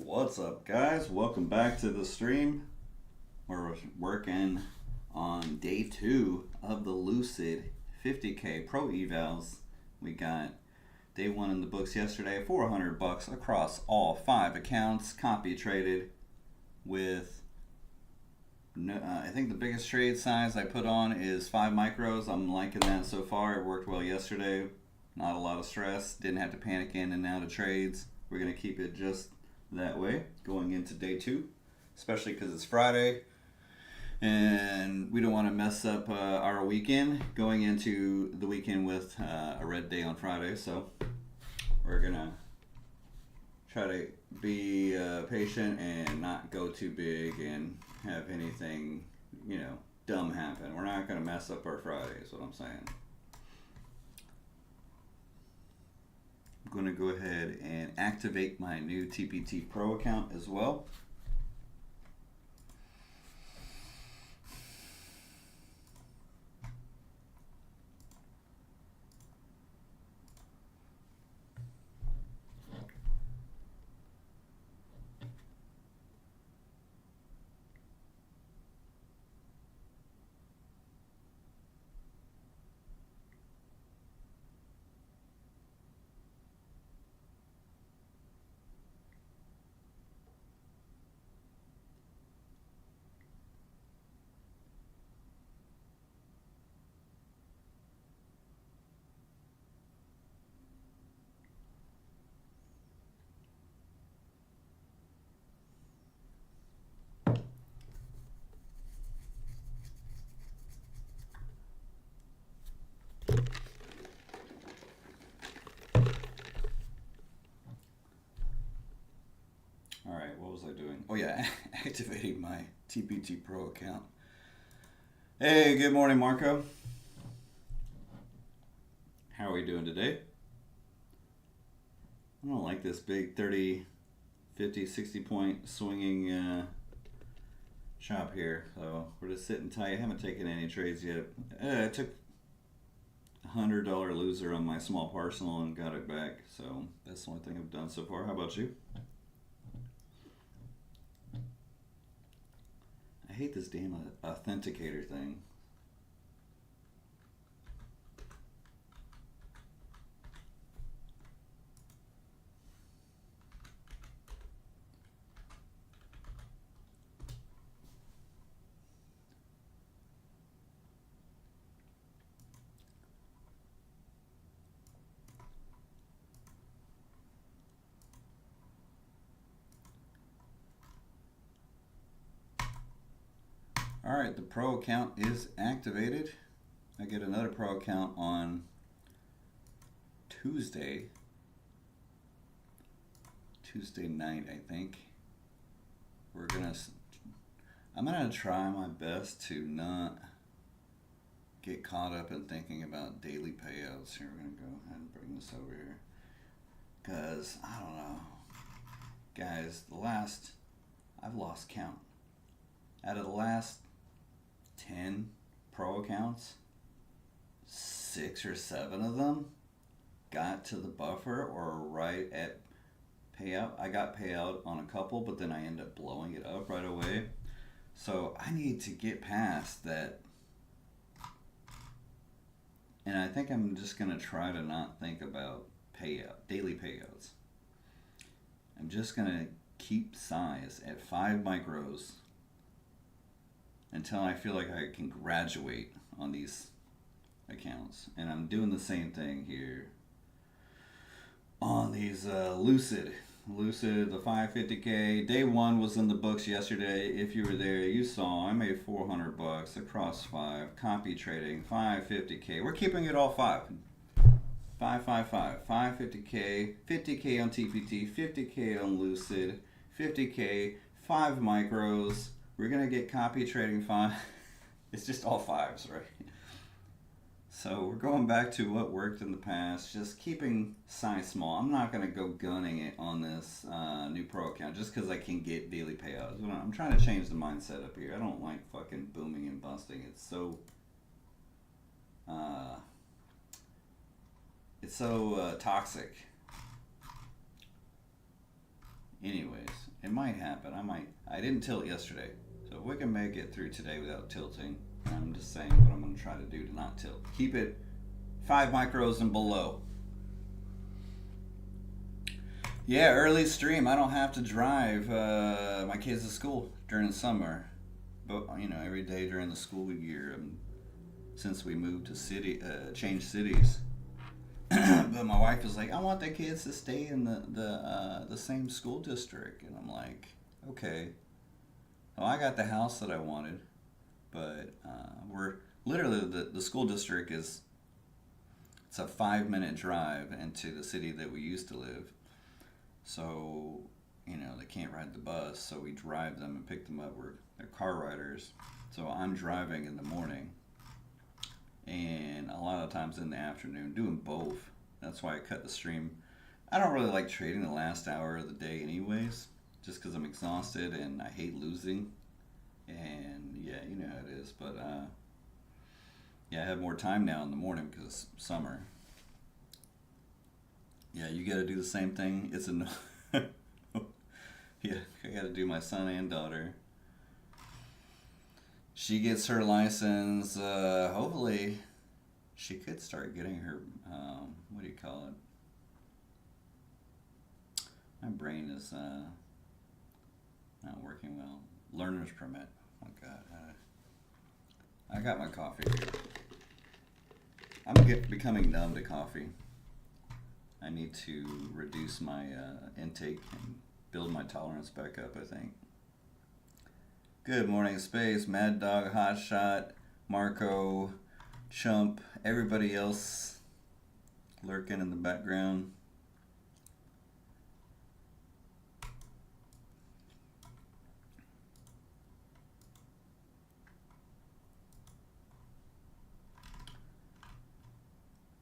What's up, guys? Welcome back to the stream. We're working on day 2 of the Lucid 50K Pro Evals. We got day 1 in the books yesterday, $400 across all 5 accounts, copy traded with, I think the biggest trade size I put on is 5 micros. I'm liking that so far. It worked well yesterday. Not a lot of stress. Didn't have to panic in and out of trades. We're going to keep it just that way going into day 2, especially because it's Friday and we don't want to mess up our weekend going into the weekend with a red day on Friday. So we're gonna try to be patient and not go too big and have anything dumb happen. We're not gonna mess up our Friday is what I'm saying. I'm going to go ahead and activate my new TPT Pro account as well. Alright, what was I doing? Oh yeah, activating my TPT Pro account. Hey, good morning, Marco. How are we doing today? I don't like this big 30, 50, 60 point swinging chop here. So we're just sitting tight. I haven't taken any trades yet. I took $100 loser on my small parcel and got it back. So that's the only thing I've done so far. How about you? I hate this damn authenticator thing. Alright, the Pro account is activated. I get another Pro account on Tuesday night, I think. I'm gonna try my best to not get caught up in thinking about daily payouts. Here, we're gonna go ahead and bring this over here. Cause I don't know. Guys, I've lost count. Out of the last 10 Pro accounts, 6 or 7 of them got to the buffer or right at payout. I got payout on a couple, but then I end up blowing it up right away. So I need to get past that. And I think I'm just going to try to not think about daily payouts. I'm just going to keep size at 5 micros until I feel like I can graduate on these accounts. And I'm doing the same thing here on these Lucid, the 550K. Day 1 was in the books yesterday. If you were there, you saw I made $400 across 5, copy trading, 550K. We're keeping it all 5. 555, 550K, 50K on TPT, 50K on Lucid, 50K, 5 micros. We're going to get copy trading 5. It's just all 5s, right? So we're going back to what worked in the past, just keeping size small. I'm not going to go gunning it on this new Pro account just because I can get daily payouts. I'm trying to change the mindset up here. I don't like fucking booming and busting. It's so toxic. Anyways, It might happen. I didn't tilt yesterday. So if we can make it through today without tilting, I'm just saying what I'm going to try to do to not tilt. Keep it 5 micros and below. Yeah, early stream. I don't have to drive my kids to school during the summer. But, every day during the school year, since we moved to change cities. But my wife is like, I want the kids to stay in the same school district. And I'm like, okay. Well, I got the house that I wanted. But we're literally, the school district it's a 5-minute drive into the city that we used to live. So, they can't ride the bus. So we drive them and pick them up. They're car riders. So I'm driving in the morning. And a lot of times in the afternoon, doing both. That's why I cut the stream. I don't really like trading the last hour of the day anyways, just because I'm exhausted and I hate losing. And yeah, you know how it is. But yeah, I have more time now in the morning because it's summer. Yeah, you got to do the same thing. It's yeah, I got to do my son and daughter. She gets her license. Hopefully, she could start getting her. What do you call it? My brain is not working well. Learner's permit. Oh God, I got my coffee here. I'm becoming numb to coffee. I need to reduce my intake and build my tolerance back up, I think. Good morning, Space, Mad Dog, Hotshot, Marco, Chump, everybody else lurking in the background.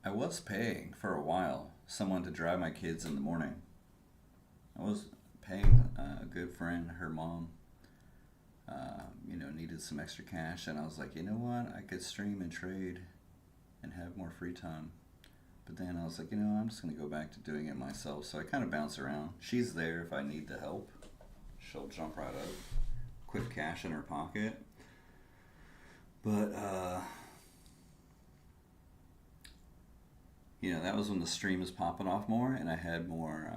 I was paying for a while someone to drive my kids in the morning. I was paying a good friend, her mom, needed some extra cash, and I was like, you know what, I could stream and trade and have more free time. But then I was like, I'm just going to go back to doing it myself. So I kind of bounce around. She's there if I need the help. She'll jump right up. Quick cash in her pocket. But, that was when the stream was popping off more, and I had more,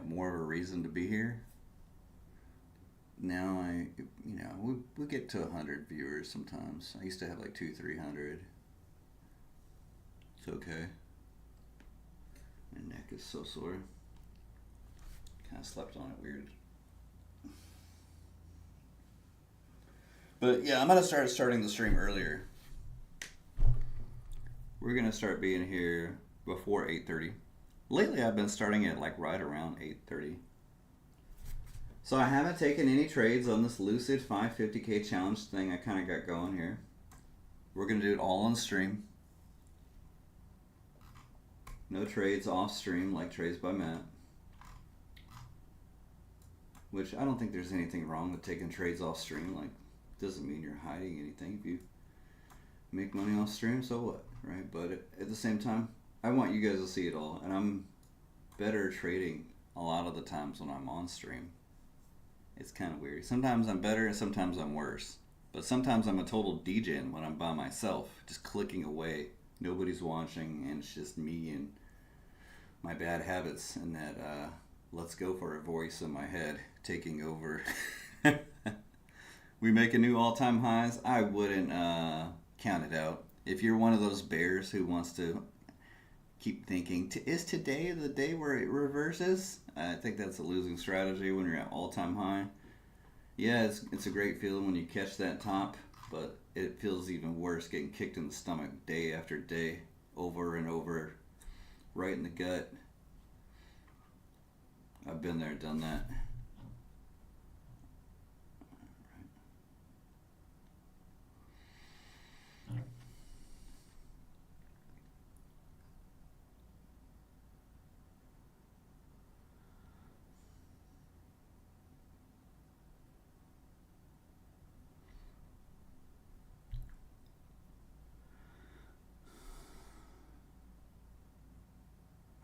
more of a reason to be here. Now we get to 100 viewers sometimes. I used to have like 200-300. It's okay. My neck is so sore. Kind of slept on it weird. But yeah, I'm gonna starting the stream earlier. We're gonna start being here before 8:30. Lately, I've been starting it like right around 8:30. So I haven't taken any trades on this Lucid 550K challenge thing I kind of got going here. We're going to do it all on stream. No trades off stream like trades by Matt. Which I don't think there's anything wrong with taking trades off stream. Like, doesn't mean you're hiding anything. If you make money off stream, so what, right? But at the same time, I want you guys to see it all. And I'm better trading a lot of the times when I'm on stream. It's kind of weird. Sometimes I'm better and sometimes I'm worse. But sometimes I'm a total degen when I'm by myself, just clicking away. Nobody's watching, and it's just me and my bad habits and that let's go for a voice in my head taking over. We make a new all-time highs. I wouldn't count it out. If you're one of those bears who wants to keep thinking, is today the day where it reverses? I think that's a losing strategy when you're at all-time high. Yeah, it's a great feeling when you catch that top, but it feels even worse getting kicked in the stomach day after day, over and over, right in the gut. I've been there, done that.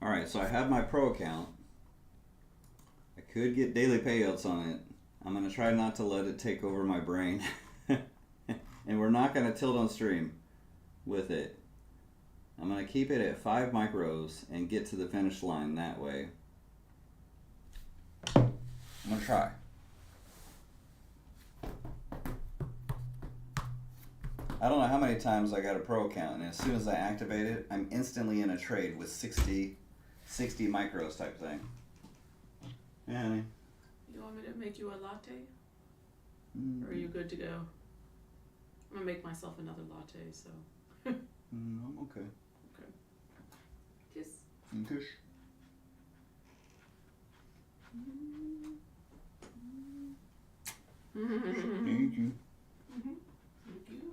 Alright, so I have my pro account. I Could get daily payouts on it. I'm going to try not to let it take over my brain. And we're not going to tilt on stream with it. I'm going to keep it at 5 micros and get to the finish line that way. I'm going to try. I don't know how many times I got a pro account, and as soon as I activate it, I'm instantly in a trade with 60 micros type thing. Yeah, honey. You want me to make you a latte? Or are you good to go? I'm gonna make myself another latte, so. I'm okay. Okay. Kiss. Kiss. Thank you. Thank you.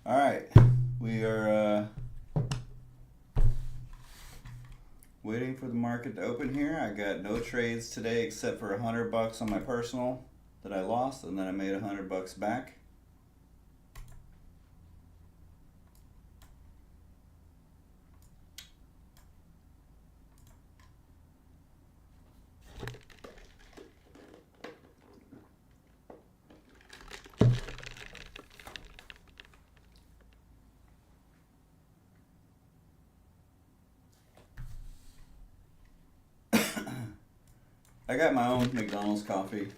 All right, we are waiting for the market to open here. I got no trades today except for $100 on my personal that I lost, and then I made $100 back. I got my own McDonald's coffee.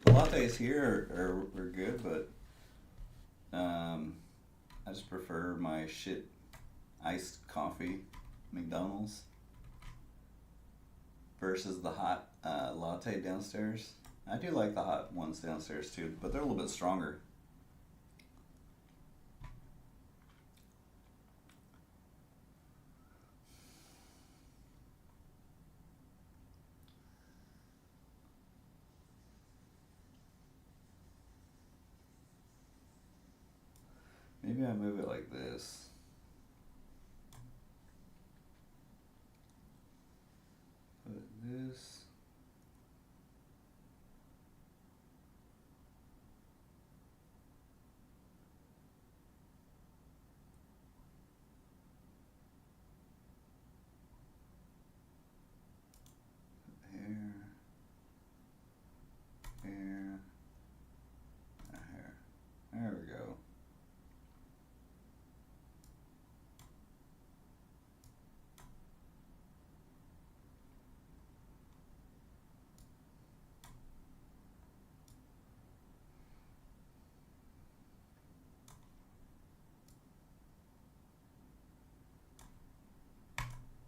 The lattes here are good, but I just prefer my shit iced coffee McDonald's versus the hot latte downstairs. I do like the hot ones downstairs too, but they're a little bit stronger. Maybe I move it like this. Put this. Here. There we go.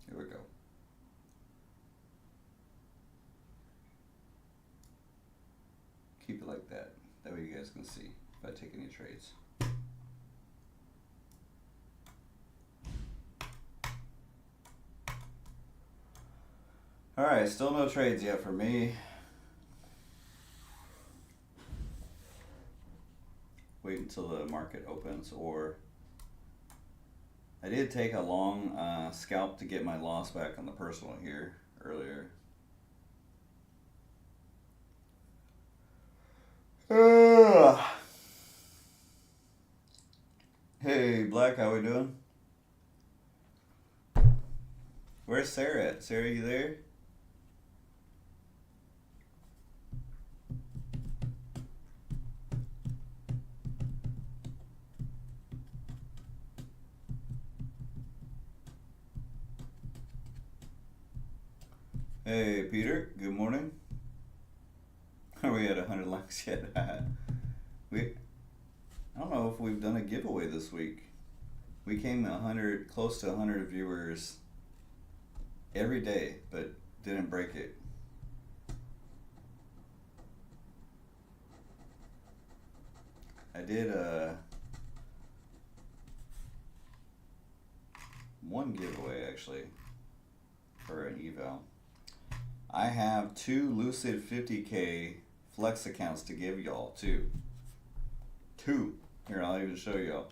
Here we go. Keep it like that. That way you guys can see if I take any trades. Alright, still no trades yet for me. Wait until the market opens, or I did take a long scalp to get my loss back on the personal here earlier. Hey Black, how we doing? Where's Sarah at? Sarah, you there? Hey Peter, good morning. Are we at 100 likes yet? I don't know if we've done a giveaway this week. We came close to 100 viewers every day, but didn't break it. I did one giveaway actually for an eval. I have 2 Lucid 50K flex accounts to give y'all too. 2. Here, I'll even show y'all.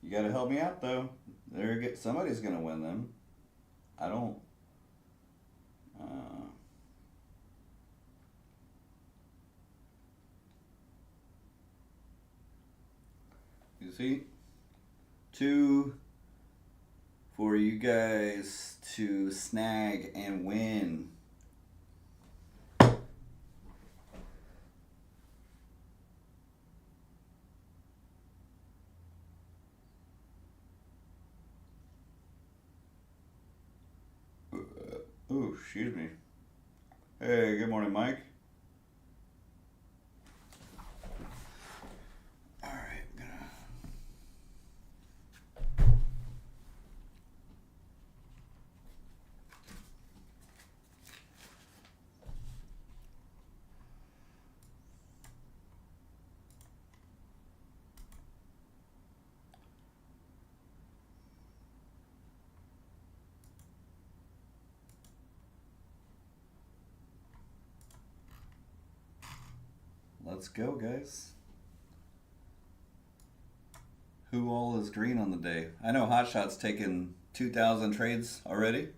You gotta help me out though. Somebody's gonna win them. I don't. You see, 2 for you guys to snag and win. Ooh, excuse me. Hey, good morning, Mike. All right, I'm gonna. Let's go, guys. Who all is green on the day? I know Hotshot's taken 2,000 trades already.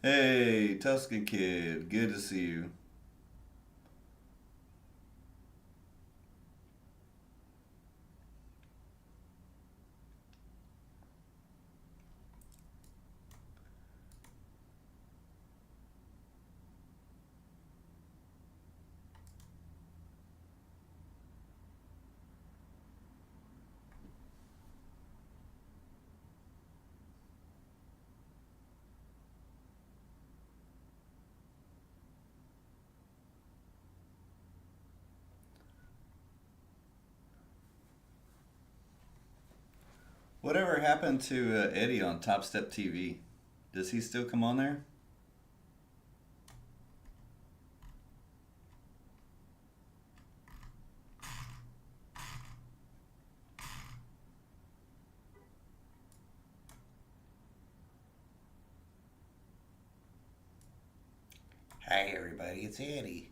Hey, Tuscan Kid, good to see you. Whatever happened to Eddie on Topstep TV? Does he still come on there? Hi, everybody, it's Eddie.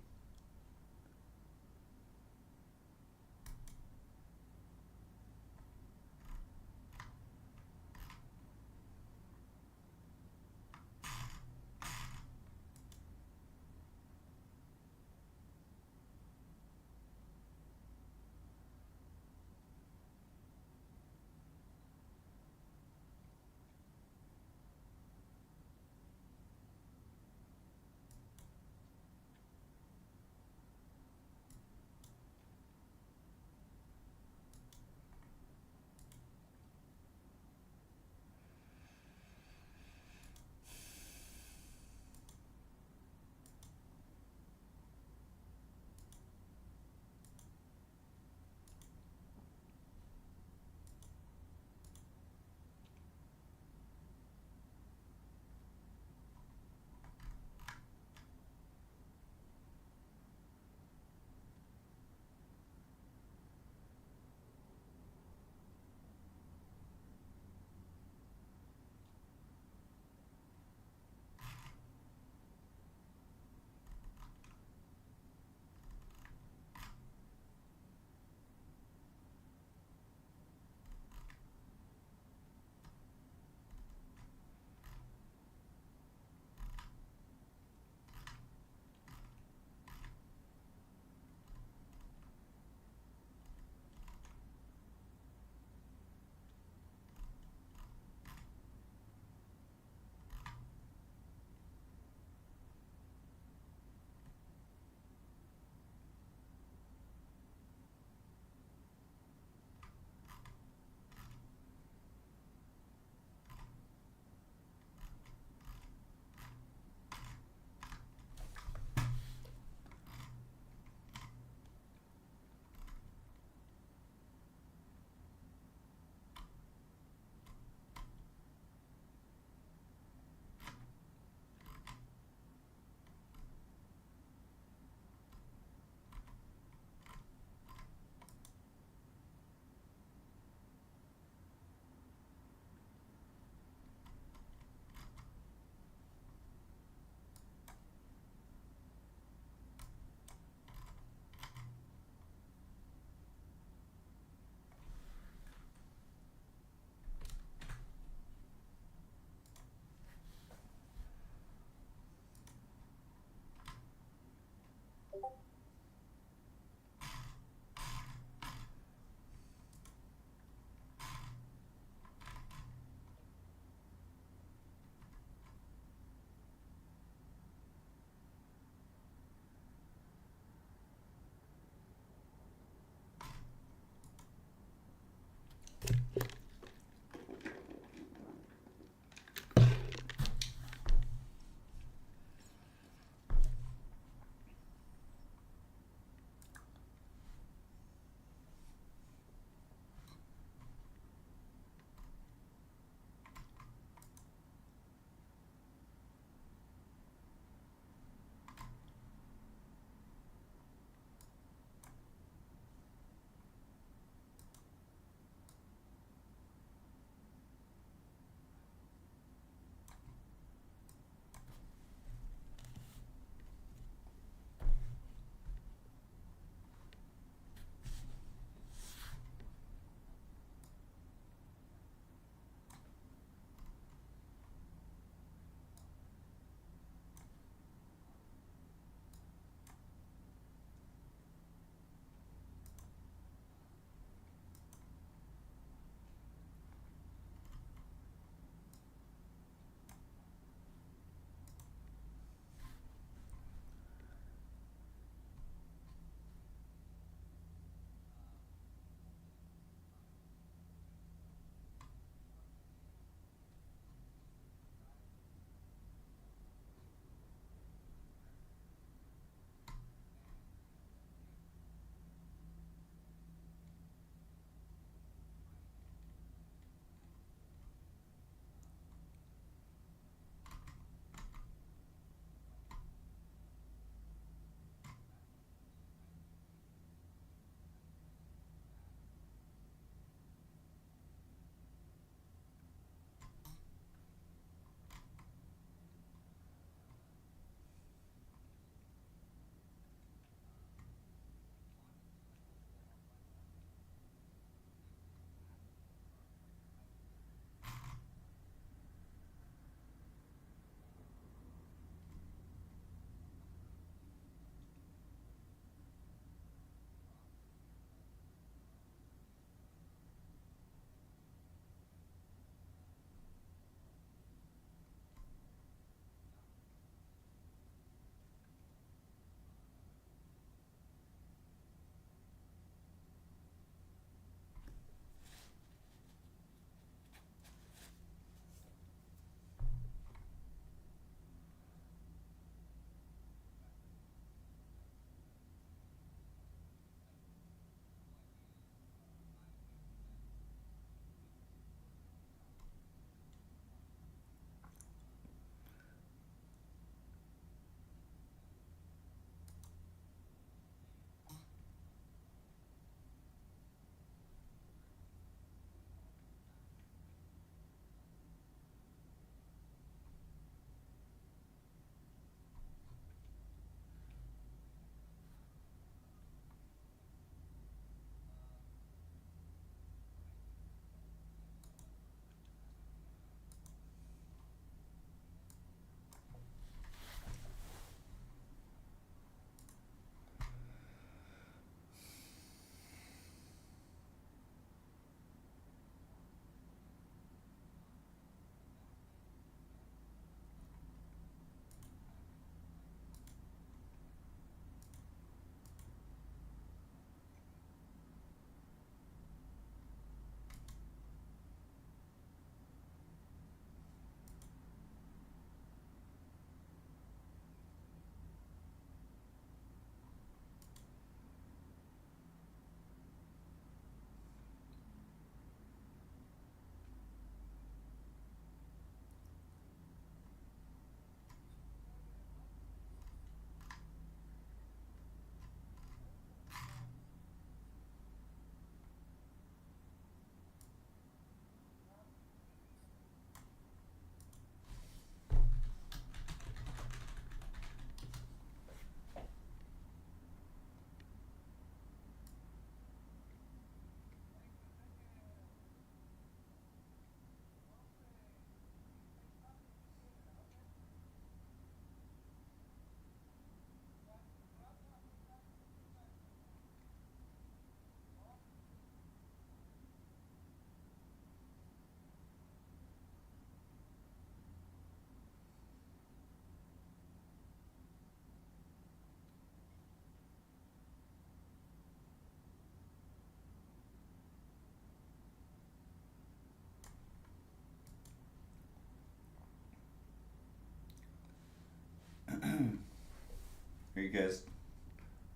you guys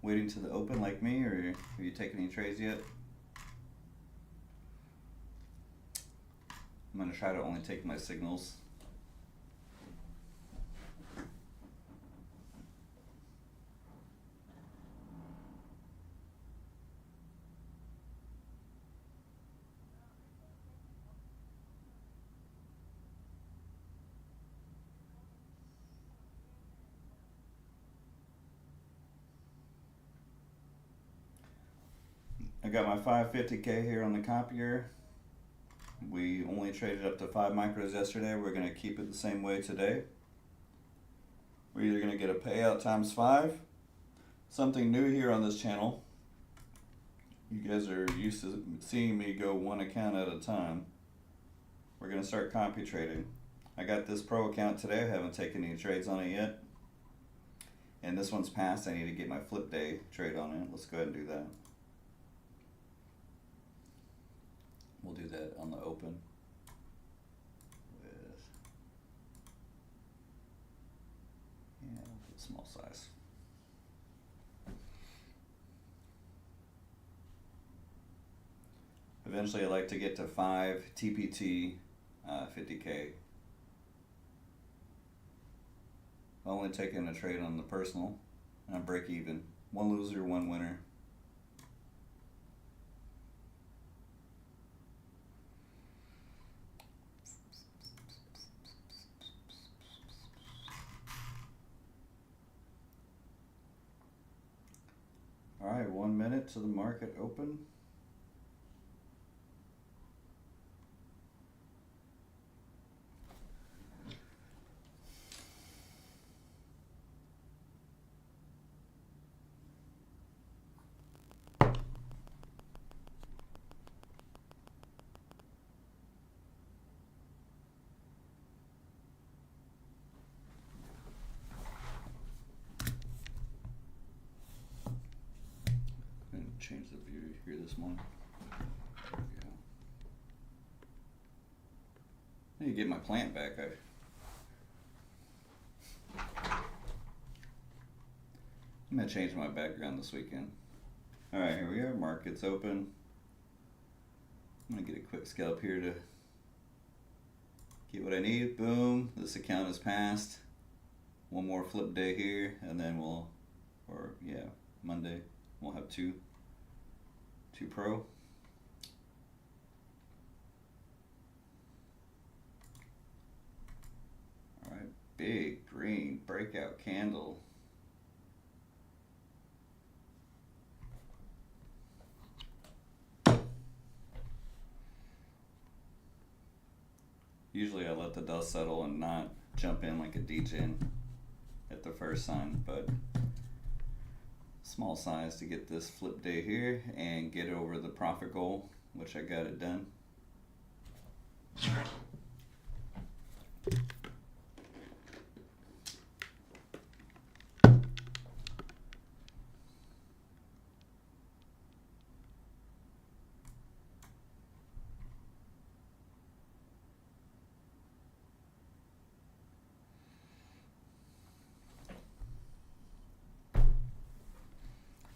waiting to the open like me, or have you taken any trades yet? I'm going to try to only take my signals. I got my 550K here on the copier. We only traded up to 5 micros yesterday. We're going to keep it the same way today. We're either going to get a payout times 5. Something new here on this channel. You guys are used to seeing me go one account at a time. We're going to start copy trading. I got this pro account today. I haven't taken any trades on it yet. And this one's passed. I need to get my flip day trade on it. Let's go ahead and do that. We'll do that on the open with, yeah, we'll put small size. Eventually I'd like to get to 5 TPT 50K. I'm only taking a trade on the personal and I break even. 1 loser, 1 winner. All right, 1 minute to the market open. Change the view here this morning. There we go. I need to get my plant back. I'm gonna change my background this weekend. All right, here we are. Market's open. I'm gonna get a quick scalp here to get what I need. Boom. This account is passed. 1 more flip day here, and then Monday we'll have two pro. All right, big green breakout candle. Usually I let the dust settle and not jump in like a degen at the first sign, but small size to get this flip day here and get over the profit goal, which I got it done.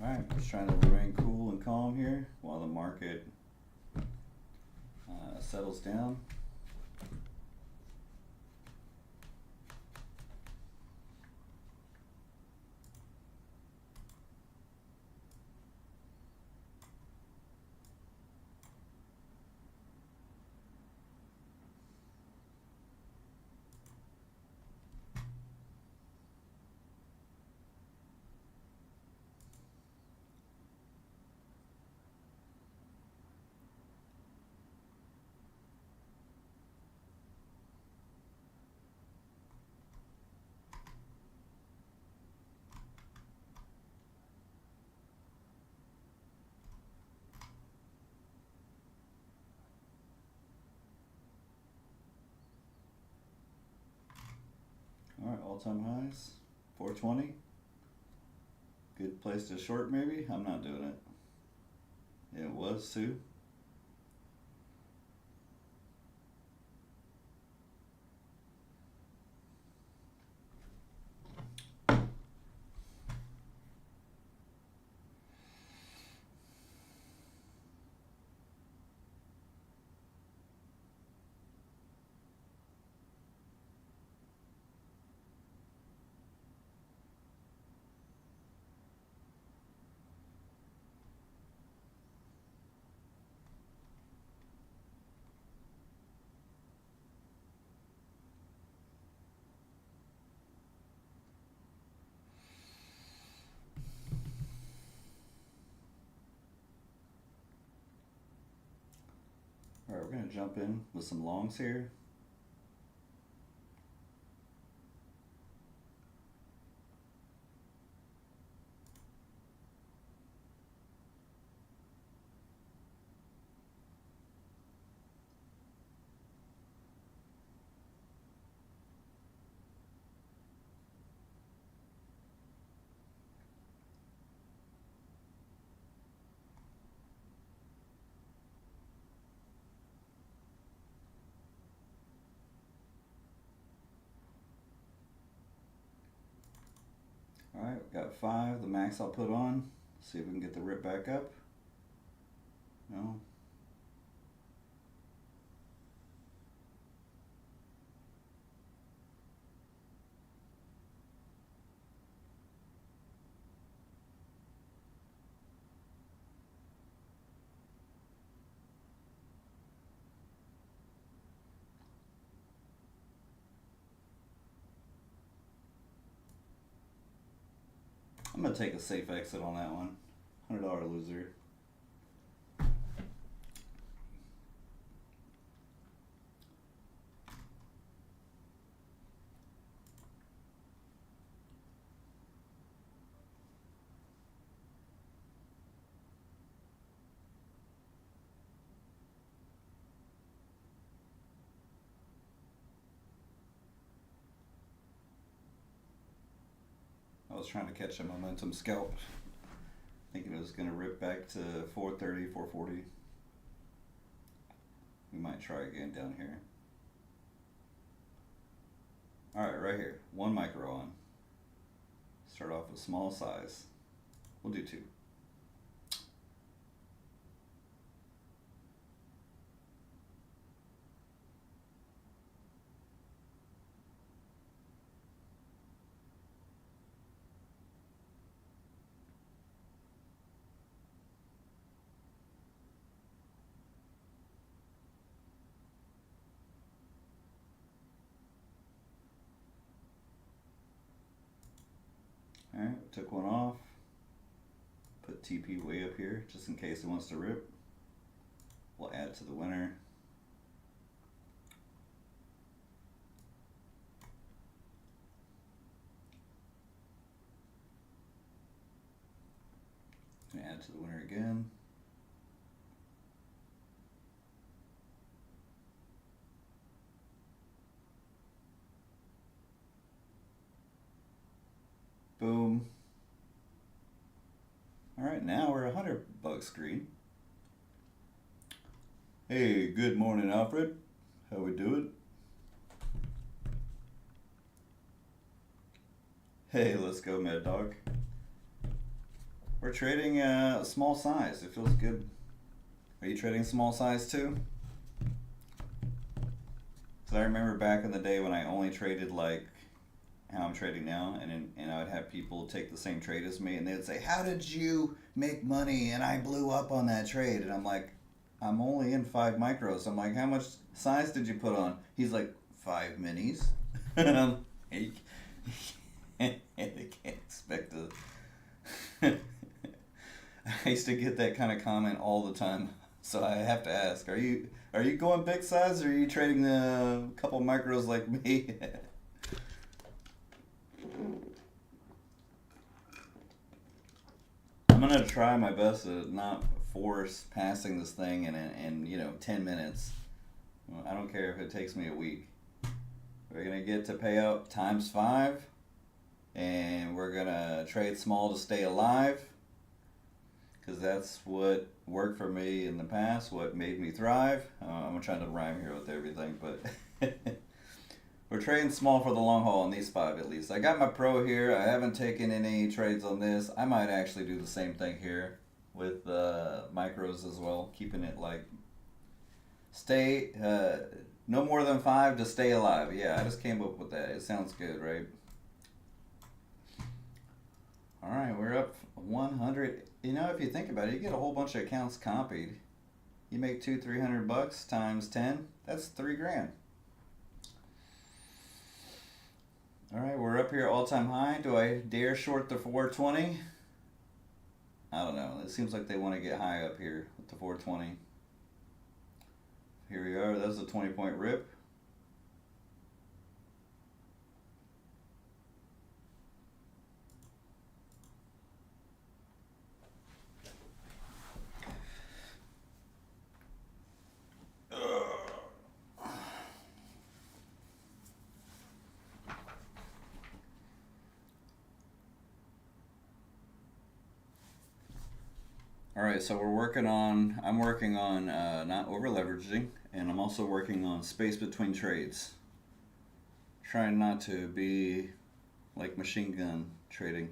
Alright, just trying to remain cool and calm here while the market settles down. Alright, all-time highs, 420. Good place to short maybe? I'm not doing it. It was too. jump in with some longs here. Alright, we got 5, the max I'll put on. See if we can get the rip back up. No. I'm going to take a safe exit on that one. $100 loser. I was trying to catch a momentum scalp, thinking it was going to rip back to 430, 440. We might try again down here. Alright, right here, 1 micro on. Start off with small size. We'll do 2. Alright, took one off. Put TP way up here just in case it wants to rip. We'll add to the winner. And add to the winner again. Boom. Alright, now we're $100 green. Hey, good morning, Alfred. How we doing? Hey, let's go, Mad Dog. We're trading a small size. It feels good. Are you trading small size too? Because I remember back in the day when I only traded like how I'm trading now, and I would have people take the same trade as me, and they'd say, how did you make money? And I blew up on that trade. And I'm like, I'm only in 5 micros. I'm like, how much size did you put on? He's like, 5 minis. And I'm like, they can't expect to. I used to get that kind of comment all the time, so I have to ask, are you going big size, or are you trading a couple micros like me? I'm gonna try my best to not force passing this thing in 10 minutes. I don't care if it takes me a week. We're gonna get to payout times 5, and we're gonna trade small to stay alive, because that's what worked for me in the past, what made me thrive. I'm trying to rhyme here with everything, but we're trading small for the long haul on these 5 at least. I got my pro here. I haven't taken any trades on this. I might actually do the same thing here with micros as well, keeping it like stay no more than 5 to stay alive. Yeah, I just came up with that. It sounds good, right? All right, we're up 100. You know, if you think about it, you get a whole bunch of accounts copied. You make $200-300 times 10. That's $3 grand. All right, we're up here all-time high. Do I dare short the 420? I don't know. It seems like they want to get high up here with the 420. here we are. That was a 20-point rip. All right, so I'm working on not over leveraging, and I'm also working on space between trades. Trying not to be like machine gun trading.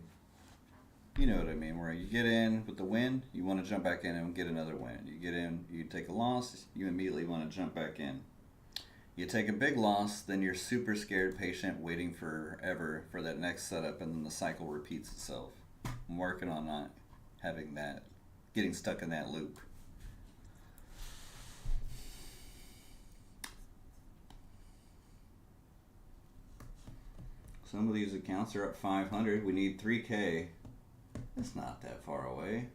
You know what I mean, where you get in with the win, you want to jump back in and get another win. You get in, you take a loss, you immediately want to jump back in. You take a big loss, then you're super scared, patient, waiting forever for that next setup, and then the cycle repeats itself. I'm working on not having that, getting stuck in that loop. Some of these accounts are up 500. We need 3K. It's not that far away.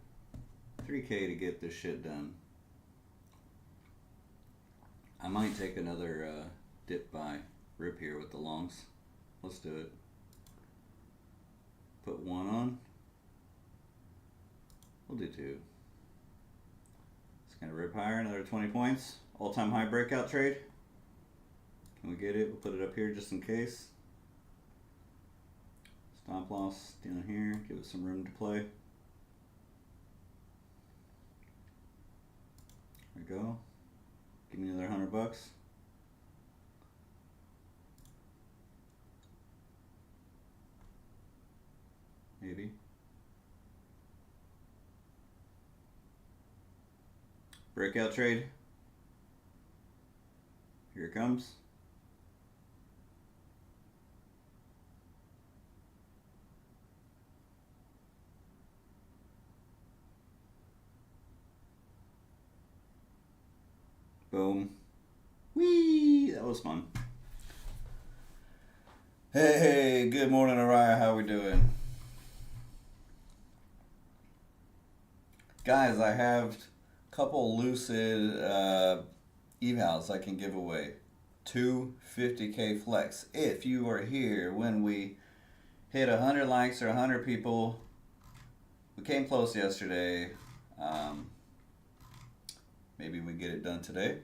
3K to get this shit done. I might take another dip buy rip here with the longs. Let's do it. Put one on. We'll do two. It's gonna rip higher, another 20 points. All-time high breakout trade. Can we get it? We'll put it up here just in case. Stop loss down here, give it some room to play. There we go. Give me another $100. Maybe. Breakout trade. Here it comes. Boom. Whee! That was fun. Hey, good morning, Araya. How we doing? Guys, I have a couple lucid evals I can give away. 2 50K flex. If you are here when we hit 100 likes or 100 people, we came close yesterday. Maybe we get it done today.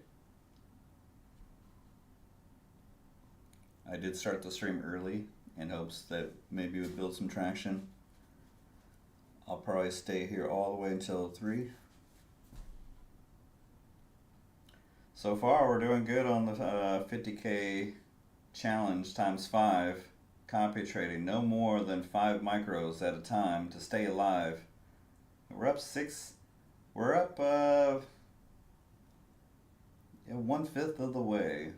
I did start the stream early in hopes that maybe it would build some traction. I'll probably stay here all the way until 3. So far we're doing good on the 50K challenge times 5 copy trading. No more than 5 micros at a time to stay alive. We're up 6. We're up 1/5 of the way.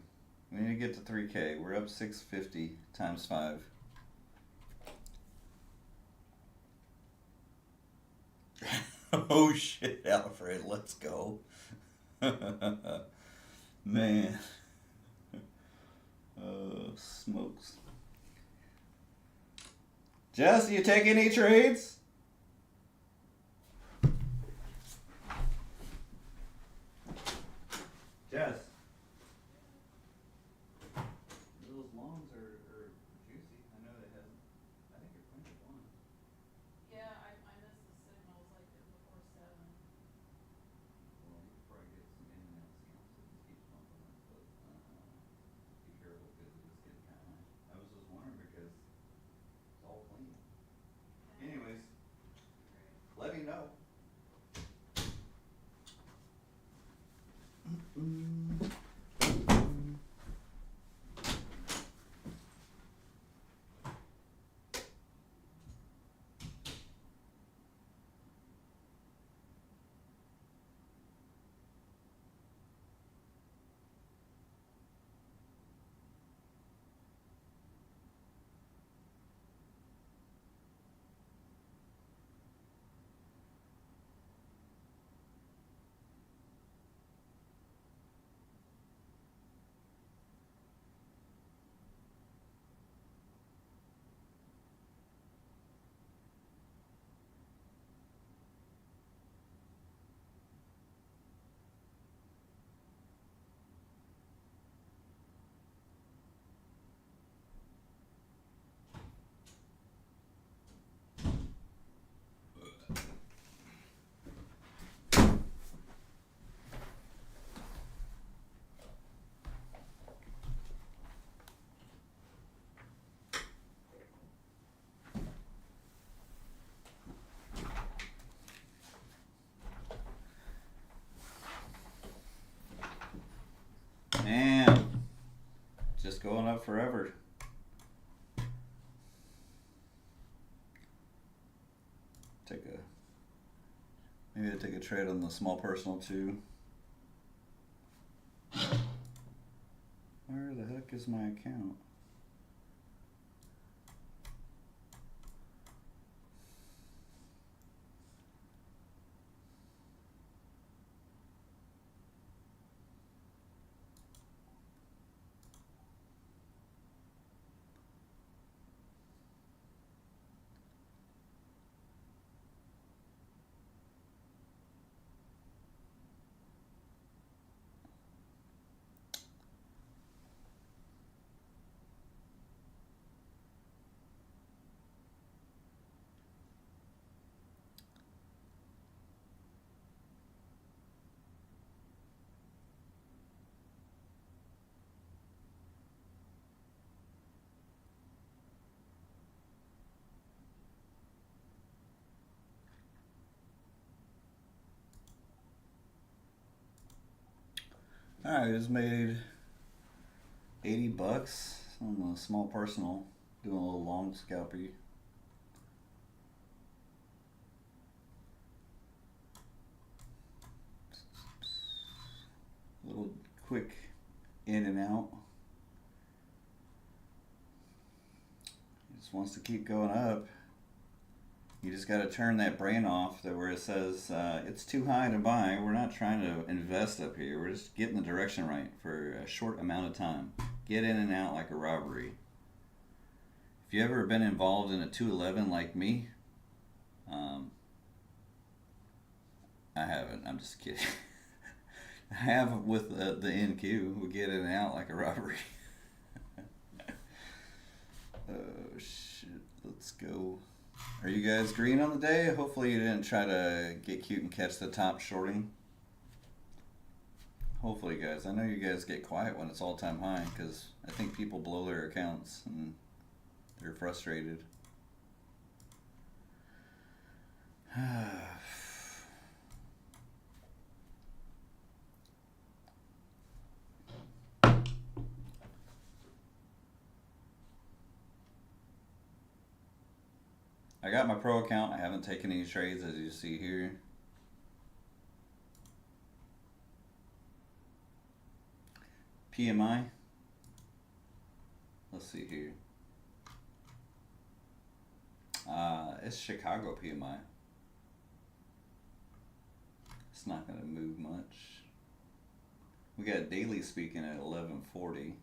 We need to get to 3K. We're up 650 times 5. Oh shit, Alfred, let's go. Man. Smokes. Jess, you take any trades? Jess. Those longs are juicy. I know they have. I think you're plenty of one. Yeah, I missed the signals like before 7. Well, you could probably get some internet scams that just keeps bumping up, but be careful because it is getting kind of. I was just wondering because it's all clean. Anyways. up forever. Maybe I take a trade on the small personal too. Where the heck is my account? Alright, I just made 80 bucks on a small personal, doing a little long scalpy. A little quick in and out. He just wants to keep going up. You just got to turn that brain off that where it says it's too high to buy. We're not trying to invest up here. We're just getting the direction right for a short amount of time. Get in and out like a robbery. If you ever been involved in a 211 like me, I haven't. I'm just kidding. I have with the NQ. We get in and out like a robbery. Oh shit! Let's go. Are you guys green on the day? Hopefully you didn't try to get cute and catch the top shorting. Hopefully, guys. I know you guys get quiet when it's all-time high because I think people blow their accounts and they're frustrated. I got my pro account. I haven't taken any trades as you see here. PMI. Let's see here. It's Chicago PMI. It's not going to move much. We got daily speaking at 1140.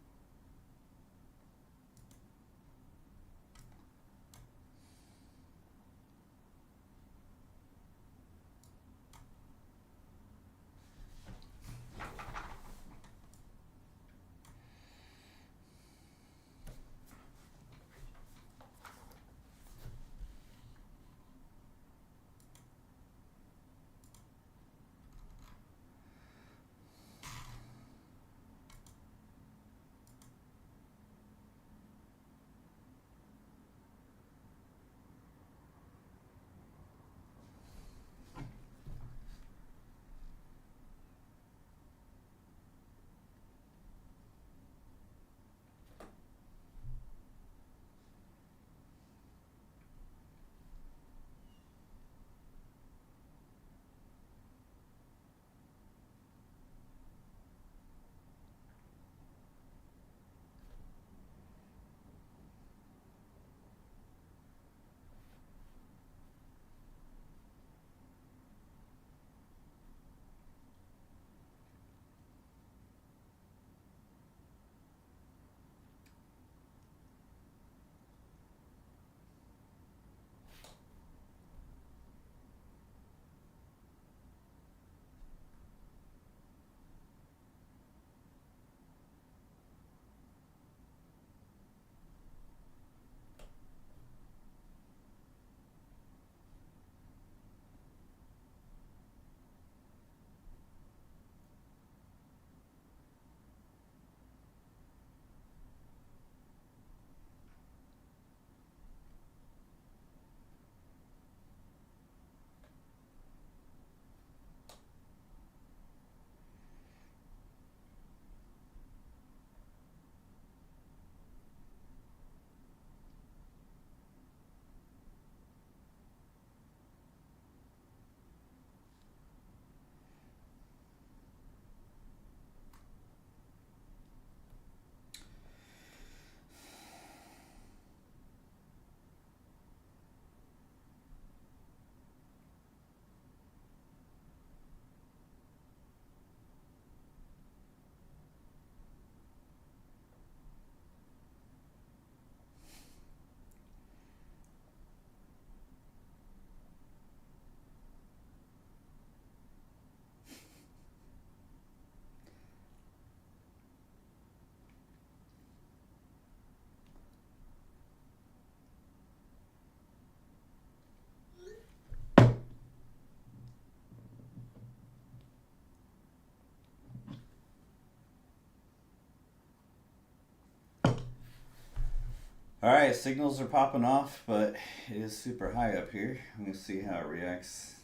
Alright, signals are popping off, but it is super high up here. Let me see how it reacts.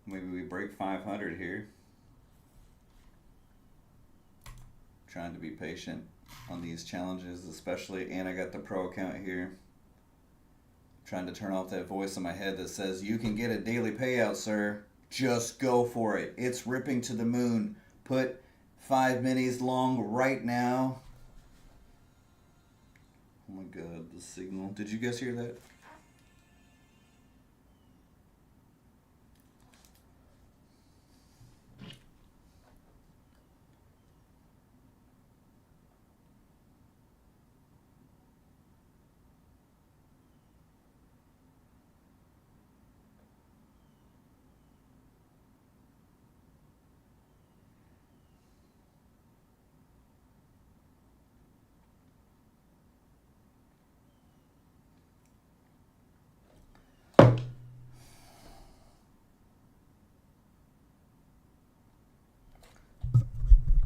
Maybe we break 500 here. Trying to be patient on these challenges especially, and I got the pro account here. Trying to turn off that voice in my head that says, you can get a daily payout, sir. Just go for it. It's ripping to the moon. Put 5 minis long right now. Oh my god, the signal. Did you guys hear that?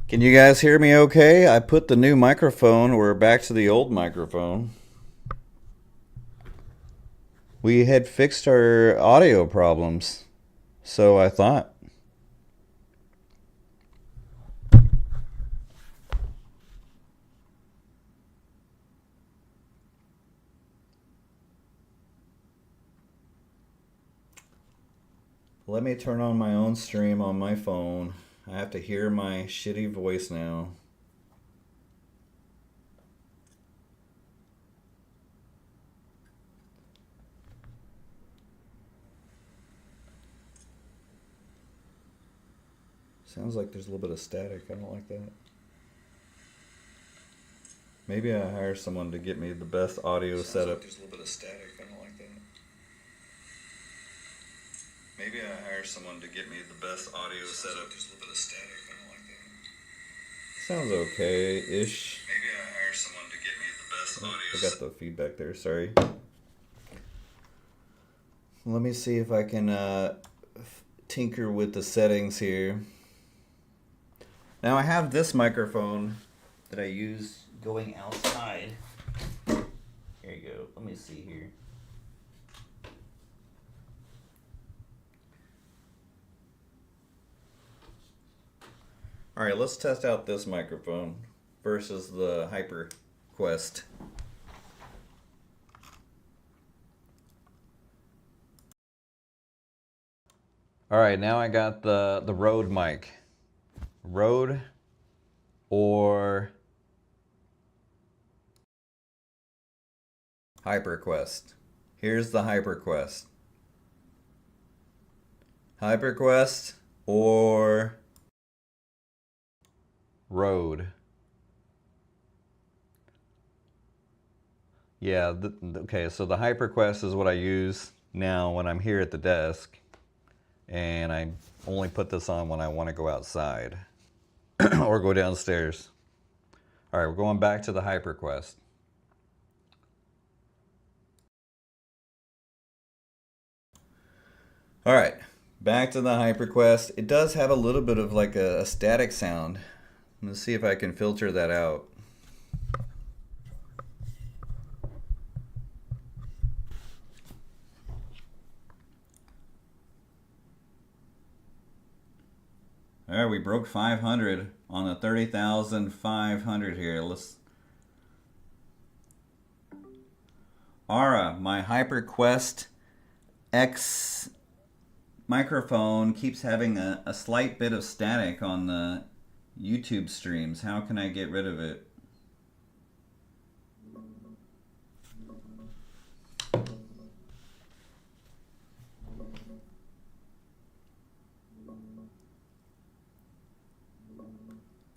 Can you guys hear me okay? I put the new microphone, we're back to the old microphone. We had fixed our audio problems, so I thought. Let me turn on my own stream on my phone. I have to hear my shitty voice now. Sounds like there's a little bit of static. I don't like that. Maybe I hire someone to get me the best audio setup. Like there's a little bit of static. I don't like that. Maybe I hire someone to get me the best audio setup. There's a little bit of static. I don't like that. Sounds okay-ish. Maybe I hire someone to get me the best audio. I got the feedback there. Sorry. Let me see if I can tinker with the settings here. Now I have this microphone that I use going outside. Here you go. Let me see here. Alright, let's test out this microphone versus the HyperQuest. Alright, now I got the Rode mic. Rode or HyperQuest. Here's the HyperQuest. HyperQuest or Rode. Yeah, okay, so the HyperQuest is what I use now when I'm here at the desk. And I only put this on when I want to go outside or go downstairs. All right, we're going back to the HyperQuest. All right, back to the HyperQuest. It does have a little bit of like a static sound. Let's see if I can filter that out. All right, we broke 500 on the 30,500 here. Let's. Aura, my HyperQuest X microphone keeps having a slight bit of static on the YouTube streams. How can I get rid of it?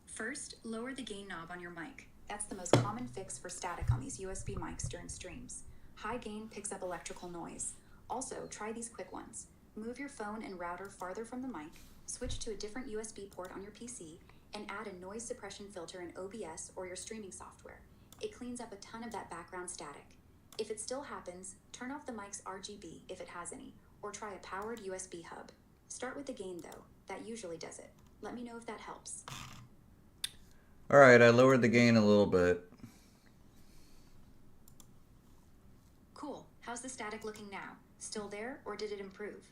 First, lower the gain knob on your mic. That's the most common fix for static on these USB mics during streams. High gain picks up electrical noise. Also, try these quick ones. Move your phone and router farther from the mic, switch to a different USB port on your PC, and add a noise suppression filter in OBS or your streaming software. It cleans up a ton of that background static. If it still happens, turn off the mic's RGB if it has any, or try a powered USB hub. Start with the gain though. That usually does it. Let me know if that helps. All right, I lowered the gain a little bit. How's the static looking now? Still there, or did it improve?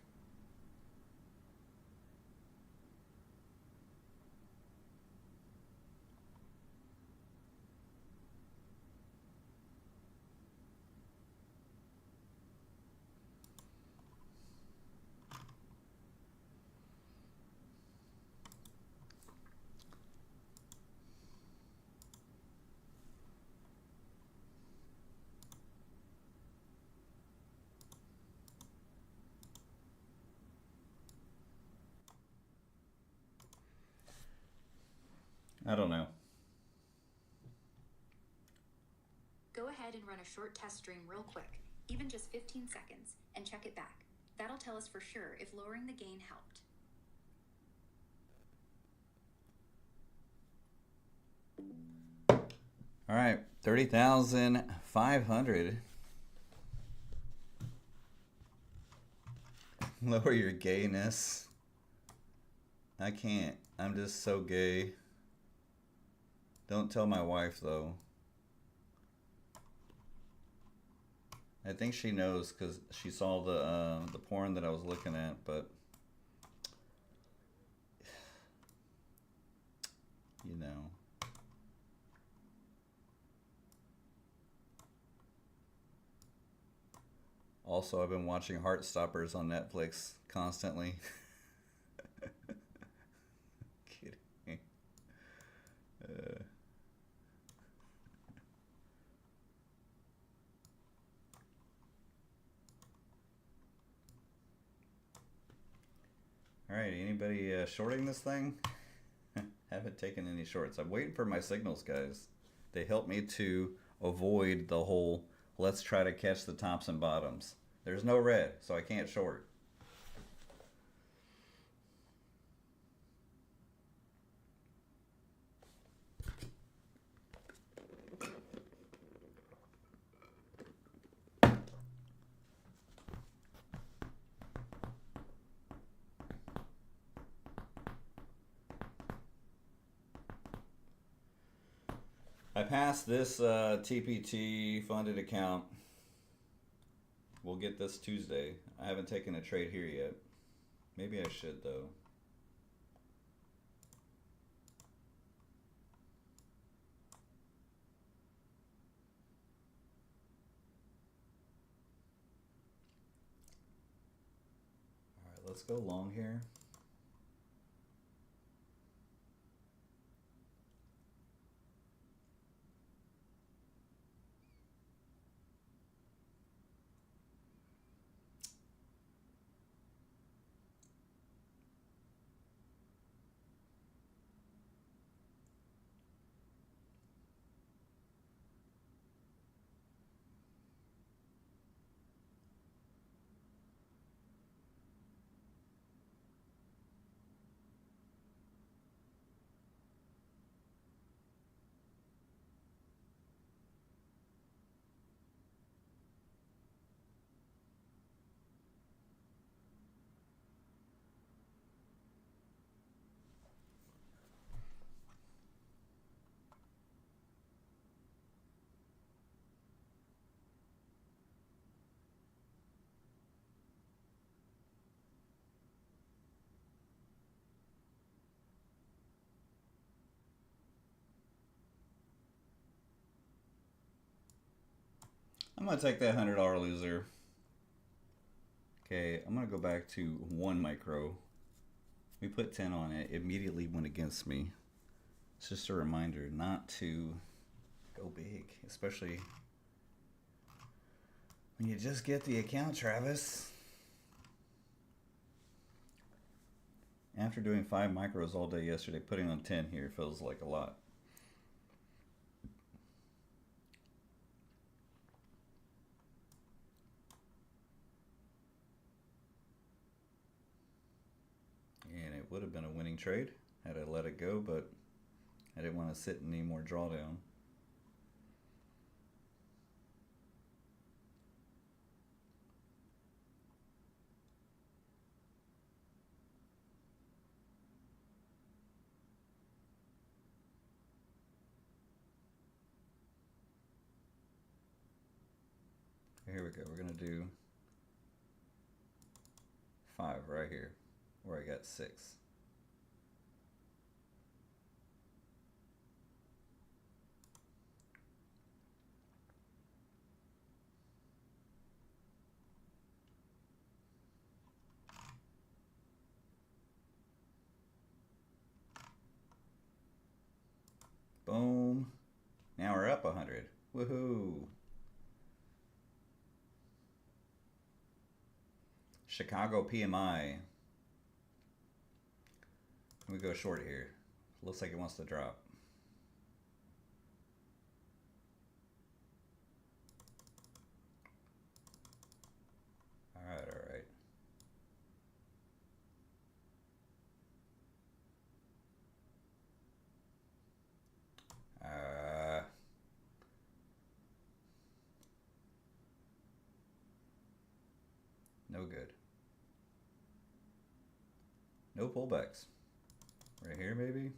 I don't know. Go ahead and run a short test stream real quick, even just 15 seconds, and check it back. That'll tell us for sure if lowering the gain helped. All right, 30,500. Lower your gayness. I can't. I'm just so gay. Don't tell my wife though. I think she knows because she saw the porn that I was looking at, but you know. Also, I've been watching Heartstoppers on Netflix constantly. Kidding. All right, anybody shorting this thing? Haven't taken any shorts. I'm waiting for my signals, guys. They help me to avoid the whole let's try to catch the tops and bottoms. There's no red, so I can't short. I passed this TPT funded account. We'll get this Tuesday. I haven't taken a trade here yet. Maybe I should though. All right, let's go long here. I'm gonna take that $100 loser. Okay, I'm gonna go back to 1 micro. We put 10 on it. Immediately went against me. It's just a reminder not to go big, especially when you just get the account, Travis. After doing 5 micros all day yesterday, putting on 10 here feels like a lot. And it would have been a winning trade had I let it go, but I didn't want to sit in any more drawdown. here we go. We're gonna do 5 right here, where I got 6. Boom. Now we're up 100. Woohoo. Chicago PMI. We go short here. Looks like it wants to drop. All right, all right. No good. No pullbacks. Right here, maybe?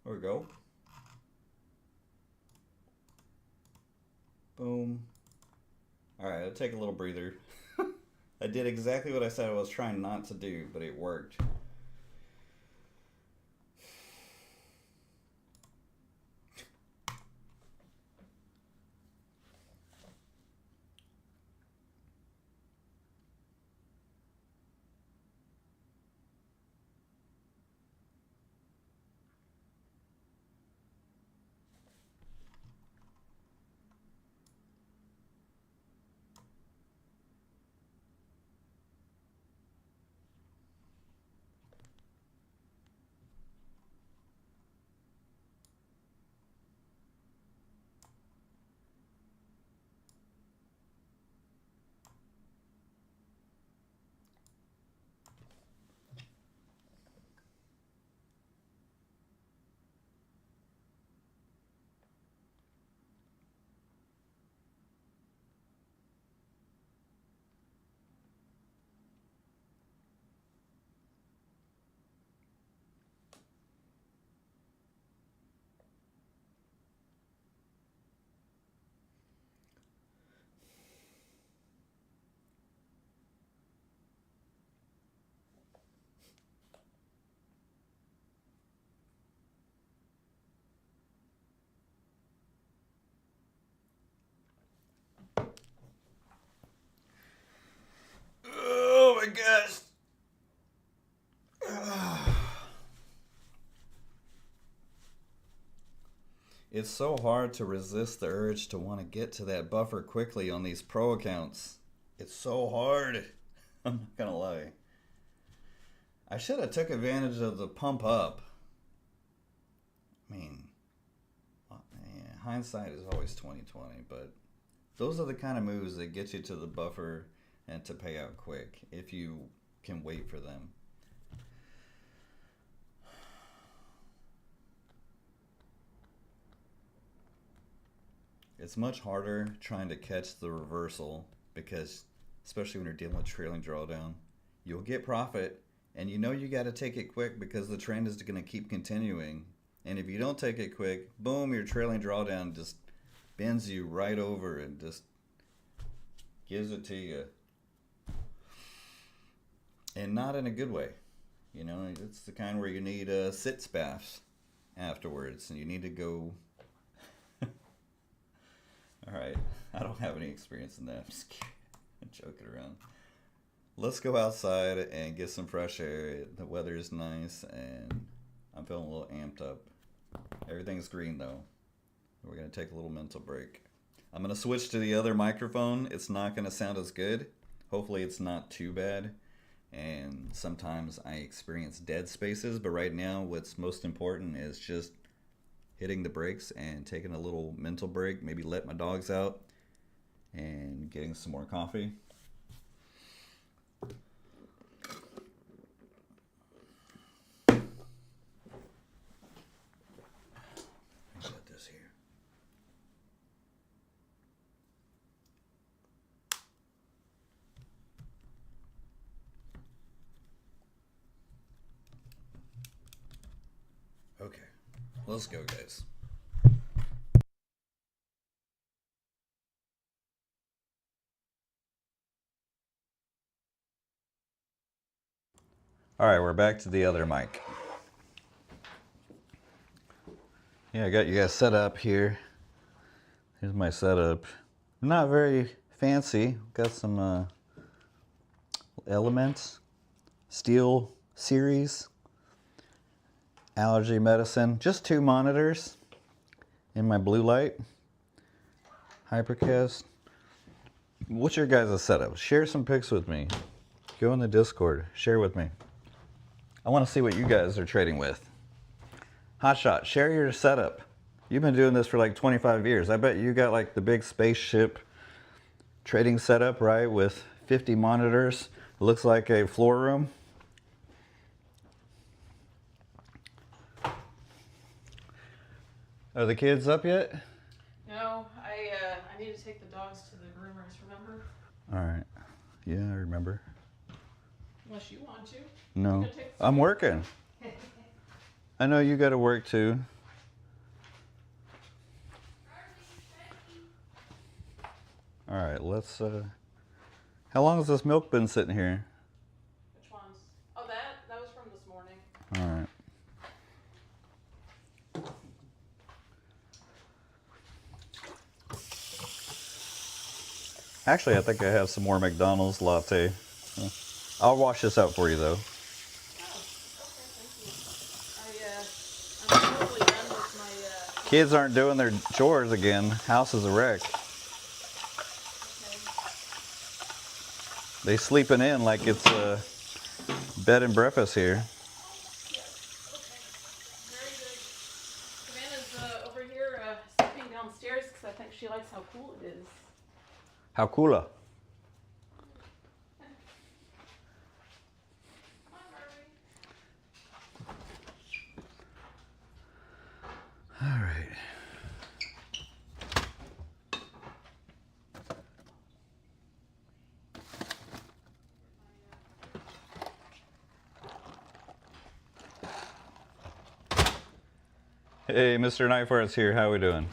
There we go. Boom. All right, I'll take a little breather. I did exactly what I said I was trying not to do, but it worked. It's so hard to resist the urge to want to get to that buffer quickly on these pro accounts. It's so hard. I'm not gonna lie. I should have took advantage of the pump up. I mean, yeah, hindsight is always 20/20, but those are the kind of moves that get you to the buffer and to pay out quick if you can wait for them. It's much harder trying to catch the reversal because, especially when you're dealing with trailing drawdown, you'll get profit and you know you got to take it quick because the trend is going to keep continuing. And if you don't take it quick, boom, your trailing drawdown just bends you right over and just gives it to you. And not in a good way. You know, it's the kind where you need sitz baths afterwards and you need to go. All right, I don't have any experience in that. I'm just kidding. I'm joking around. Let's go outside and get some fresh air. The weather is nice and I'm feeling a little amped up. Everything's green though. We're gonna take a little mental break. I'm gonna switch to the other microphone. It's not gonna sound as good. Hopefully it's not too bad. And sometimes I experience dead spaces, but right now what's most important is just hitting the brakes and taking a little mental break, maybe let my dogs out and getting some more coffee. Put this here. Okay, let's go, guys. All right, we're back to the other mic. Yeah, I got you guys set up here. Here's my setup. Not very fancy. Got some elements, steel series, allergy medicine. Just 2 monitors in my blue light. Hypercast. What's your guys' setup? Share some pics with me. Go in the Discord. Share with me. I want to see what you guys are trading with. Hotshot, share your setup. You've been doing this for like 25 years. I bet you got like the big spaceship trading setup, right? With 50 monitors. It looks like a floor room. Are the kids up yet? No, I need to take the dogs to the groomers, remember? All right. Yeah, I remember. Unless you want to. No, I'm working. I know you got to work too. All right, let's. How long has this milk been sitting here? Which ones? Oh, that was from this morning. All right. Actually, I think I have some more McDonald's latte. I'll wash this out for you though. I'm totally done with my, Kids aren't doing their chores again. House is a wreck. They sleeping in like it's a bed and breakfast here. Very good. Savannah's over here sleeping downstairs because I think she likes how cool it is. How cooler. Come on, Barbie. All right. Hey, Mr. Nightfart's here. How we doing?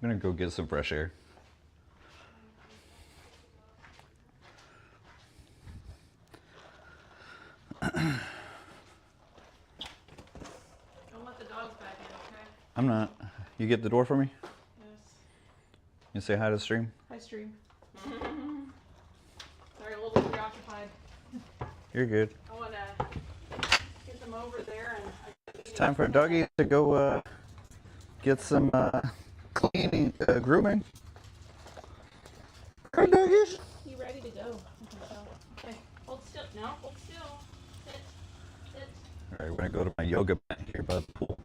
I'm gonna go get some fresh air. Don't let the dogs back in, okay? I'm not. You get the door for me? Yes. You say hi to the stream? Hi, stream. Sorry, a little preoccupied. You're good. I want to time for doggy to go get some cleaning, grooming. Hey, doggies. You ready to go? Okay, hold still. No, hold still. Sit. Sit. All right, we're gonna go to my yoga mat here by the pool.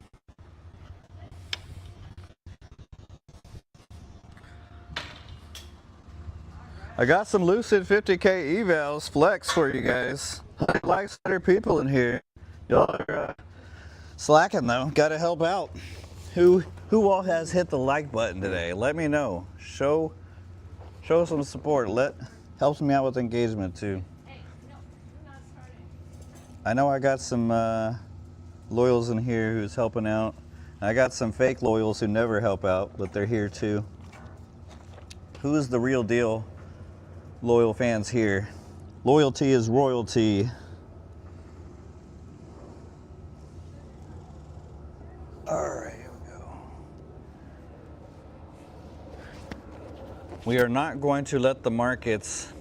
I got some Lucid 50K evals flex for you guys. 100 likes, 100 people in here. Y'all are slacking though. Gotta help out. Who all has hit the like button today? Let me know. Show some support. Helps me out with engagement too. Hey, no, you're not starting. I know I got some loyals in here who's helping out. I got some fake loyals who never help out, but they're here too. Who's the real deal? Loyal fans here. Loyalty is royalty. All right, here we go. We are not going to let the markets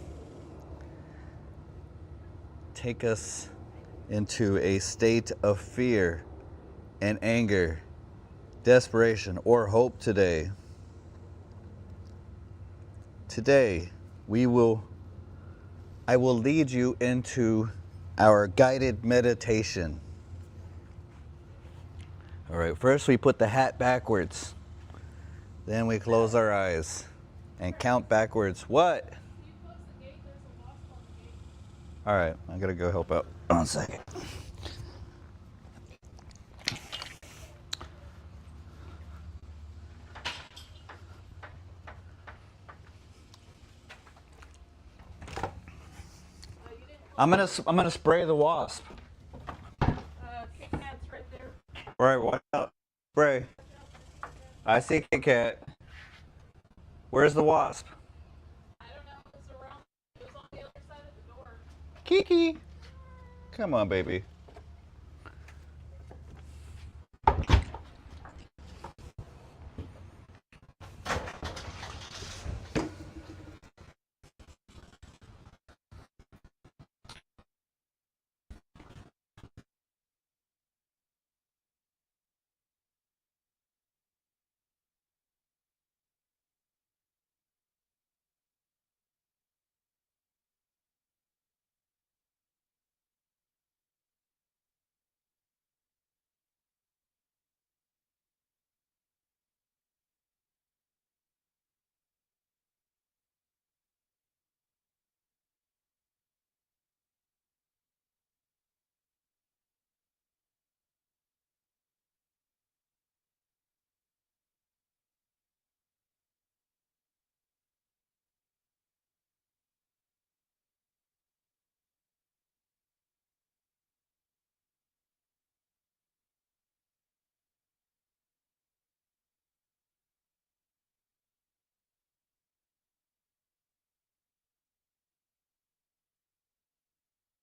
take us into a state of fear and anger, desperation, or hope today. Today, I will lead you into our guided meditation. All right, first we put the hat backwards. Then we close our eyes and count backwards. What? If you close the gate, there's a wasp on the gate. All right, I gotta go help out. One second. I'm gonna spray the wasp. Kit Kat's right there. All right, watch out. Spray. I see Kit Kat. Where's the wasp? I don't know. It's around. It was on the other side of the door. Kiki. Come on, baby.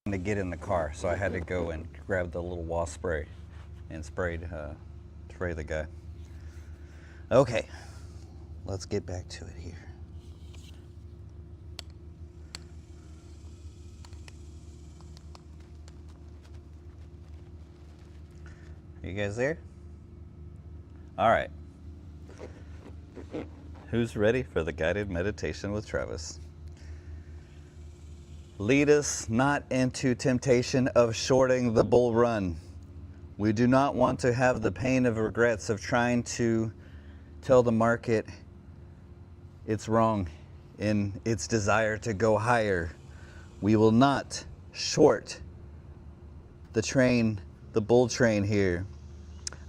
To get in the car, so I had to go and grab the little wasp spray and spray the guy. Okay, let's get back to it here. Are you guys there? All right. Who's ready for the guided meditation with Travis? Lead us not into temptation of shorting the bull run. We do not want to have the pain of regrets of trying to tell the market it's wrong in its desire to go higher. We will not short the train, the bull train here.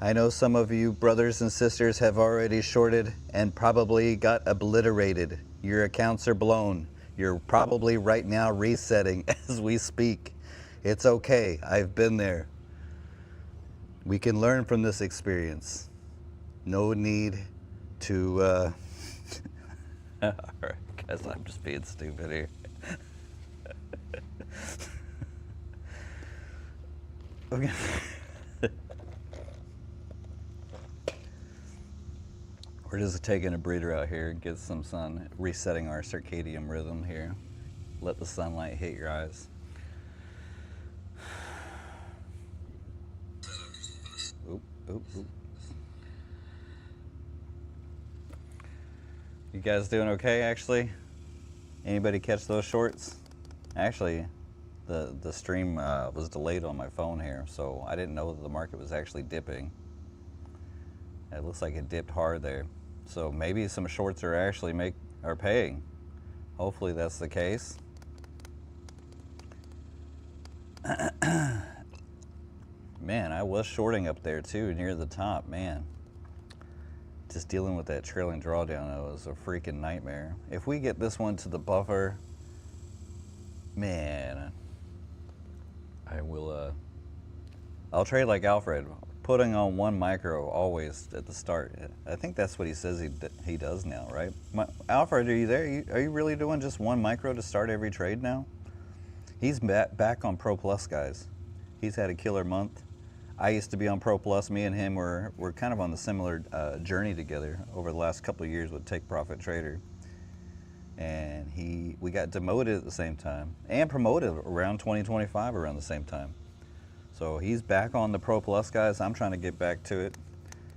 I know some of you brothers and sisters have already shorted and probably got obliterated. Your accounts are blown. You're probably right now resetting as we speak. It's okay. I've been there. We can learn from this experience. No need to, all right, guys, I'm just being stupid here. Okay. We're just taking a breather out here, get some sun, resetting our circadian rhythm here. Let the sunlight hit your eyes. Oop. Oop. You guys doing okay, actually? Anybody catch those shorts? Actually, the stream was delayed on my phone here, so I didn't know that the market was actually dipping. It looks like it dipped hard there. So maybe some shorts are actually are paying. Hopefully that's the case. Man, I was shorting up there too, near the top, man. Just dealing with that trailing drawdown, it was a freaking nightmare. If we get this one to the buffer, man, I'll trade like Alfred, putting on 1 micro always at the start. I think that's what he says he does now, right? Alfred, are you there? Are you really doing just 1 micro to start every trade now? He's back on Pro Plus, guys. He's had a killer month. I used to be on Pro Plus. Me and him were kind of on the similar journey together over the last couple of years with Take Profit Trader. And we got demoted at the same time and promoted around 2025 around the same time. So he's back on the Pro Plus, guys. I'm trying to get back to it.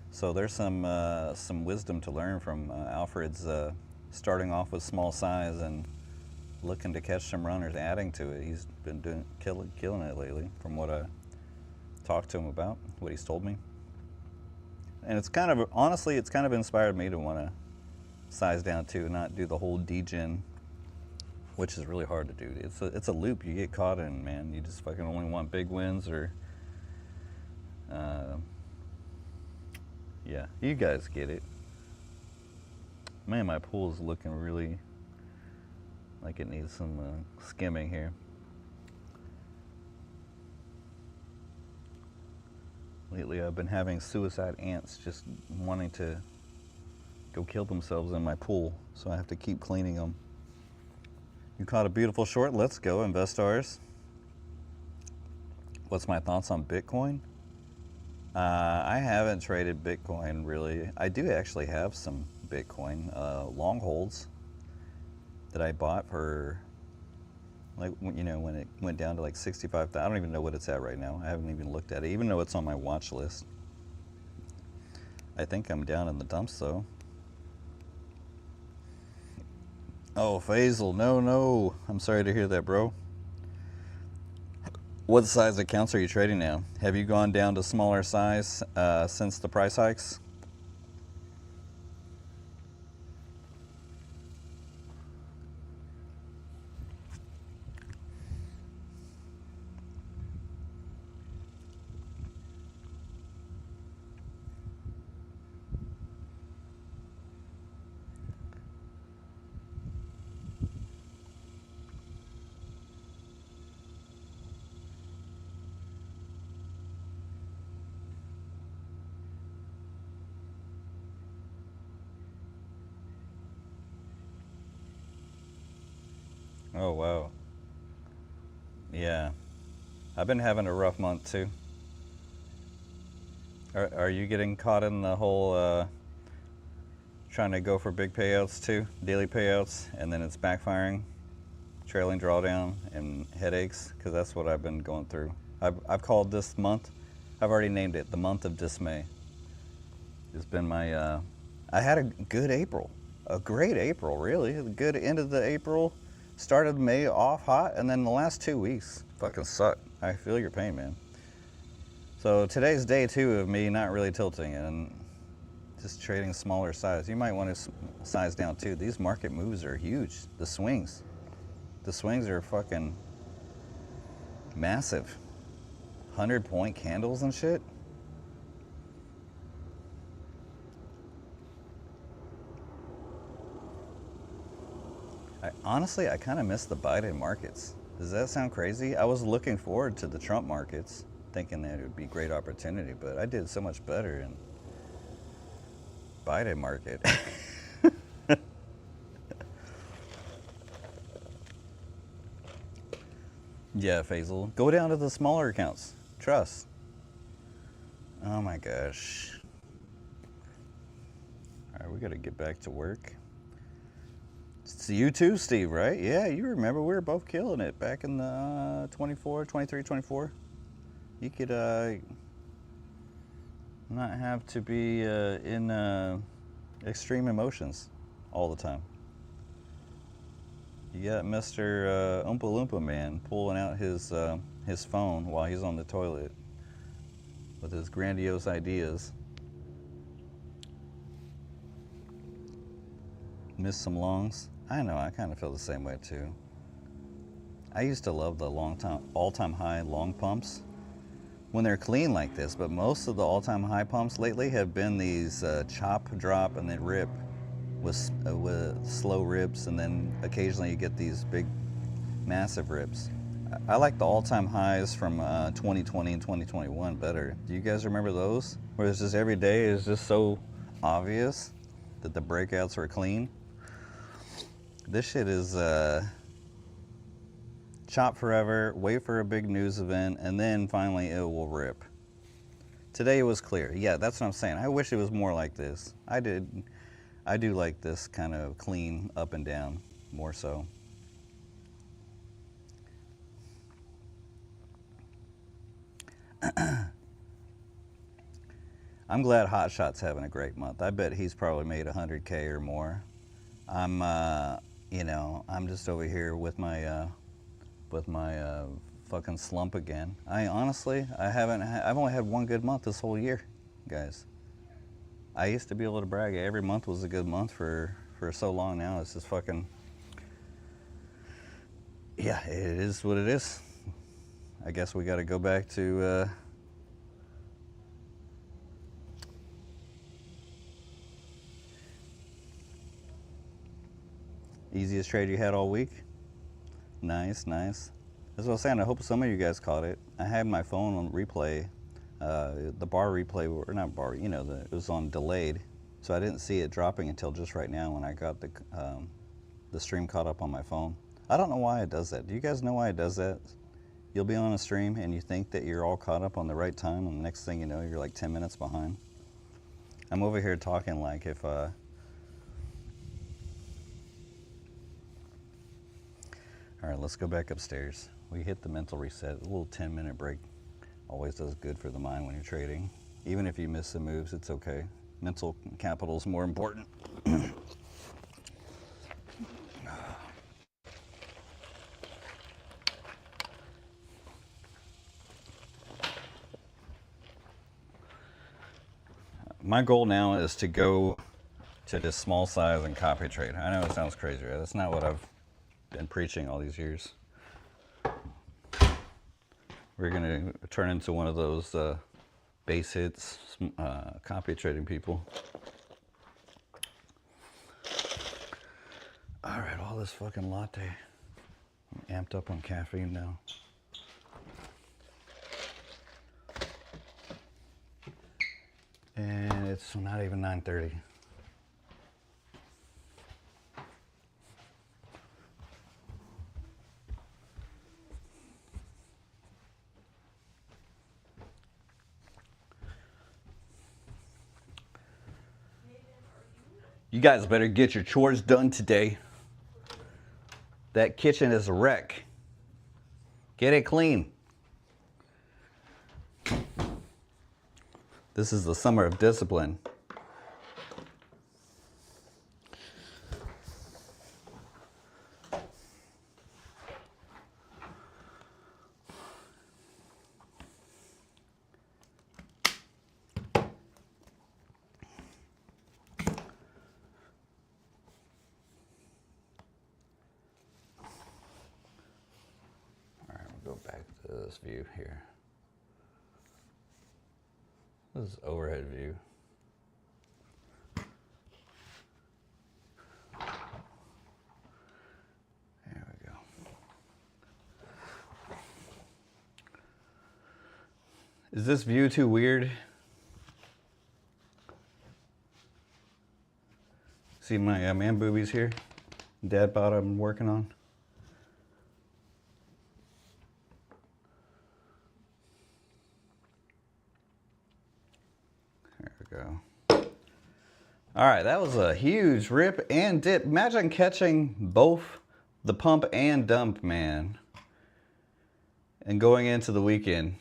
So there's some wisdom to learn from Alfred's starting off with small size and looking to catch some runners, adding to it. He's been killing it lately from what I talked to him about, what he's told me. And it's kind of, honestly, it's kind of inspired me to want to size down too, not do the whole degen, which is really hard to do. It's a loop you get caught in, man. You just fucking only want big wins or, yeah, you guys get it. Man, my pool is looking really like it needs some skimming here. Lately I've been having suicide ants just wanting to go kill themselves in my pool, so I have to keep cleaning them. You caught a beautiful short. Let's go, investors. What's my thoughts on Bitcoin? I haven't traded Bitcoin really. I do actually have some Bitcoin long holds that I bought for, like, you know, when it went down to like 65,000. I don't even know what it's at right now. I haven't even looked at it, even though it's on my watch list. I think I'm down in the dumps though. Oh, Faisal, no. I'm sorry to hear that, bro. What size accounts are you trading now? Have you gone down to smaller size since the price hikes? Oh, wow. Yeah. I've been having a rough month too. Are you getting caught in the whole trying to go for big payouts too, daily payouts, and then it's backfiring, trailing drawdown, and headaches? Because that's what I've been going through. I've called this month, I've already named it the month of dismay. It's been my, I had a good April, a great April, really. A good end of the April, started May off hot, and then the last 2 weeks fucking suck. I feel your pain, man. So today's day 2 of me not really tilting and just trading smaller size. You might want to size down too. These market moves are huge. The swings are fucking massive. 100-point candles and shit. Honestly, I kind of miss the Biden markets. Does that sound crazy? I was looking forward to the Trump markets, thinking that it would be a great opportunity, but I did so much better in Biden market. Yeah, Faisal. Go down to the smaller accounts. Trust. Oh my gosh. Alright, we gotta get back to work. It's you too, Steve, right? Yeah, you remember we were both killing it back in the 23, 24. You could not have to be in extreme emotions all the time. You got Mr. Oompa Loompa Man pulling out his phone while he's on the toilet with his grandiose ideas. Miss some longs? I know, I kind of feel the same way too. I used to love the all-time high long pumps when they're clean like this, but most of the all-time high pumps lately have been these chop, drop, and then rip with slow rips, and then occasionally you get these big, massive rips. I like the all-time highs from 2020 and 2021 better. Do you guys remember those? Where it's just every day is just so obvious that the breakouts were clean. This shit is chop forever, wait for a big news event, and then finally it will rip. Today it was clear. Yeah, that's what I'm saying. I wish it was more like this. I do like this kind of clean up and down more so. I'm glad Hot Shot's having a great month. I bet he's probably made 100K or more. I'm, you know, I'm just over here with my fucking slump again. I've only had one good month this whole year, guys. I used to be able to brag every month was a good month for so long now. It's just fucking, yeah, it is what it is. I guess we got to go back to easiest trade you had all week. Nice, nice. That's what I was saying. I hope some of you guys caught it. I had my phone on replay, the bar replay, or not bar, you know, it was on delayed, so I didn't see it dropping until just right now when I got the stream caught up on my phone. I don't know why it does that. Do you guys know why it does that? You'll be on a stream and you think that you're all caught up on the right time, and the next thing you know, you're like 10 minutes behind. I'm over here talking like if all right, let's go back upstairs. We hit the mental reset. A little 10-minute break always does good for the mind when you're trading. Even if you miss some moves, it's okay. Mental capital is more important. My goal now is to go to this small size and copy trade. I know it sounds crazy, right? That's not what I've been preaching all these years. We're going to turn into one of those base hits, copy trading people. All right, all this fucking latte. I'm amped up on caffeine now. And it's not even 9:30. You guys better get your chores done today. That kitchen is a wreck. Get it clean. This is the summer of discipline. All right, we'll go back to this view here. This is overhead view. There we go. Is this view too weird? See my man boobies here? Dad bod I'm working on. Go. All right, that was a huge rip and dip. Imagine catching both the pump and dump, man, and going into the weekend.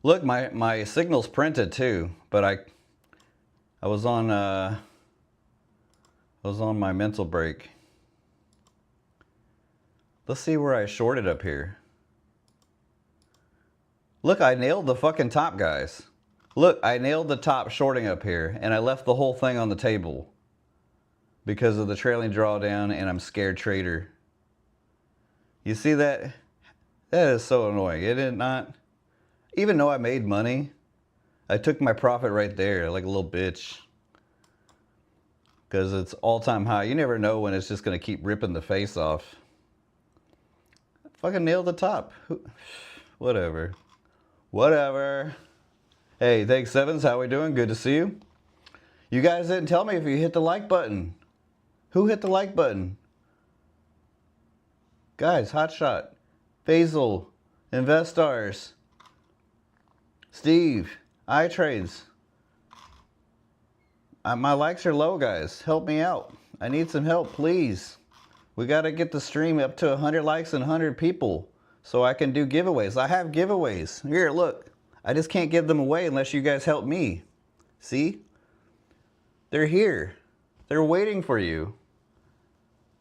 Look, my signal's printed too, but I was on my mental break. Let's see where I shorted up here. Look, I nailed the fucking top, guys. Look, I nailed the top shorting up here, and I left the whole thing on the table because of the trailing drawdown, and I'm scared trader. You see that? That is so annoying. It did not, even though I made money, I took my profit right there like a little bitch. Because it's all-time high. You never know when it's just going to keep ripping the face off. Fucking nailed the top. Whatever. Whatever. Hey, thanks, Sevens. How we doing? Good to see you. You guys didn't tell me if you hit the like button. Who hit the like button? Guys, Hotshot, Basil, Investars, Steve, iTrades. My likes are low, guys. Help me out. I need some help, please. We got to get the stream up to 100 likes and 100 people so I can do giveaways. I have giveaways. Here, look. I just can't give them away unless you guys help me. See? They're here. They're waiting for you.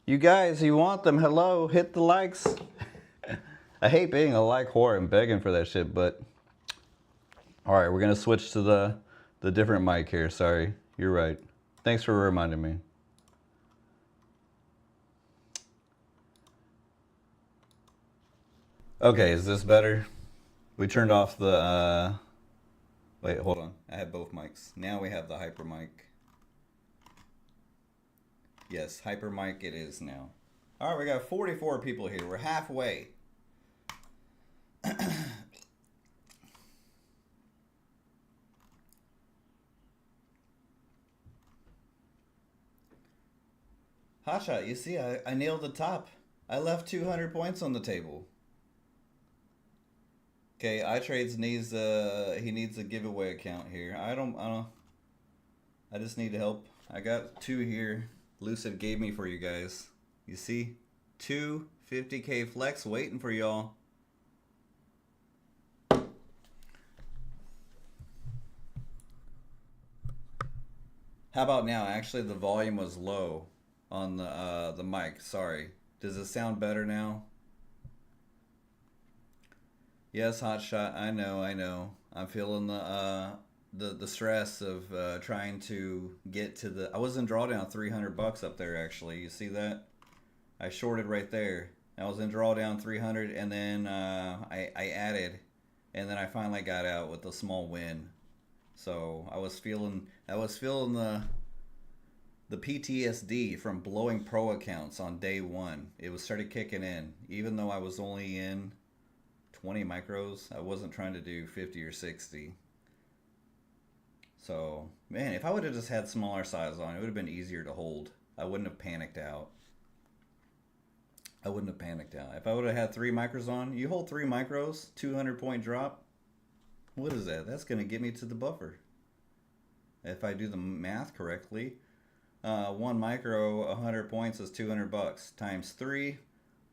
You guys, you want them, hello, hit the likes. I hate being a like whore and begging for that shit, but... Alright, we're going to switch to the different mic here. Sorry, you're right. Thanks for reminding me. Okay, is this better? We turned off the... Wait, hold on. I had both mics. Now we have the hyper mic. Yes, hyper mic it is now. Alright, we got 44 people here. We're halfway. Hotshot, you see, I nailed the top. I left 200 points on the table. Okay, iTrades needs he needs a giveaway account here. I just need help. I got 2 here. Lucid gave me for you guys. You see? 2 50K flex waiting for y'all. How about now? Actually, the volume was low on the mic. Sorry. Does it sound better now? Yes, Hotshot. I know. I'm feeling the stress of trying to get to the... I was in drawdown $300 up there, actually. You see that? I shorted right there. I was in drawdown 300, and then I added, and then I finally got out with a small win. So I was feeling the PTSD from blowing pro accounts on day 1. It was started kicking in, even though I was only in 20 micros. I wasn't trying to do 50 or 60. So, man, if I would have just had smaller size on, it would have been easier to hold. I wouldn't have panicked out. If I would have had 3 micros on, you hold 3 micros, 200 point drop. What is that? That's going to get me to the buffer. If I do the math correctly, 1 micro, 100 points is $200. Times 3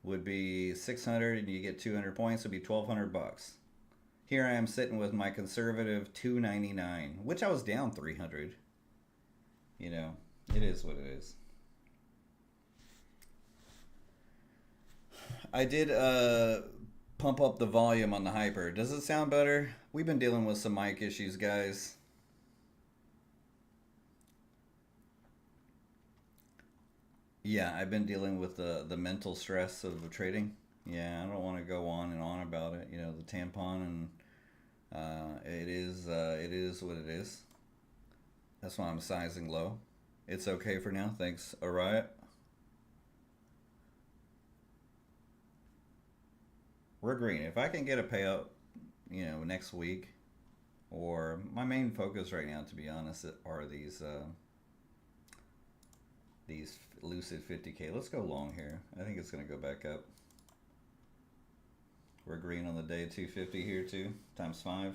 would be 600, and you get 200 points, would be $1,200. Here I am sitting with my conservative $299, which I was down 300. You know, it is what it is. I did pump up the volume on the hyper. Does it sound better? We've been dealing with some mic issues, guys. Yeah, I've been dealing with the mental stress of trading. Yeah, I don't want to go on and on about it. You know, the tampon, and it is what it is. That's why I'm sizing low. It's okay for now. Thanks, Araya. We're green. If I can get a payout, you know, next week, or my main focus right now, to be honest, are these Lucid 50K. Let's go long here. I think it's going to go back up. We're green on the day, 250 here too, times 5.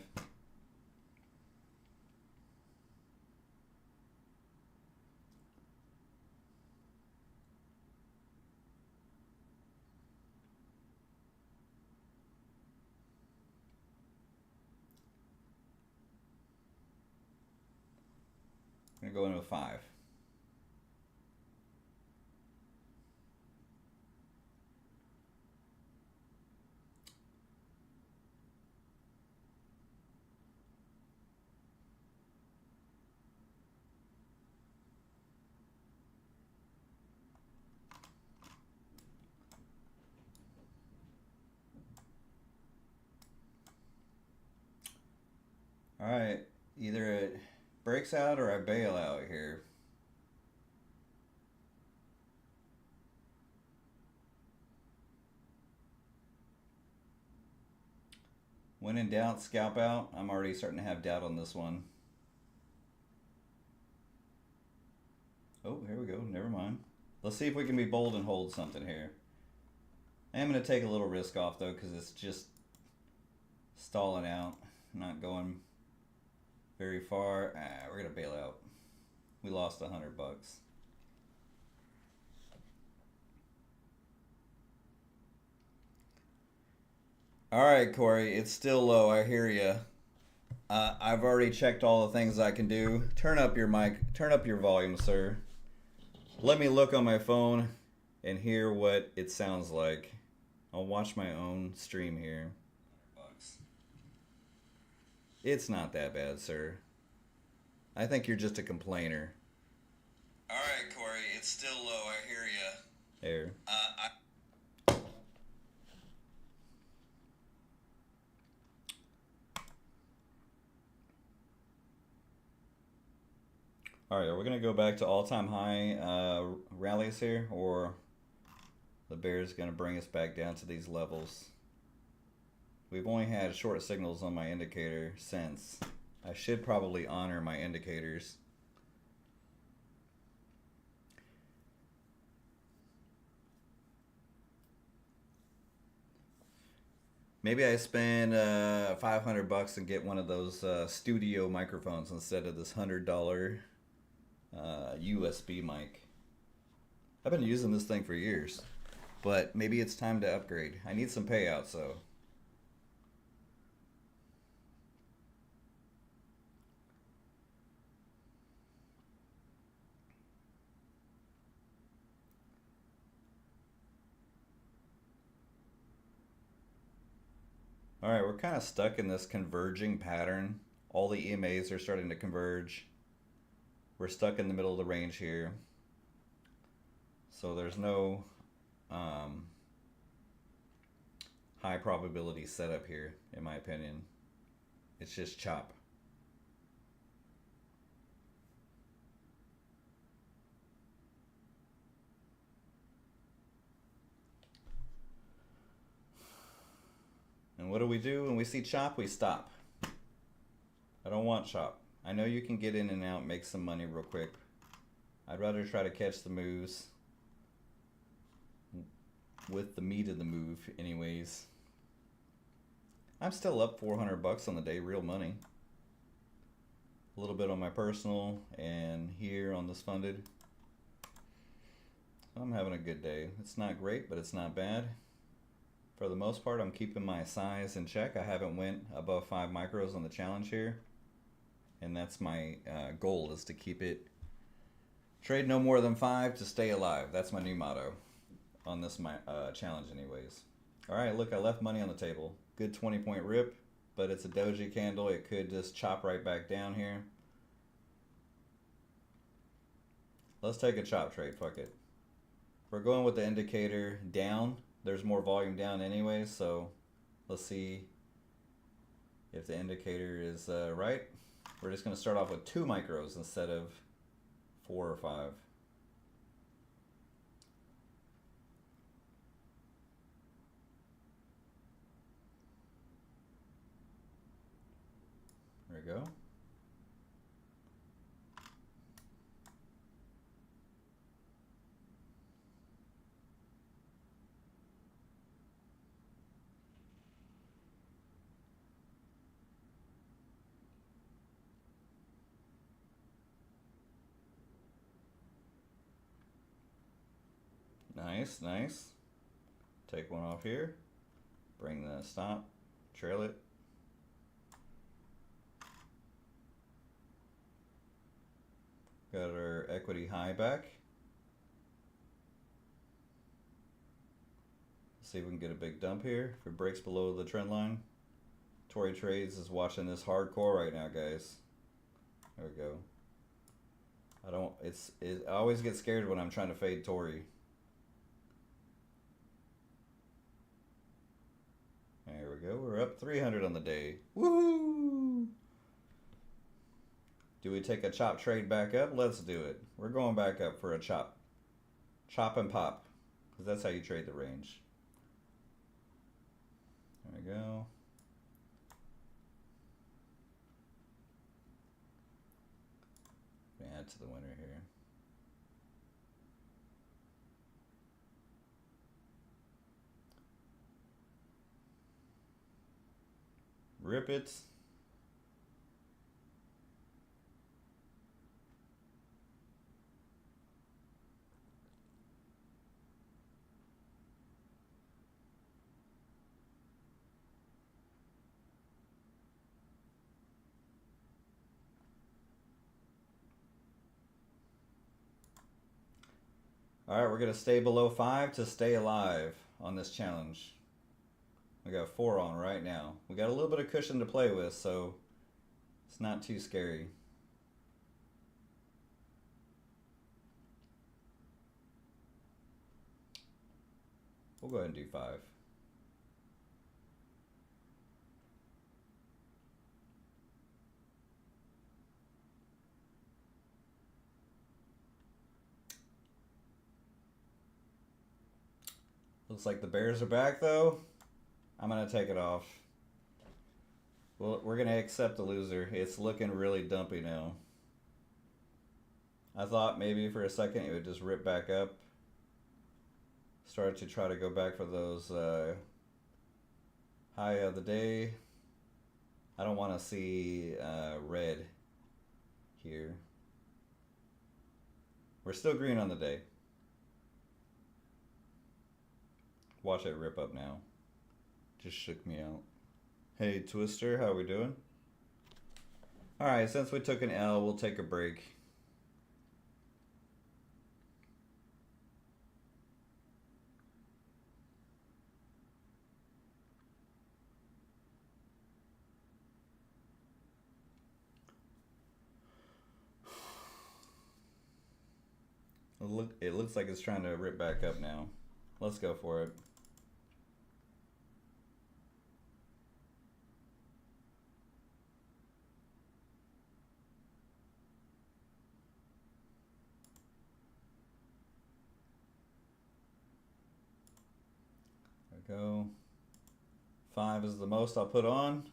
I'm gonna go in with 5. All right, either it breaks out or I bail out here. When in doubt, scalp out. I'm already starting to have doubt on this one. Oh, here we go. Never mind. Let's see if we can be bold and hold something here. I am going to take a little risk off, though, because it's just stalling out. Not going very far. We're going to bail out. We lost $100. All right, Corey, it's still low. I hear you. I've already checked all the things I can do. Turn up your mic. Turn up your volume, sir. Let me look on my phone and hear what it sounds like. I'll watch my own stream here. It's not that bad, sir. I think you're just a complainer. All right, Corey, it's still low. I hear you. There. All right, are we going to go back to all-time high rallies here, or the bear's going to bring us back down to these levels? We've only had short signals on my indicator since. I should probably honor my indicators. Maybe I spend $500 and get one of those studio microphones instead of this $100 USB mic. I've been using this thing for years, but maybe it's time to upgrade. I need some payouts, so. All right, we're kind of stuck in this converging pattern. All the EMAs are starting to converge. We're stuck in the middle of the range here. So there's no high probability setup here, in my opinion. It's just chop. And what do? When we see chop, we stop. I don't want chop. I know you can get in and out, make some money real quick. I'd rather try to catch the moves with the meat of the move anyways. I'm still up $400 on the day, real money. A little bit on my personal and here on this funded. I'm having a good day. It's not great, but it's not bad. For the most part, I'm keeping my size in check. I haven't went above 5 micros on the challenge here. And that's my goal, is to keep it, trade no more than 5 to stay alive. That's my new motto on this challenge anyways. All right, look, I left money on the table. Good 20-point rip, but it's a doji candle. It could just chop right back down here. Let's take a chop trade, fuck it. We're going with the indicator down. There's more volume down anyways, so let's see if the indicator is right. We're just going to start off with 2 micros instead of 4 or 5. There we go. Nice, nice. Take one off here. Bring the stop. Trail it. Got our equity high back. See if we can get a big dump here. If it breaks below the trend line. Tory Trades is watching this hardcore right now, guys. There we go. I always get scared when I'm trying to fade Tory. There we go. We're up 300 on the day. Woohoo! Do we take a chop trade back up? Let's do it. We're going back up for a chop. Chop and pop. Because that's how you trade the range. There we go. Add to the winner here. Rip it. All right, we're going to stay below 5 to stay alive on this challenge. We got 4 on right now. We got a little bit of cushion to play with, so it's not too scary. We'll go ahead and do 5. Looks like the Bears are back, though. I'm going to take it off. Well, we're going to accept the loser. It's looking really dumpy now. I thought maybe for a second it would just rip back up. Start to try to go back for those high of the day. I don't want to see red here. We're still green on the day. Watch it rip up now. Just shook me out. Hey Twister, how we doing? Alright, since we took an L, we'll take a break. It looks like it's trying to rip back up now. Let's go for it. There we go. 5 is the most I'll put on.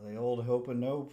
The old hope and nope.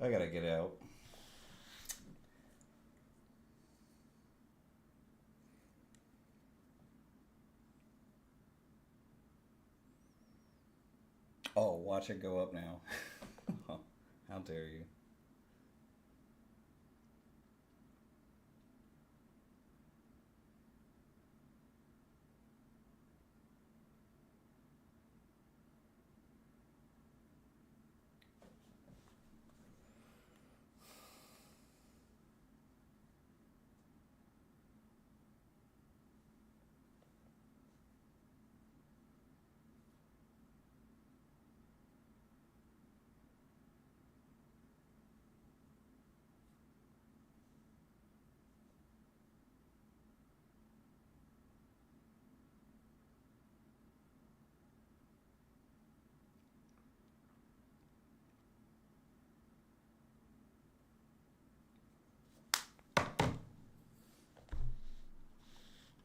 I gotta get out. Oh, watch it go up now. How dare you.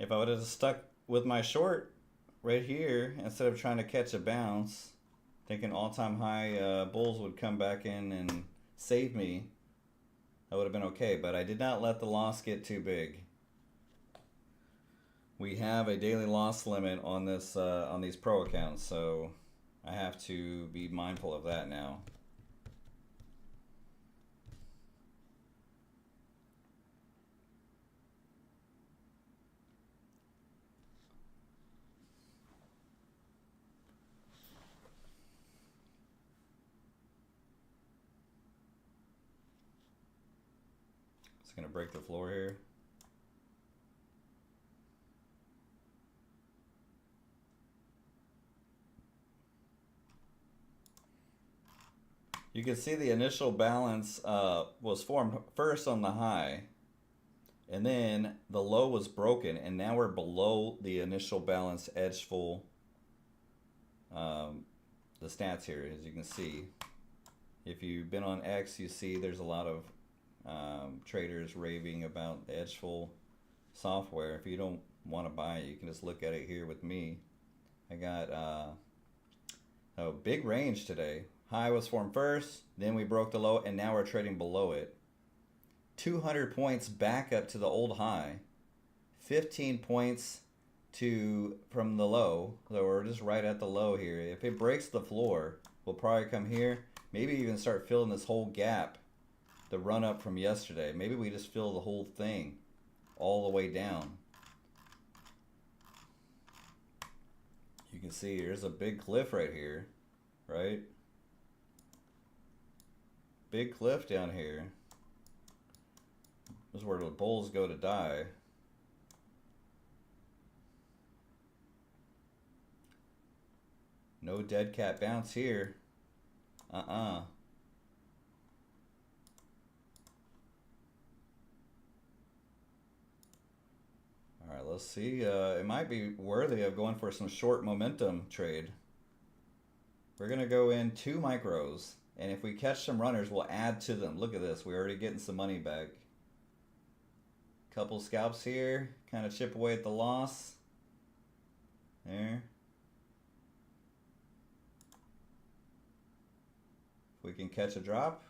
If I would have stuck with my short right here instead of trying to catch a bounce, thinking all-time high bulls would come back in and save me, I would have been okay. But I did not let the loss get too big. We have a daily loss limit on this on these pro accounts, so I have to be mindful of that now. It's gonna break the floor here. You can see the initial balance was formed first on the high, and then the low was broken, and now we're below the initial balance edge full. The stats here, as you can see. If you've been on X, you see there's a lot of traders raving about the edgeful software. If you don't want to buy it, you can just look at it here with me. I got a big range today. High was formed first, then we broke the low, and now we're trading below it. 200 points back up to the old high. 15 points from the low, so we're just right at the low here. If it breaks the floor, we'll probably come here, maybe even start filling this whole gap, the run up from yesterday. Maybe we just fill the whole thing all the way down. You can see there's a big cliff right here, right? Big cliff down here. This is where the bulls go to die. No dead cat bounce here. Alright, let's see. It might be worthy of going for some short momentum trade. We're going to go in 2 micros. And if we catch some runners, we'll add to them. Look at this. We're already getting some money back. Couple scalps here. Kind of chip away at the loss. There. If we can catch a drop.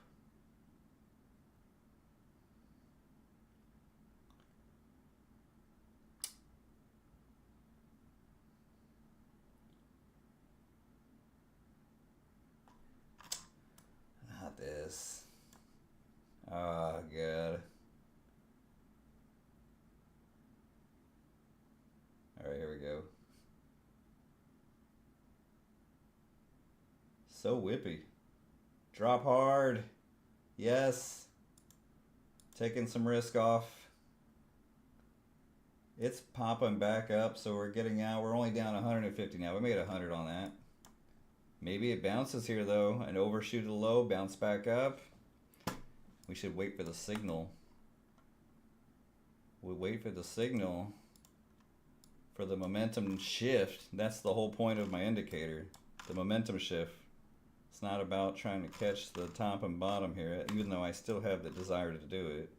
Not this. Oh, God. All right, here we go. So whippy. Drop hard. Yes. Taking some risk off. It's popping back up, so we're getting out. We're only down 150 now. We made 100 on that. Maybe it bounces here, though, and overshoot a low, bounce back up. We should wait for the signal. We wait for the signal for the momentum shift. That's the whole point of my indicator, the momentum shift. It's not about trying to catch the top and bottom here, even though I still have the desire to do it.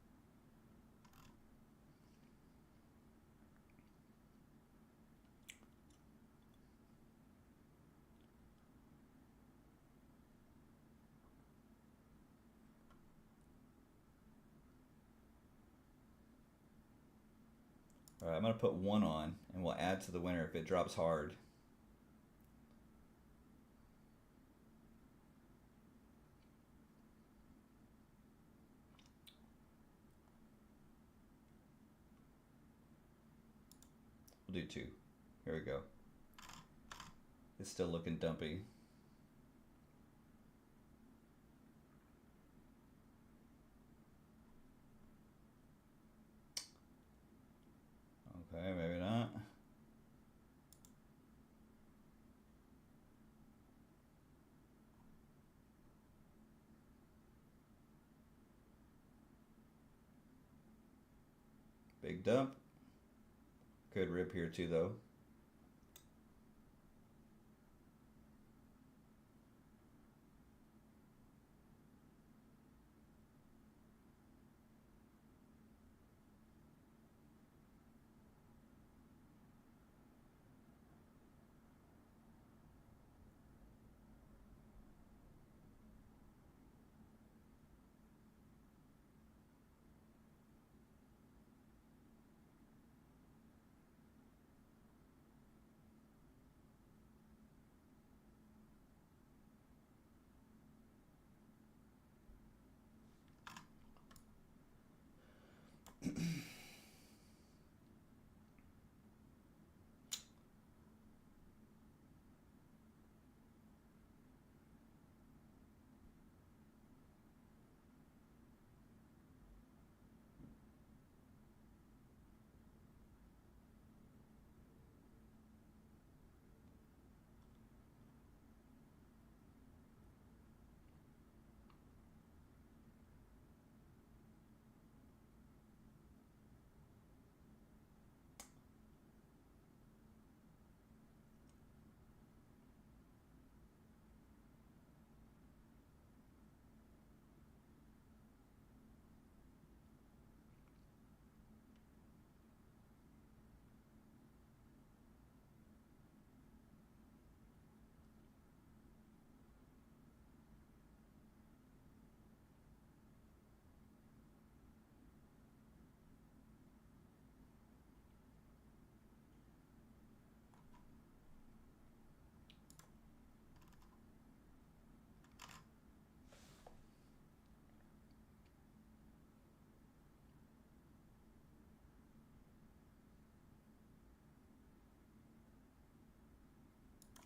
All right, I'm going to put 1 on, and we'll add to the winner if it drops hard. We'll do 2. Here we go. It's still looking dumpy. Okay, maybe not. Big dump. Could rip here too, though.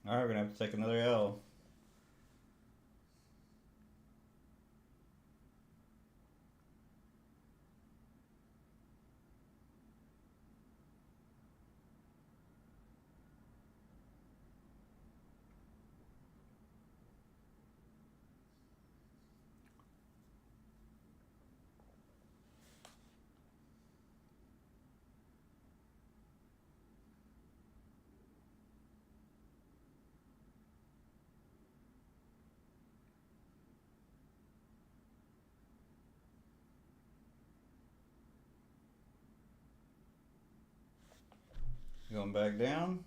All right, we're going to have to take another L. Going back down.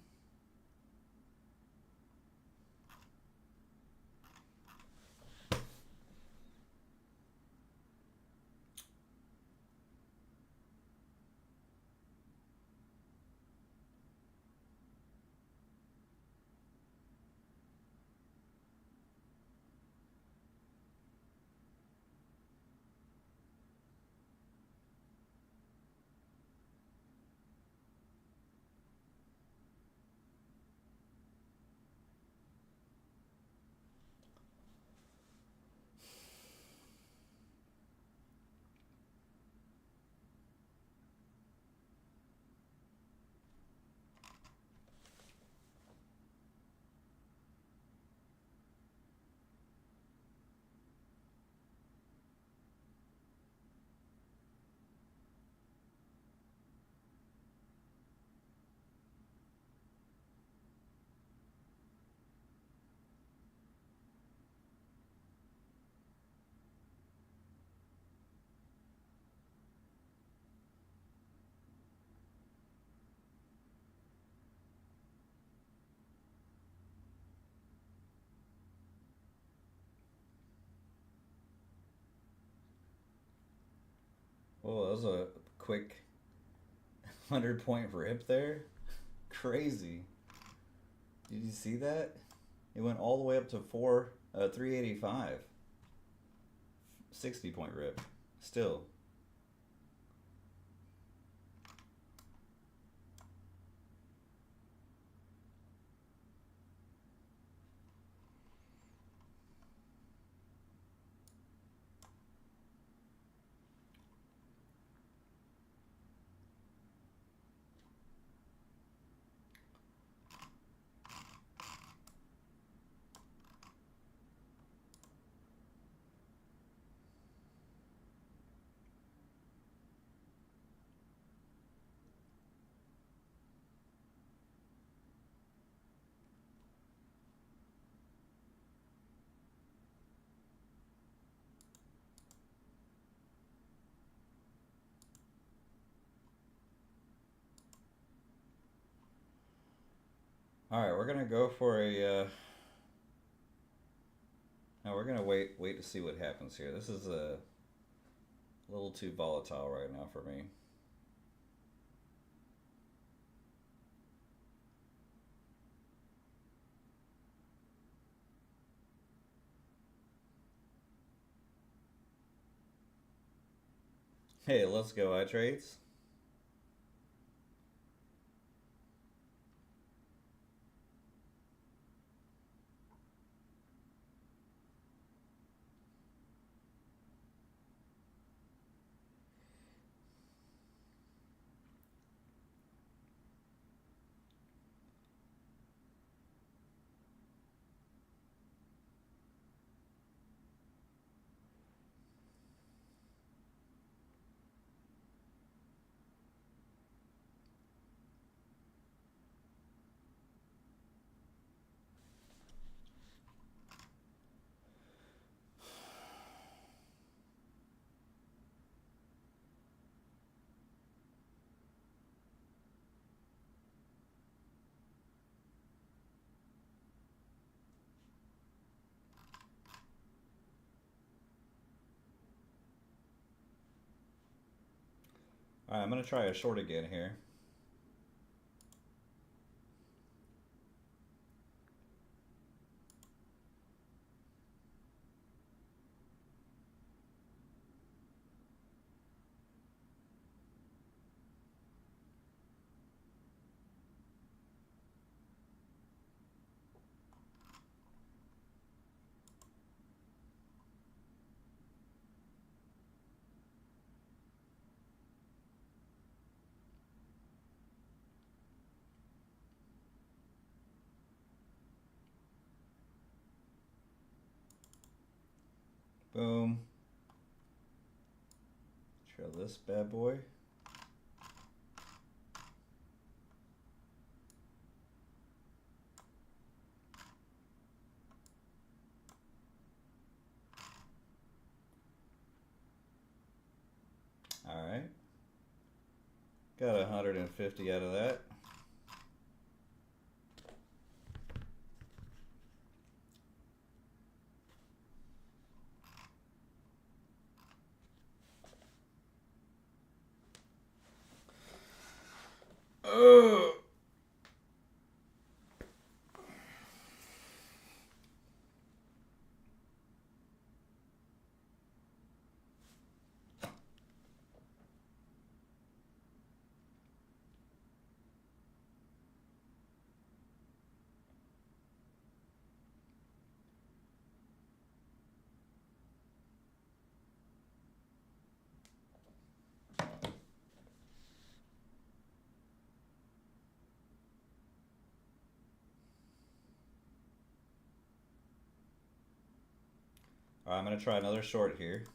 Oh, that was a quick 100-point rip there. Crazy. Did you see that? It went all the way up to 385. 60-point rip. Still. All right, we're gonna go for a. No, we're gonna wait to see what happens here. This is a little too volatile right now for me. Hey, let's go, iTrades. All right, I'm gonna try a short again here. Boom. Trail this bad boy. All right. Got 150 out of that. Oh. All right, I'm going to try another short here.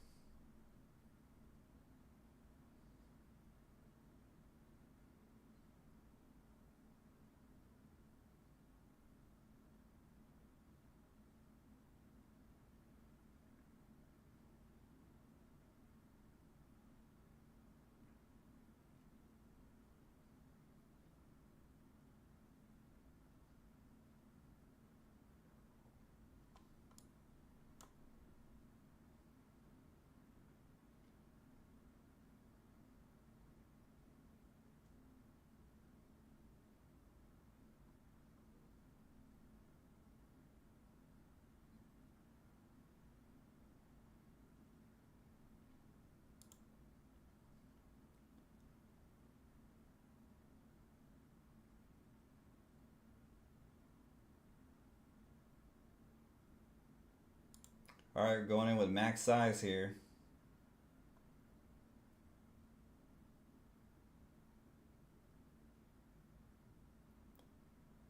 All right, going in with max size here.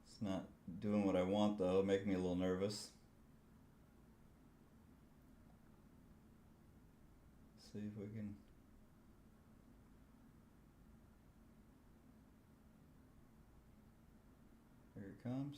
It's not doing what I want though, making me a little nervous. See if we can. Here it comes.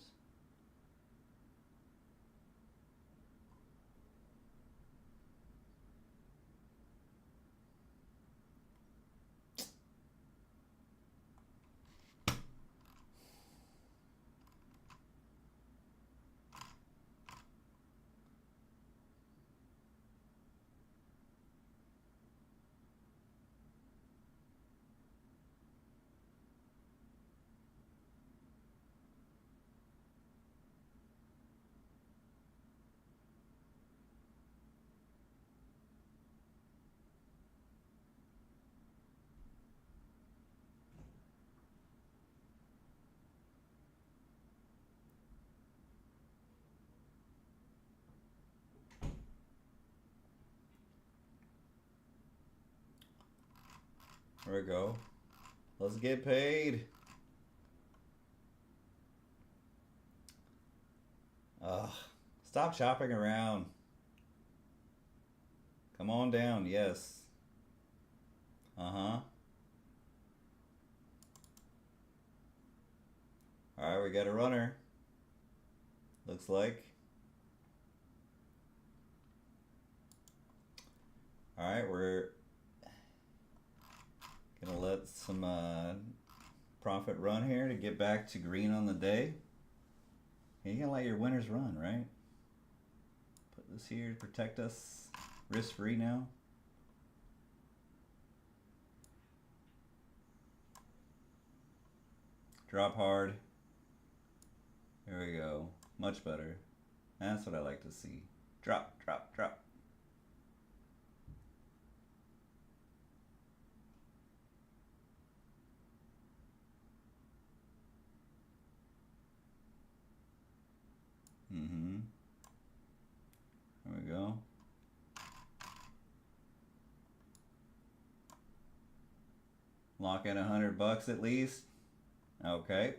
There we go. Let's get paid. Ugh. Stop chopping around. Come on down. Yes. Uh-huh. Alright, we got a runner. Looks like. Alright, we're gonna let some profit run here to get back to green on the day. You gotta let your winners run, right? Put this here to protect us. Risk free now. Drop hard. There we go. Much better. That's what I like to see. Drop, drop, drop. Mm-hmm. There we go. Lock in $100 at least. Okay.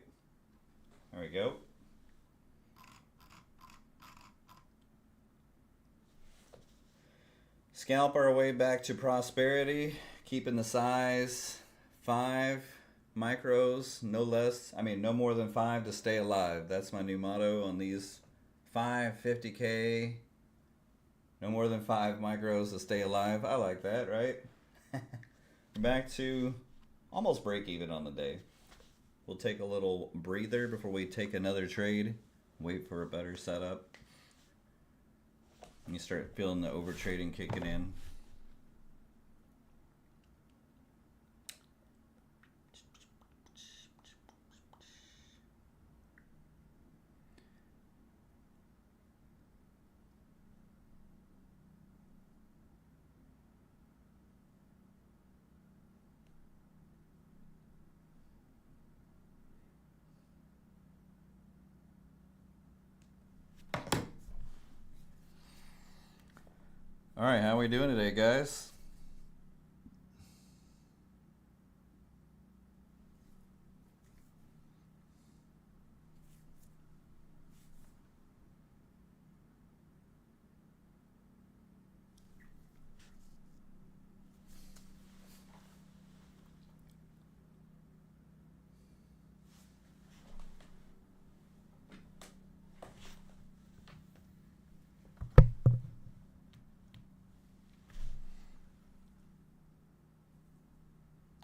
There we go. Scalp our way back to prosperity, keeping the size 5 micros, no less. I mean, no more than 5 to stay alive. That's my new motto on these 50K. No more than 5 micros to stay alive. I like that, right? Back to almost break even on the day. We'll take a little breather before we take another trade. Wait for a better setup. And you start feeling the over trading kicking in. All right, how are we doing today, guys?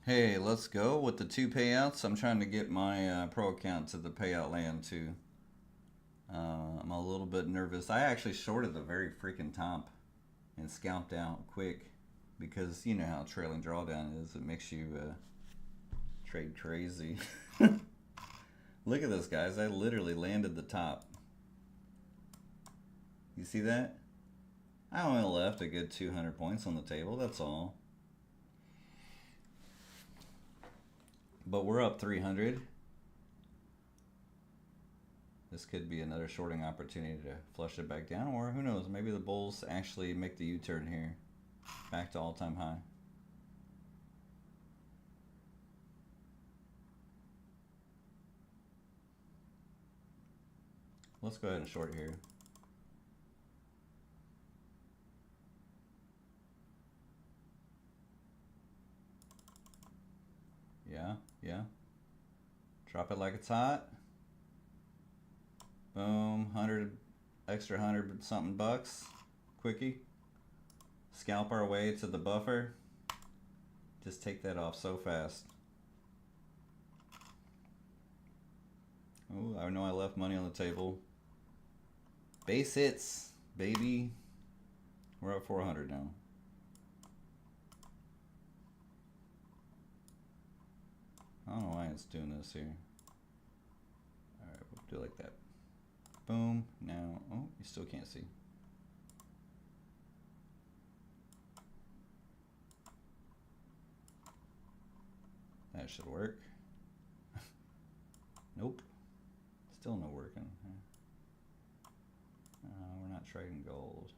Hey, let's go with the 2 payouts. I'm trying to get my pro account to the payout land too. I'm a little bit nervous. I actually shorted the very freaking top and scalped out quick because you know how trailing drawdown is. It makes you trade crazy. Look at this, guys. I literally landed the top. You see that? I only left a good 200 points on the table. That's all. But we're up 300. this could be another shorting opportunity to flush it back down, or who knows, maybe the bulls actually make the U-turn here back to all-time high. Let's go ahead and short here. Yeah. Drop it like it's hot. Boom, 100 something bucks. Quickie. Scalp our way to the buffer. Just take that off so fast. Oh, I know I left money on the table. Base hits, baby. We're at 400 now. I don't know why it's doing this here. Alright, we'll do it like that. Boom. Now, oh, you still can't see. That should work. Nope. Still no working. We're not trading gold.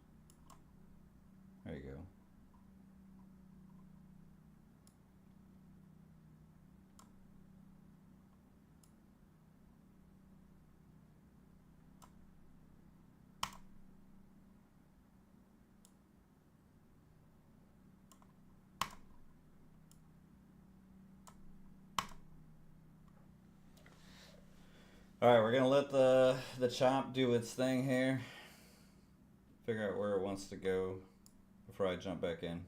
There you go. All right, we're gonna let the chop do its thing here. Figure out where it wants to go before I jump back in.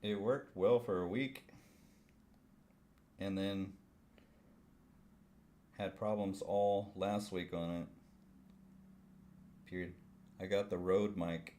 It worked well for a week and then had problems all last week on it. Period. I got the Rode mic.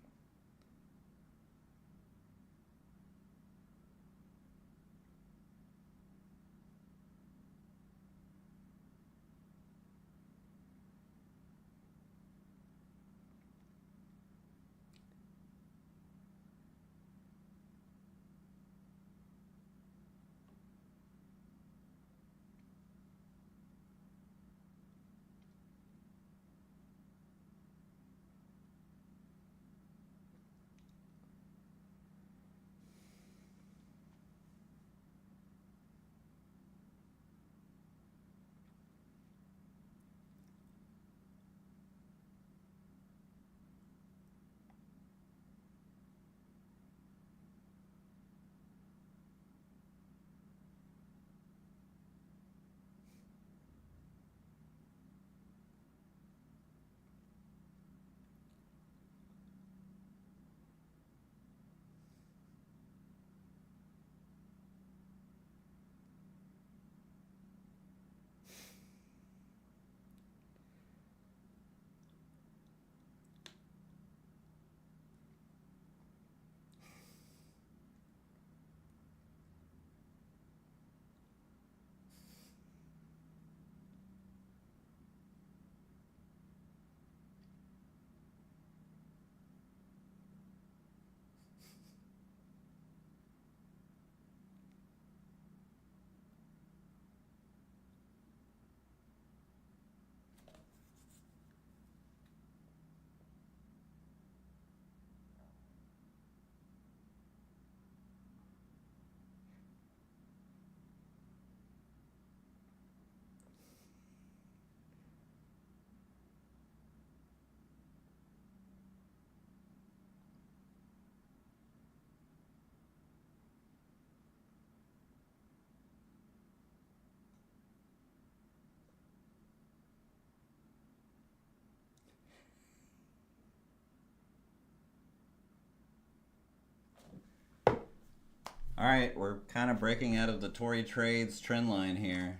Alright, we're kind of breaking out of the Tory Trades trend line here.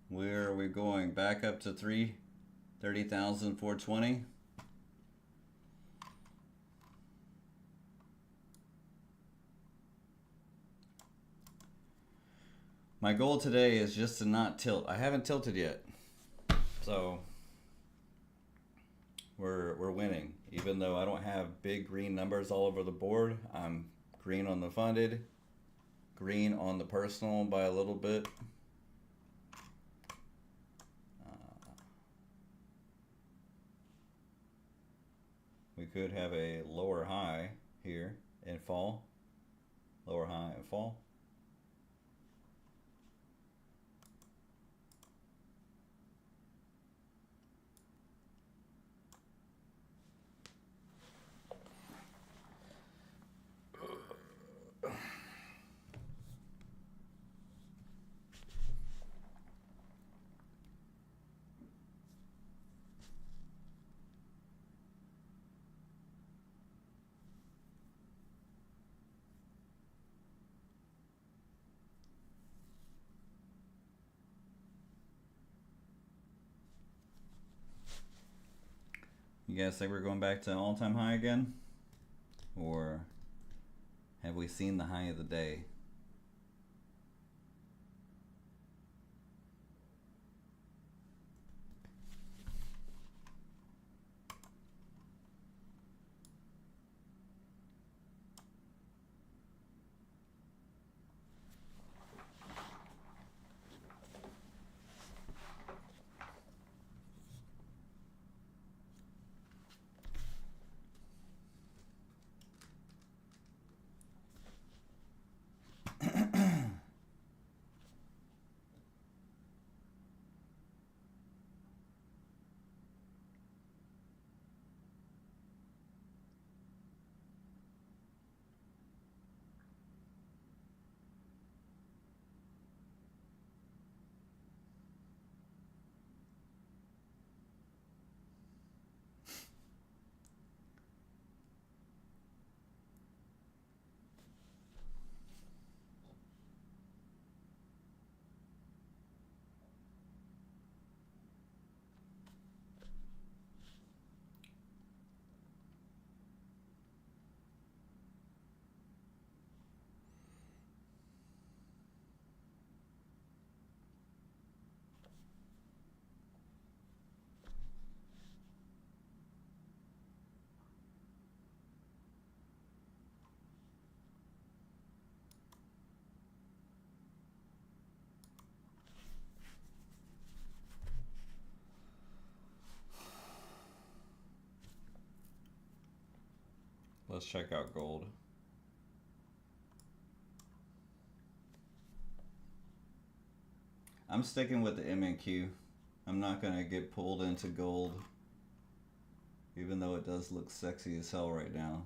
Where are we going? Back up to 330,420. My goal today is just to not tilt. I haven't tilted yet. So we're winning. Even though I don't have big green numbers all over the board, I'm green on the funded, green on the personal by a little bit. We could have a lower high here and fall. Lower high and fall. You guys think we're going back to all-time high again? Or have we seen the high of the day? Let's check out gold. I'm sticking with the MNQ. I'm not going to get pulled into gold, even though it does look sexy as hell right now.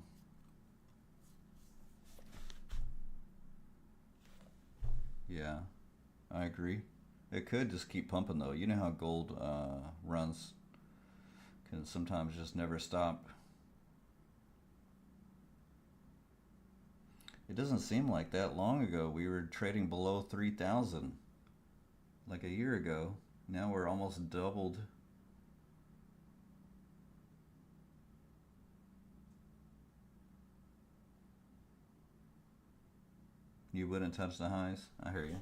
Yeah, I agree. It could just keep pumping though. You know how gold runs can sometimes just never stop. It doesn't seem like that long ago we were trading below 3,000 like a year ago. Now we're almost doubled. You wouldn't touch the highs? I hear you.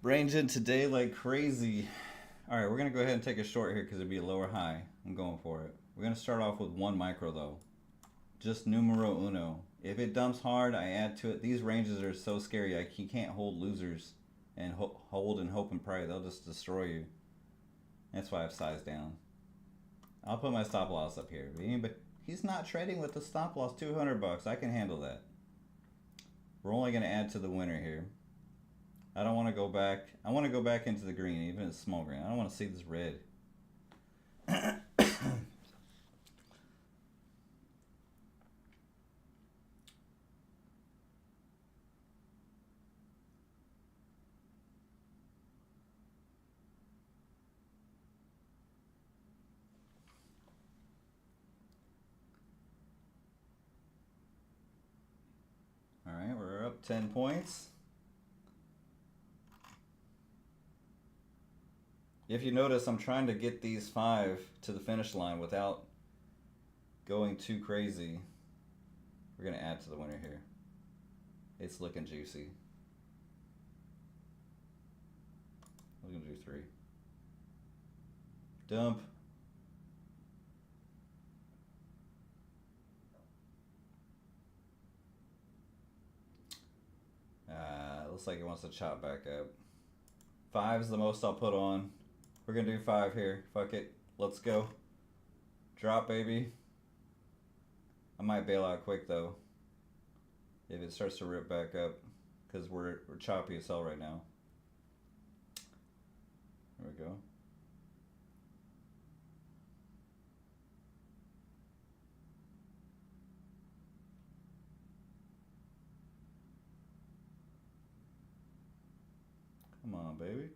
Ranging today like crazy. Alright, we're going to go ahead and take a short here because it'd be a lower high. I'm going for it. We're going to start off with 1 micro though. Just numero uno. If it dumps hard, I add to it. These ranges are so scary. You can't hold losers and hold and hope and pray. They'll just destroy you. That's why I've sized down. I'll put my stop loss up here. But he's not trading with the stop loss. $200. I can handle that. We're only going to add to the winner here. I don't want to go back. I want to go back into the green, even if it's small green. I don't want to see this red. Alright, we're up 10 points. If you notice, I'm trying to get these 5 to the finish line without going too crazy. We're going to add to the winner here. It's looking juicy. We're going to do 3. Dump. Looks like it wants to chop back up. 5 is the most I'll put on. We're going to do 5 here. Fuck it. Let's go. Drop, baby. I might bail out quick, though, if it starts to rip back up, because we're choppy as hell right now. There we go. Come on, baby.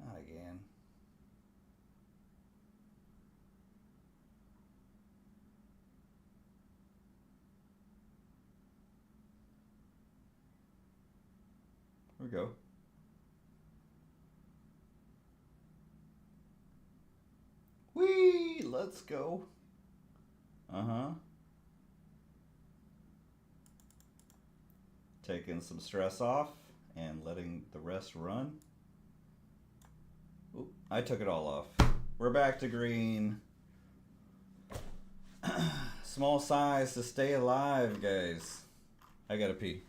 Not again. Here we go. Whee! Let's go. Taking some stress off and letting the rest run. Oop, I took it all off. We're back to green. Small size to stay alive, guys. I gotta pee.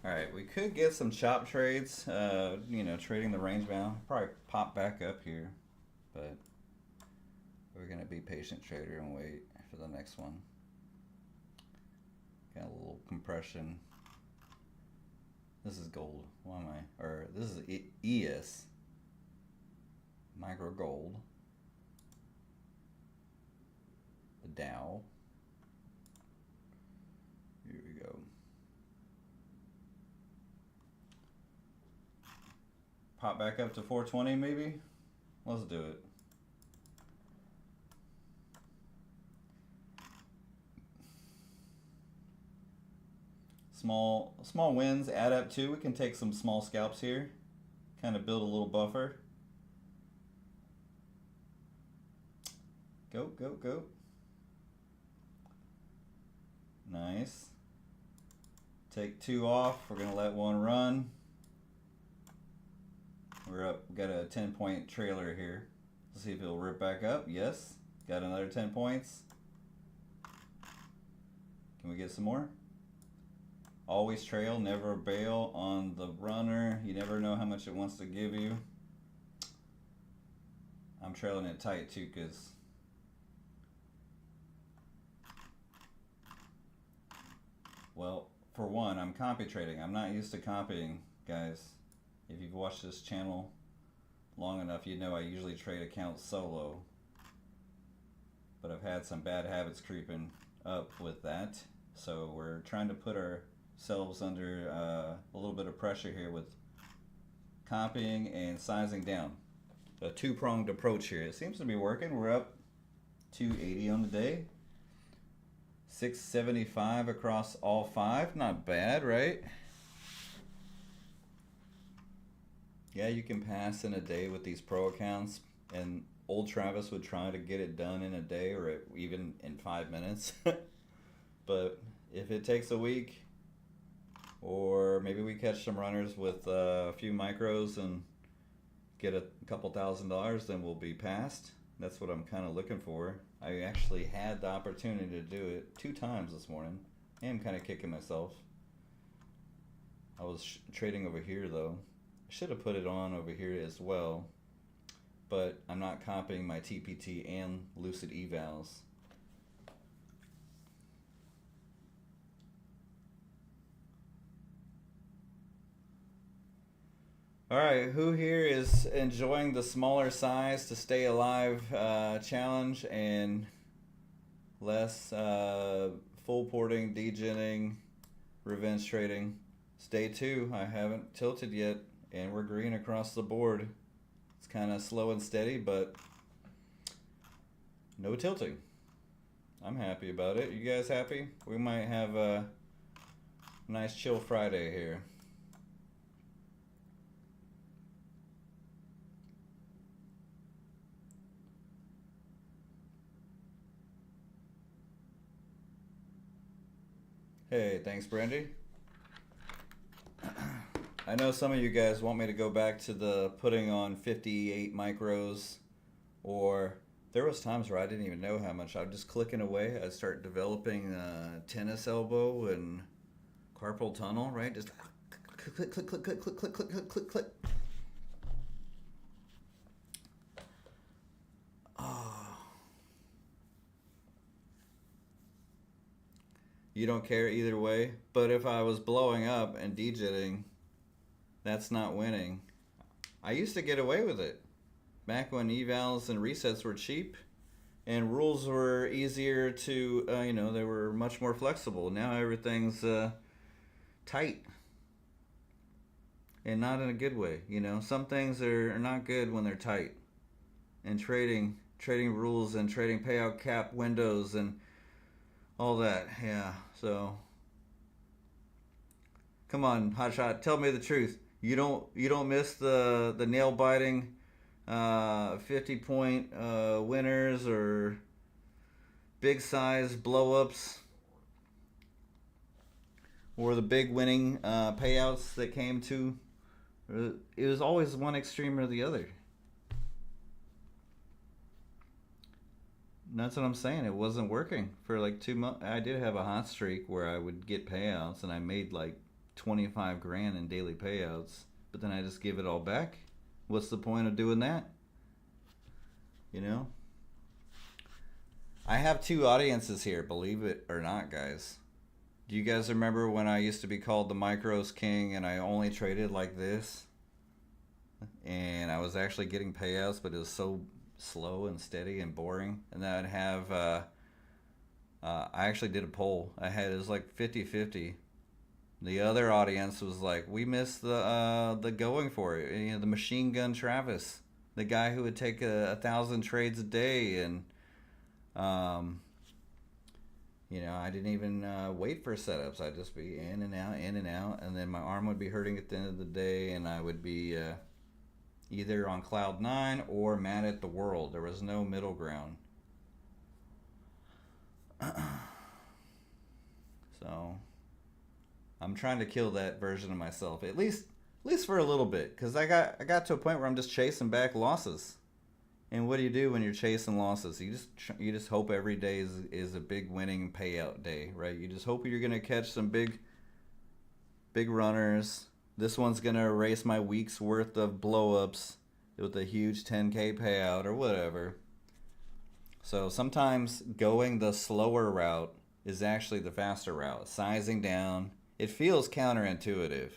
Alright, we could get some chop trades, trading the range bound. Probably pop back up here, but we're going to be patient trader and wait for the next one. Got a little compression. This is gold. Why am I? Or this is ES. Micro gold. The Dow. pop back up to 420 maybe? Let's do it. Small wins add up too. We can take some small scalps here. Kind of build a little buffer. Go, go, go. Nice. Take 2 off. We're going to let 1 run. We're up. Got a 10-point trailer here. Let's see if it'll rip back up. Yes. Got another 10 points. Can we get some more? Always trail, never bail on the runner. You never know how much it wants to give you. I'm trailing it tight too, because well, for one, I'm copy trading. I'm not used to copying, guys. If you've watched this channel long enough, you know I usually trade accounts solo. But I've had some bad habits creeping up with that. So we're trying to put ourselves under a little bit of pressure here with copying and sizing down. A two-pronged approach here. It seems to be working. We're up 280 on the day. 675 across all 5. Not bad, right? Yeah, you can pass in a day with these pro accounts, and old Travis would try to get it done in a day or even in 5 minutes. But if it takes a week, or maybe we catch some runners with a few micros and get a couple $1,000, then we'll be passed. That's what I'm kind of looking for. I actually had the opportunity to do it 2 times this morning. I am kind of kicking myself. I was trading over here though. I should have put it on over here as well, but I'm not copying my TPT and Lucid evals. Alright, who here is enjoying the smaller size to stay alive challenge and less full porting, degenning, revenge trading? It's day 2. I haven't tilted yet, and we're green across the board. It's kind of slow and steady, but no tilting. I'm happy about it. You guys happy? We might have a nice chill Friday here. Hey, thanks, Brandy. I know some of you guys want me to go back to the putting on 58 micros, or there was times where I didn't even know how much. I was just clicking away. I'd start developing tennis elbow and carpal tunnel, right? Just click, click, click, click, click, click, click, click, click, click. You don't care either way, but if I was blowing up and dejetting, that's not winning. I used to get away with it back when evals and resets were cheap and rules were easier to, they were much more flexible. Now everything's tight, and not in a good way. Some things are not good when they're tight. And trading rules and trading payout cap windows and all that, yeah. So, come on, Hotshot, tell me the truth. You don't miss the nail biting 50-point winners or big size blow ups, or the big winning payouts that came to. It was always one extreme or the other. That's what I'm saying. It wasn't working for like 2 months. I did have a hot streak where I would get payouts, and I made like 25 grand in daily payouts, but then I just give it all back. What's the point of doing that? I have 2 audiences here, believe it or not, guys. Do you guys remember when I used to be called the Micros King and I only traded like this? And I was actually getting payouts, but it was so slow and steady and boring. And then I'd have I actually did a poll. It was like 50-50. The other audience was like, we missed the going for it. You know, the machine gun Travis, the guy who would take 1,000 trades a day, and you know, I didn't even wait for setups. I'd just be in and out, and then my arm would be hurting at the end of the day, and I would be either on cloud 9 or mad at the world. There was no middle ground. So I'm trying to kill that version of myself, at least for a little bit, because I got to a point where I'm just chasing back losses. And what do you do when you're chasing losses? You just hope every day is a big winning payout day, right? You just hope you're gonna catch some big runners. This one's gonna erase my week's worth of blow-ups with a huge 10K payout or whatever. So sometimes going the slower route is actually the faster route. Sizing down. It feels counterintuitive.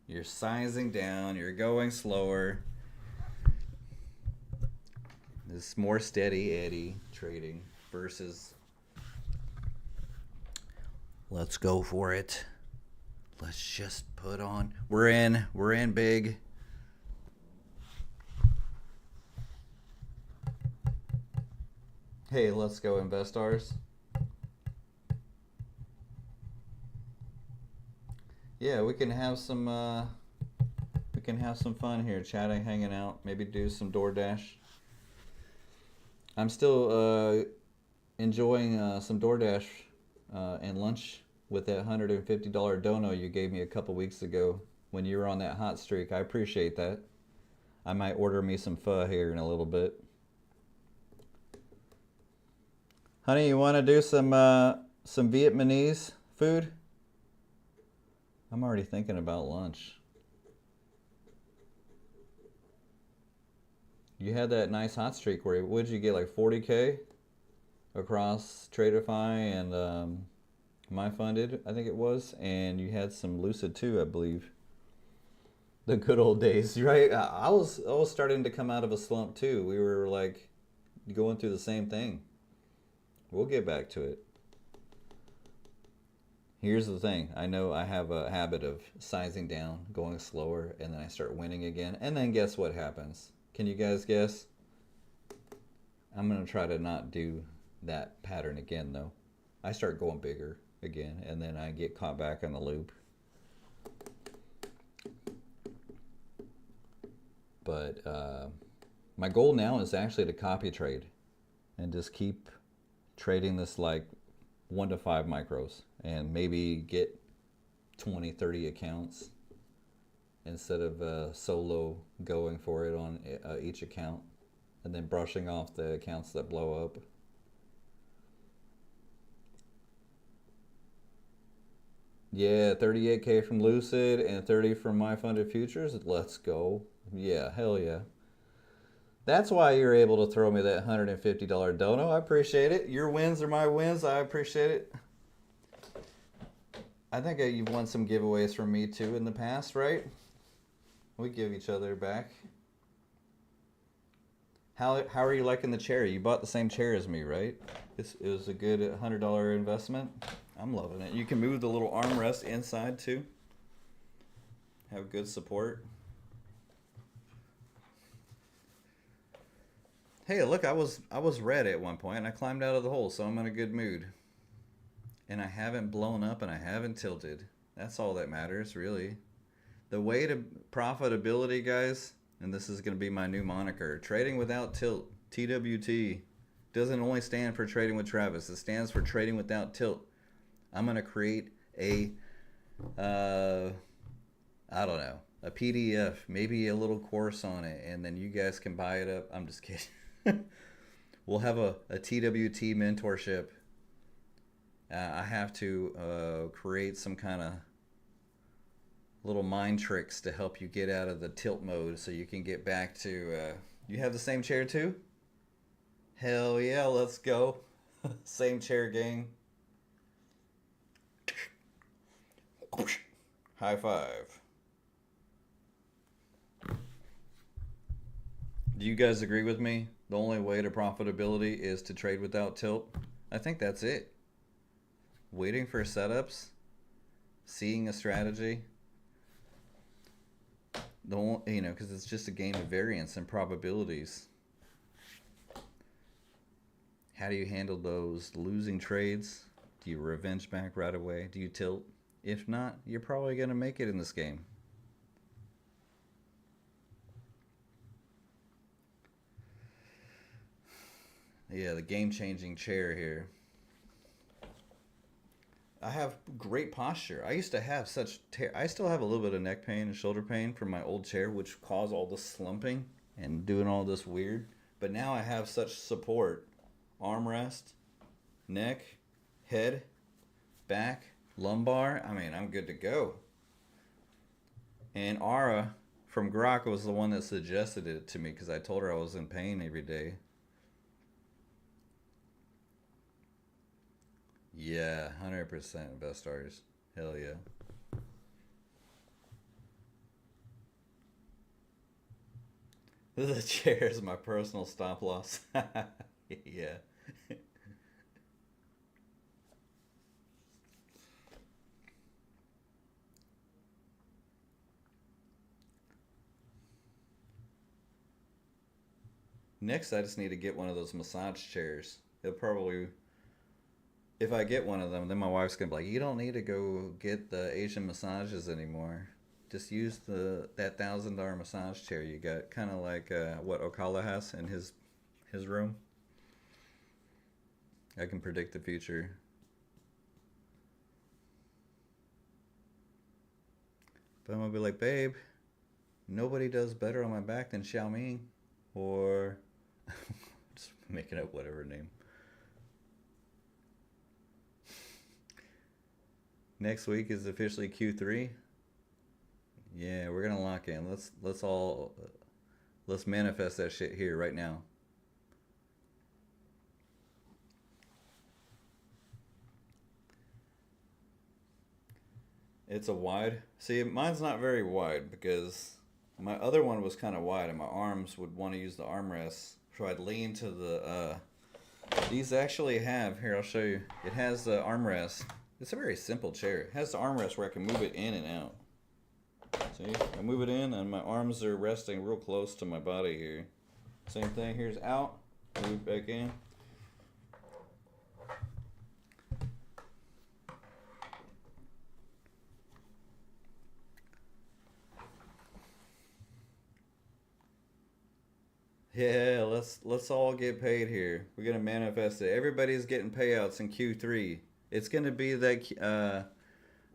You're sizing down, you're going slower. This more steady Eddie trading versus let's go for it. Let's just put on. We're in big. Hey, let's go investors. Yeah, we can have some fun here, chatting, hanging out, maybe do some DoorDash. I'm still enjoying some DoorDash and lunch with that $150 dono you gave me a couple weeks ago when you were on that hot streak. I appreciate that. I might order me some pho here in a little bit. Honey, you want to do some Vietnamese food? I'm already thinking about lunch. You had that nice hot streak where, what did you get, like 40K across Tradeify and MyFunded, I think it was, and you had some Lucid too, I believe. The good old days, right? I was starting to come out of a slump too. We were like going through the same thing. We'll get back to it. Here's the thing. I know I have a habit of sizing down, going slower, and then I start winning again. And then guess what happens? Can you guys guess? I'm going to try to not do that pattern again, though. I start going bigger again, and then I get caught back in the loop. But my goal now is actually to copy trade and just keep trading this like 1 to 5 micros and maybe get 20, 30 accounts instead of solo going for it on each account and then brushing off the accounts that blow up. Yeah, 38K from Lucid and 30 from MyFunded Futures. Let's go. Yeah, hell yeah. That's why you're able to throw me that $150 dono. I appreciate it. Your wins are my wins. I appreciate it. I think you've won some giveaways from me too in the past, right? We give each other back. How are you liking the chair? You bought the same chair as me, right? It was a good $100 investment. I'm loving it. You can move the little armrest inside too. Have good support. Hey, look, I was red at one point and I climbed out of the hole, so I'm in a good mood. And I haven't blown up and I haven't tilted. That's all that matters, really. The way to profitability, guys, and this is going to be my new moniker, trading without tilt, TWT, doesn't only stand for trading with Travis. It stands for trading without tilt. I'm going to create a, I don't know, a PDF, maybe a little course on it, and then you guys can buy it up. I'm just kidding. We'll have a TWT mentorship. I have to create some kind of little mind tricks to help you get out of the tilt mode so you can get back to... you have the same chair too? Hell yeah, let's go. Same chair, gang. High five. Do you guys agree with me? The only way to profitability is to trade without tilt? I think that's it. Waiting for setups seeing a strategy. Because it's just a game of variance and probabilities. How do you handle those losing trades? Do you revenge back right away? Do you tilt? If not, you're probably going to make it in this game. Yeah, the game-changing chair here. I have great posture. I used to have I still have a little bit of neck pain and shoulder pain from my old chair, which caused all the slumping and doing all this weird. But now I have such support. Armrest, neck, head, back, lumbar. I mean, I'm good to go. And Ara from Grok was the one that suggested it to me because I told her I was in pain every day. Yeah, 100% best stars. Hell yeah. The chair is my personal stop loss. Yeah. Next, I just need to get one of those massage chairs. It'll probably... If I get one of them, then my wife's going to be like, you don't need to go get the Asian massages anymore. Just use that $1,000 massage chair you got. Kind of like what Ocala has in his room. I can predict the future. But I'm going to be like, babe, nobody does better on my back than Xiaoming. Or just making up whatever name. Next week is officially Q3. Yeah, we're gonna lock in. Let's manifest that shit here right now. It's a wide. See, mine's not very wide because my other one was kind of wide, and my arms would want to use the armrests, so I'd lean to the. These actually have here. I'll show you. It has the armrest. It's a very simple chair. It has the armrest where I can move it in and out. See, I move it in and my arms are resting real close to my body here. Same thing, here's out, move back in. Yeah, let's all get paid here. We're gonna manifest it. Everybody's getting payouts in Q3. It's gonna be that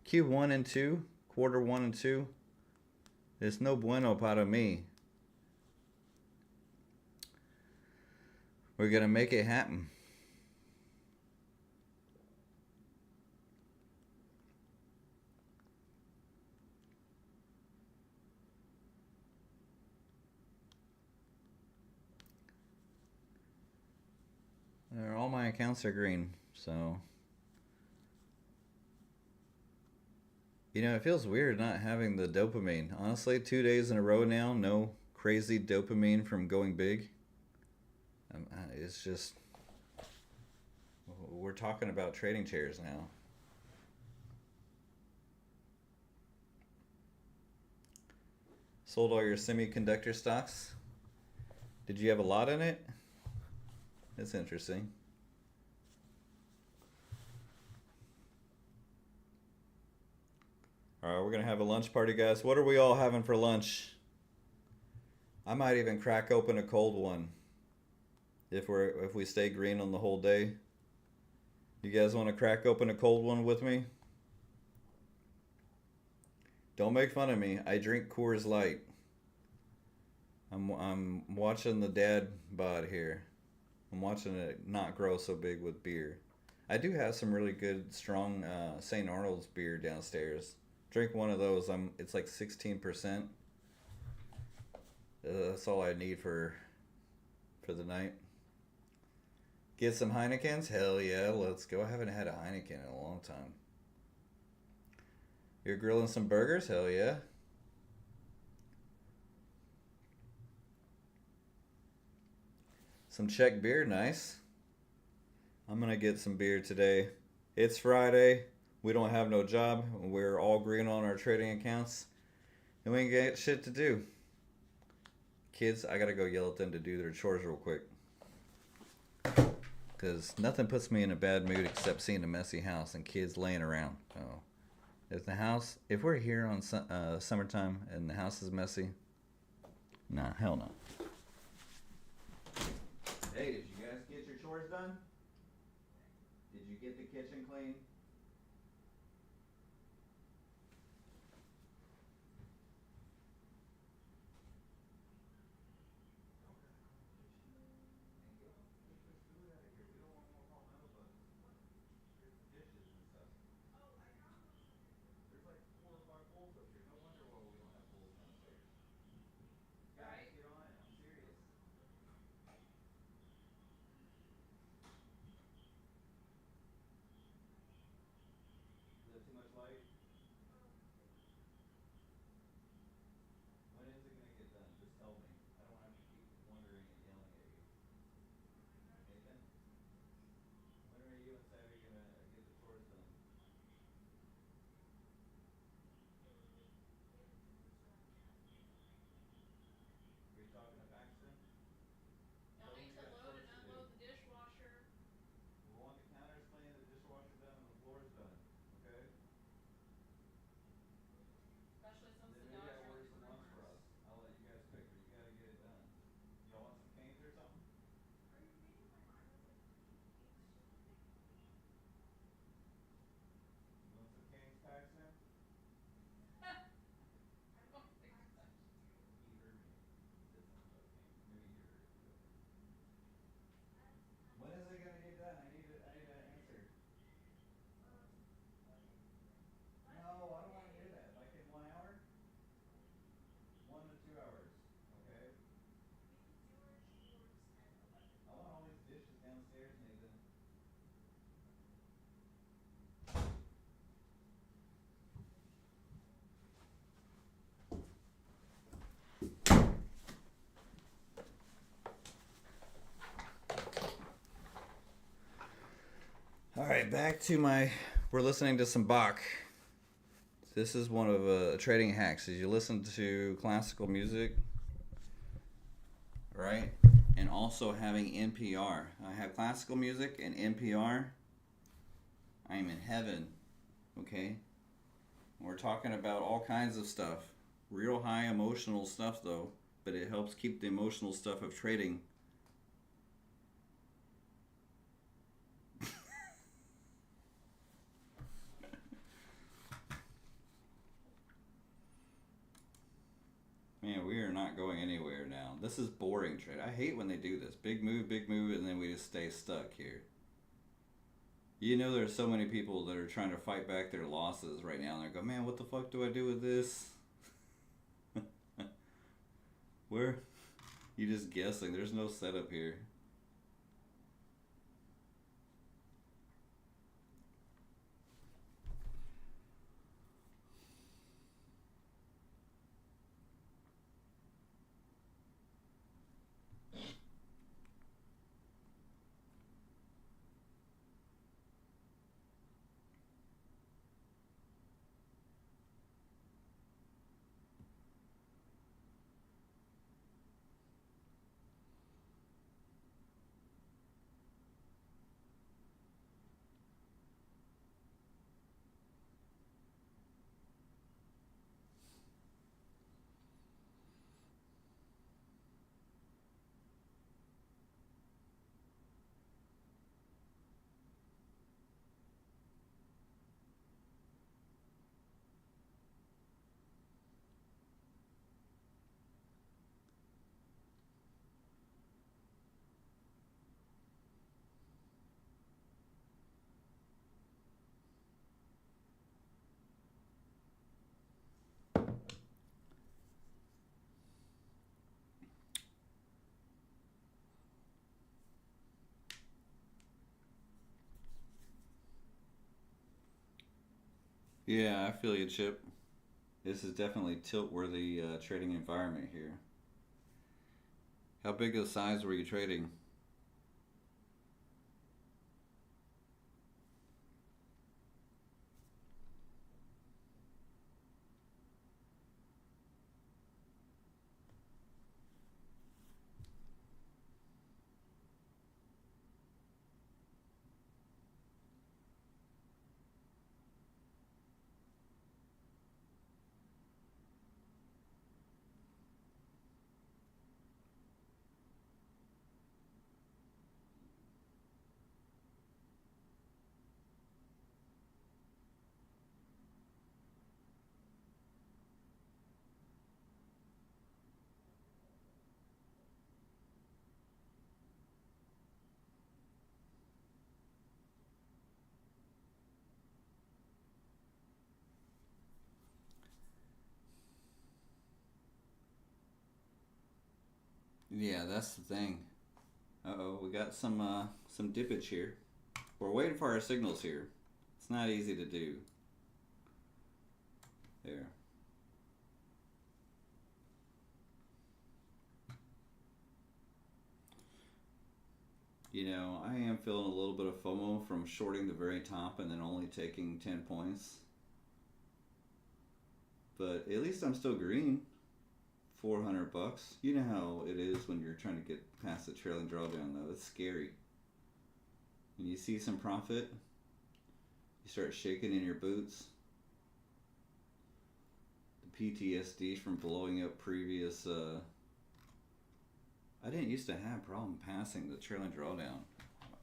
Q1 and 2, quarter 1 and 2. It's no bueno para me. We're gonna make it happen. All my accounts are green, so it feels weird not having the dopamine. Honestly, 2 days in a row now, no crazy dopamine from going big. It's just, we're talking about trading chairs now. Sold all your semiconductor stocks? Did you have a lot in it? That's interesting. Alright, we're gonna have a lunch party, guys. What are we all having for lunch? I might even crack open a cold one if we stay green on the whole day. You guys want to crack open a cold one with me? Don't make fun of me. I drink Coors Light. I'm watching the dad bod here. I'm watching it not grow so big with beer. I do have some really good, strong St. Arnold's beer downstairs. Drink one of those. It's like 16%. That's all I need for the night. Get some Heinekens? Hell yeah, let's go. I haven't had a Heineken in a long time. You're grilling some burgers? Hell yeah. Some Czech beer, nice. I'm gonna get some beer today. It's Friday. we don't have no job. We're all green on our trading accounts, and we ain't got shit to do. Kids, I gotta go yell at them to do their chores real quick. Because nothing puts me in a bad mood except seeing a messy house and kids laying around. Oh, if we're here on summertime and the house is messy, nah, hell no. Hey, did you guys get your chores done? Did you get the kitchen clean? Y'all need to load and unload the dishwasher. We want the counters clean, the dishwasher done, and the floors done. Okay? Especially since Then the maybe dogs I are order like some lunch for groomers. us. I'll let you guys pick, but you gotta get it done. Y'all want some canes or something? You want some canes, Paxton? I don't think so. He heard me. He said something about canes. Maybe you heard it too. When is it gonna get done? I need an answer. No, I don't want to hear that. Like in 1 hour? 1 to 2 hours. Okay? I want all these dishes downstairs, Nathan. All right, back to we're listening to some Bach. This is one of trading hacks. Is you listen to classical music, right? And also having NPR. I have classical music and NPR. I am in heaven, okay? We're talking about all kinds of stuff. Real high emotional stuff, though, but it helps keep the emotional stuff of trading. Man, we are not going anywhere now. This is boring trade. I hate when they do this. Big move, and then we just stay stuck here. You know there's so many people that are trying to fight back their losses right now. And they go, man, what the fuck do I do with this? Where? You just guessing. There's no setup here. Yeah, I feel you, Chip. This is definitely tilt-worthy trading environment here. How big of a size were you trading? Yeah, that's the thing. Uh-oh, we got some dippage here. We're waiting for our signals here. It's not easy to do. There. You know, I am feeling a little bit of FOMO from shorting the very top and then only taking 10 points. But at least I'm still green. $400. You know how it is when you're trying to get past the trailing drawdown, though. It's scary. When you see some profit, you start shaking in your boots. The PTSD from blowing up previous. I didn't used to have a problem passing the trailing drawdown.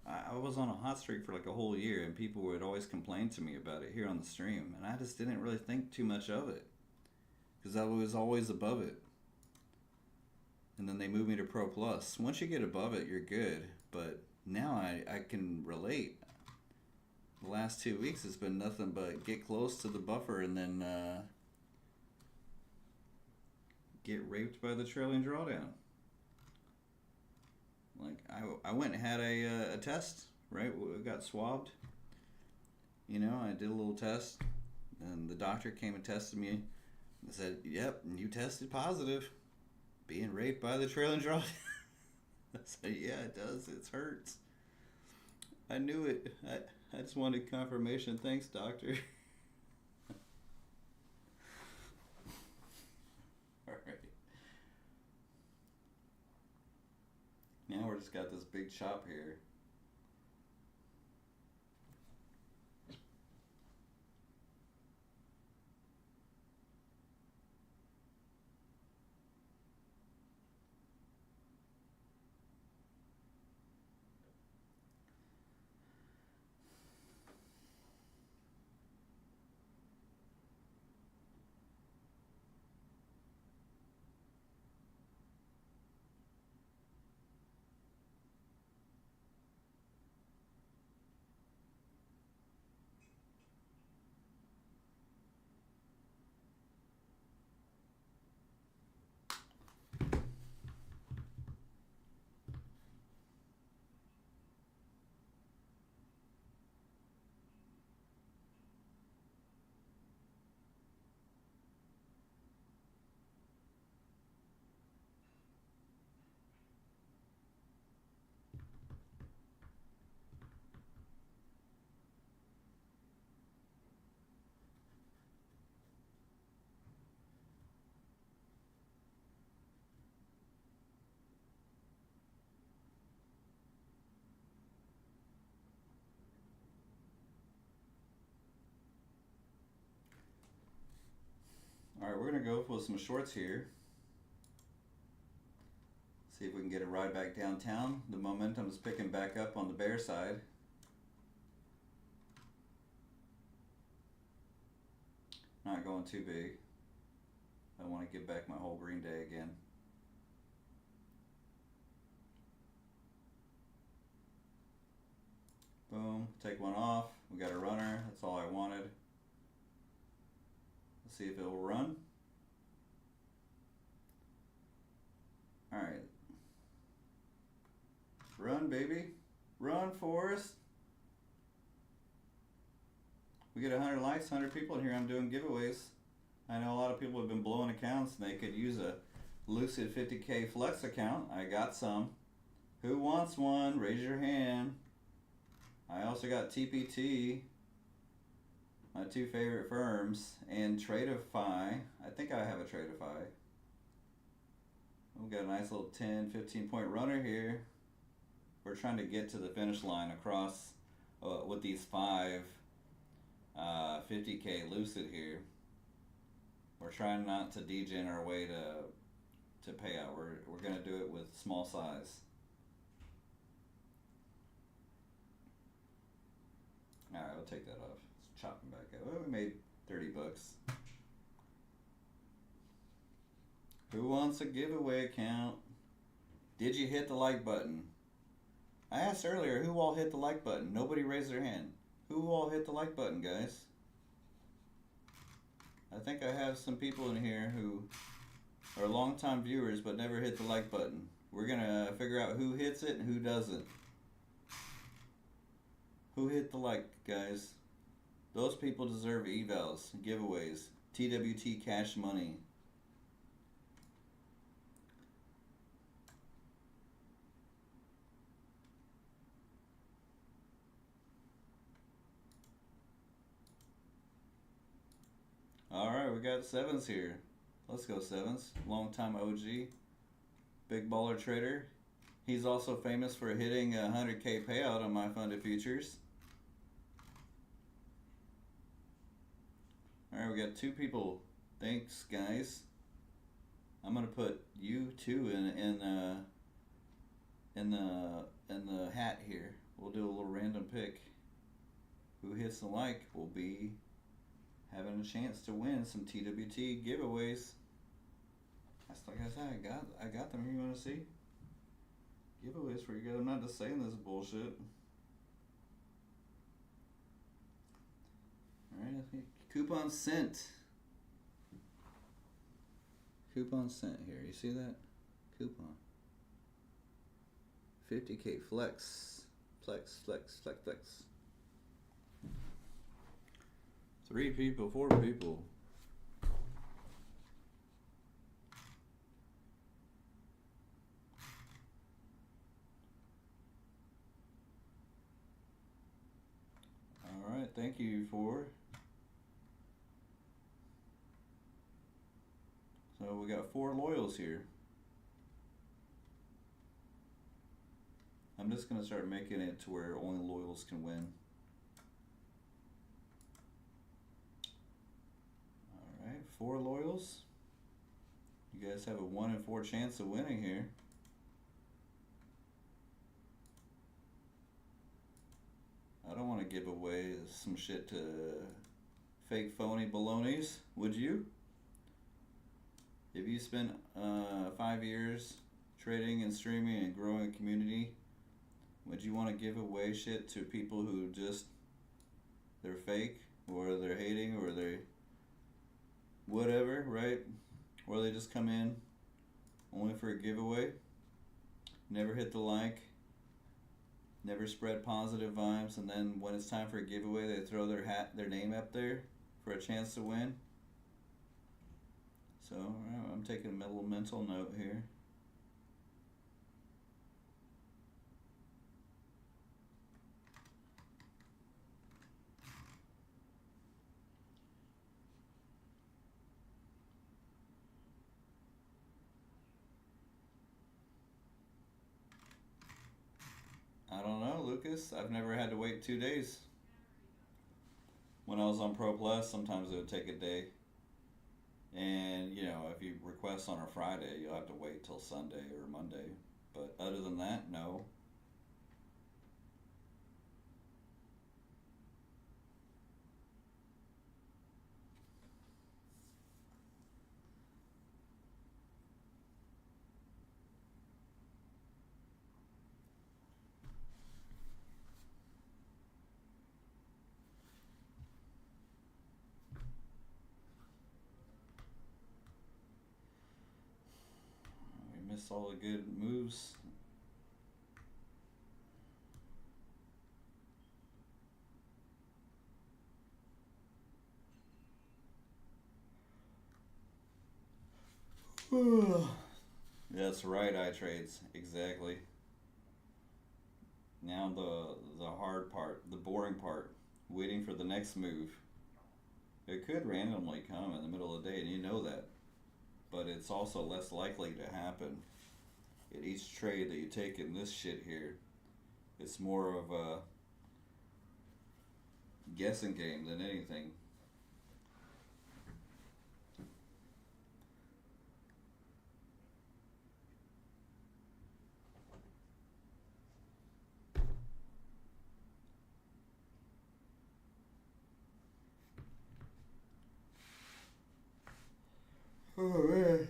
I was on a hot streak for like a whole year, and people would always complain to me about it here on the stream, and I just didn't really think too much of it because I was always above it. And then they moved me to Pro Plus. Once you get above it, you're good. But now I can relate. The last 2 weeks has been nothing but get close to the buffer and then get raped by the trailing drawdown. Like, I went and had a test, right? We got swabbed. You know, I did a little test. And the doctor came and tested me. And said, yep, you tested positive. Being raped by the trailing drawdown. I said, yeah, it does. It hurts. I knew it. I just wanted confirmation. Thanks, doctor. All right. Now we're just got this big chop here. All right, we're going to go with some shorts here. See if we can get a ride back downtown. The momentum is picking back up on the bear side. Not going too big. I want to get back my whole green day again. Boom, take one off. We got a runner. That's all I wanted. Let's see if it will run. All right. Run, baby. Run, Forrest. We get 100 likes, 100 people in here. I'm doing giveaways. I know a lot of people have been blowing accounts and they could use a Lucid 50K Flex account. I got some. Who wants one? Raise your hand. I also got TPT, my two favorite firms, and Tradeday. I think I have a Tradeday. We've got a nice little 10, 15 point runner here. We're trying to get to the finish line across with these 5 50K Lucid here. We're trying not to degen our way to payout. We're going to do it with small size. Alright, we'll take that off. Let's chop them back up. Oh, we made 30 bucks. Who wants a giveaway account? Did you hit the like button? I asked earlier who all hit the like button. Nobody raised their hand. Who all hit the like button, guys? I think I have some people in here who are longtime viewers but never hit the like button. We're gonna figure out who hits it and who doesn't. Who hit the like, guys? Those people deserve evals, giveaways, TWT cash money. Alright, we got sevens here. Let's go sevens. Long time OG. Big baller trader. He's also famous for hitting a 100K payout on my funded futures. Alright, we got two people. Thanks, guys. I'm gonna put you two in the hat here. We'll do a little random pick. Who hits the like will be having a chance to win some TWT giveaways. That's like I said, I got them. You want to see giveaways for you guys? I'm not just saying this bullshit. All right, coupon sent. Coupon sent here. You see that? Coupon. 50K flex. Flex. 3 people, 4 people. Alright, thank you for. So we got 4 loyals here. I'm just going to start making it to where only loyals can win. Alright, 4 loyals. You guys have a 1 in 4 chance of winning here. I don't want to give away some shit to fake phony balonies, would you? If you spent 5 years trading and streaming and growing a community, would you want to give away shit to people who just, they're fake, or they're hating, or they're whatever, right? Or they just come in only for a giveaway, never hit the like, never spread positive vibes, and then when it's time for a giveaway, they throw their name up there for a chance to win. So I'm taking a little mental note here. I don't know, Lucas. I've never had to wait 2 days. When I was on Pro Plus, sometimes it would take a day. And, you know, if you request on a Friday, you'll have to wait till Sunday or Monday. But other than that, no. Missed all the good moves. That's right, iTrades. Exactly. Now the hard part, the boring part, waiting for the next move. It could randomly come in the middle of the day, and you know that. But it's also less likely to happen. In each trade that you take in this shit here, it's more of a guessing game than anything. Oh man.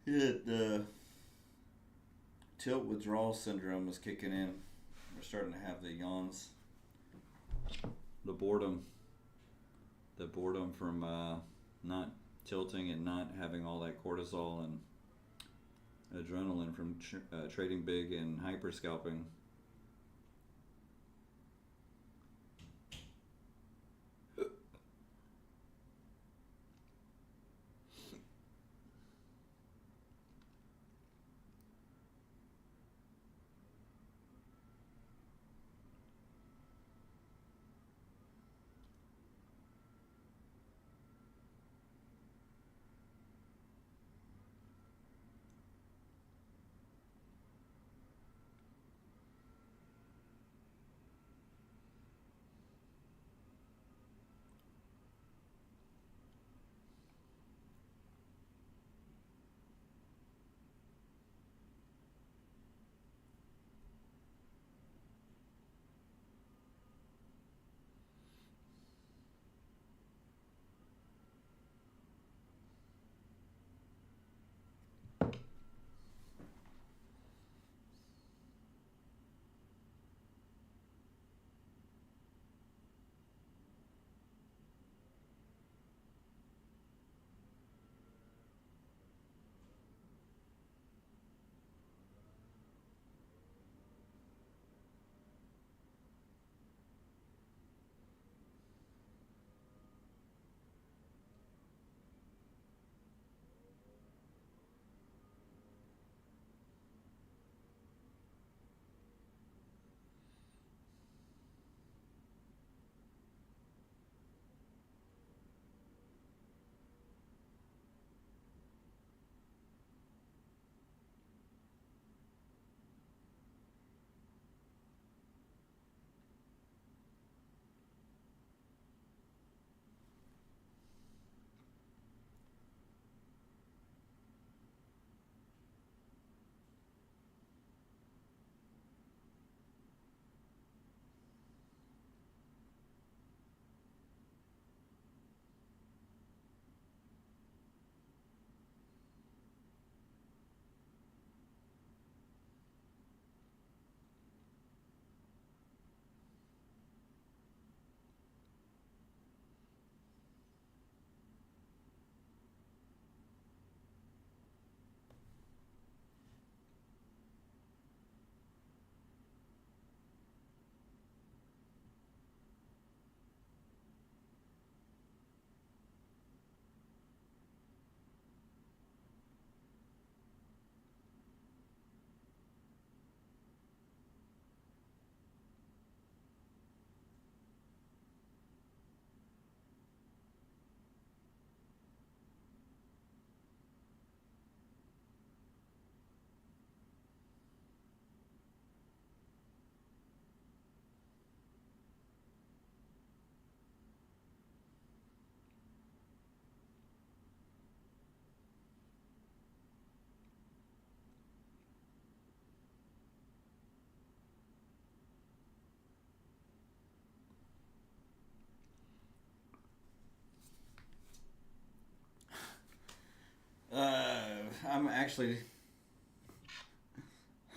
The tilt withdrawal syndrome is kicking in. We're starting to have the yawns. The boredom. The boredom from not tilting and not having all that cortisol and adrenaline from trading big and hyper scalping.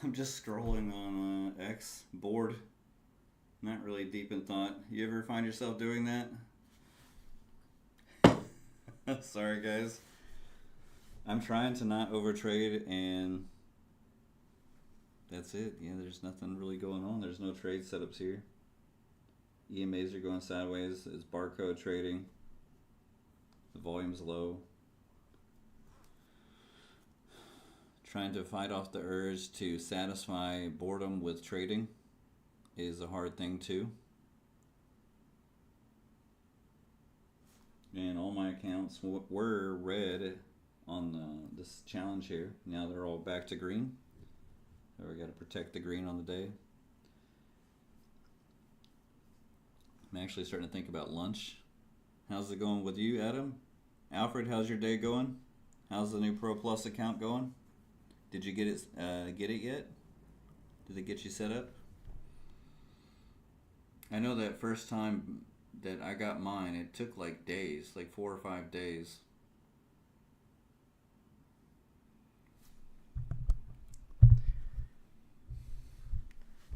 I'm just scrolling on X, bored. Not really deep in thought. You ever find yourself doing that? Sorry, guys. I'm trying to not overtrade, and that's it. Yeah, there's nothing really going on. There's no trade setups here. EMAs are going sideways. It's barcode trading. The volume's low. Trying to fight off the urge to satisfy boredom with trading is a hard thing too. And all my accounts were red on this challenge here. Now they're all back to green. So we got to protect the green on the day. I'm actually starting to think about lunch. How's it going with you, Adam? Alfred, how's your day going? How's the new Pro Plus account going? Did you get it yet? Did it get you set up? I know that first time that I got mine, it took like days, like 4 or 5 days.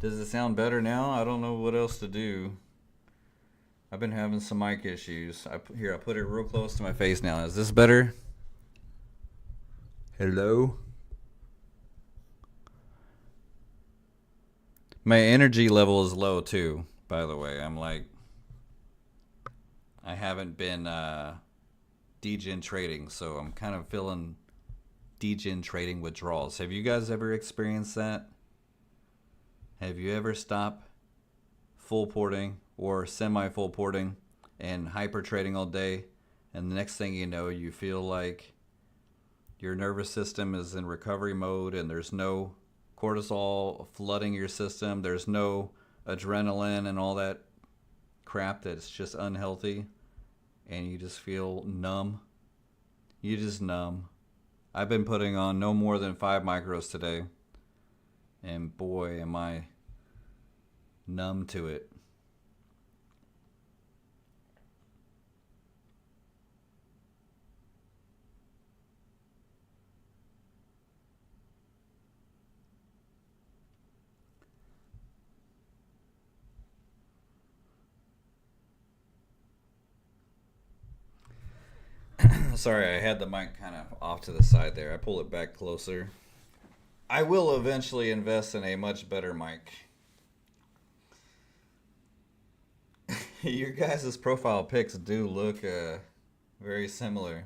Does it sound better now? I don't know what else to do. I've been having some mic issues. I put it real close to my face now. Is this better? Hello? My energy level is low too, by the way. I'm like, I haven't been degen trading, so I'm kind of feeling degen trading withdrawals. Have you guys ever experienced that? Have you ever stopped full porting or semi full porting and hyper trading all day, and the next thing you know, you feel like your nervous system is in recovery mode and there's no cortisol flooding your system, there's no adrenaline and all that crap that's just unhealthy, and you just feel numb? You just numb. I've been putting on no more than 5 micros today, and boy, am I numb to it. Sorry, I had the mic kind of off to the side there. I pull it back closer. I will eventually invest in a much better mic. Your guys' profile pics do look very similar.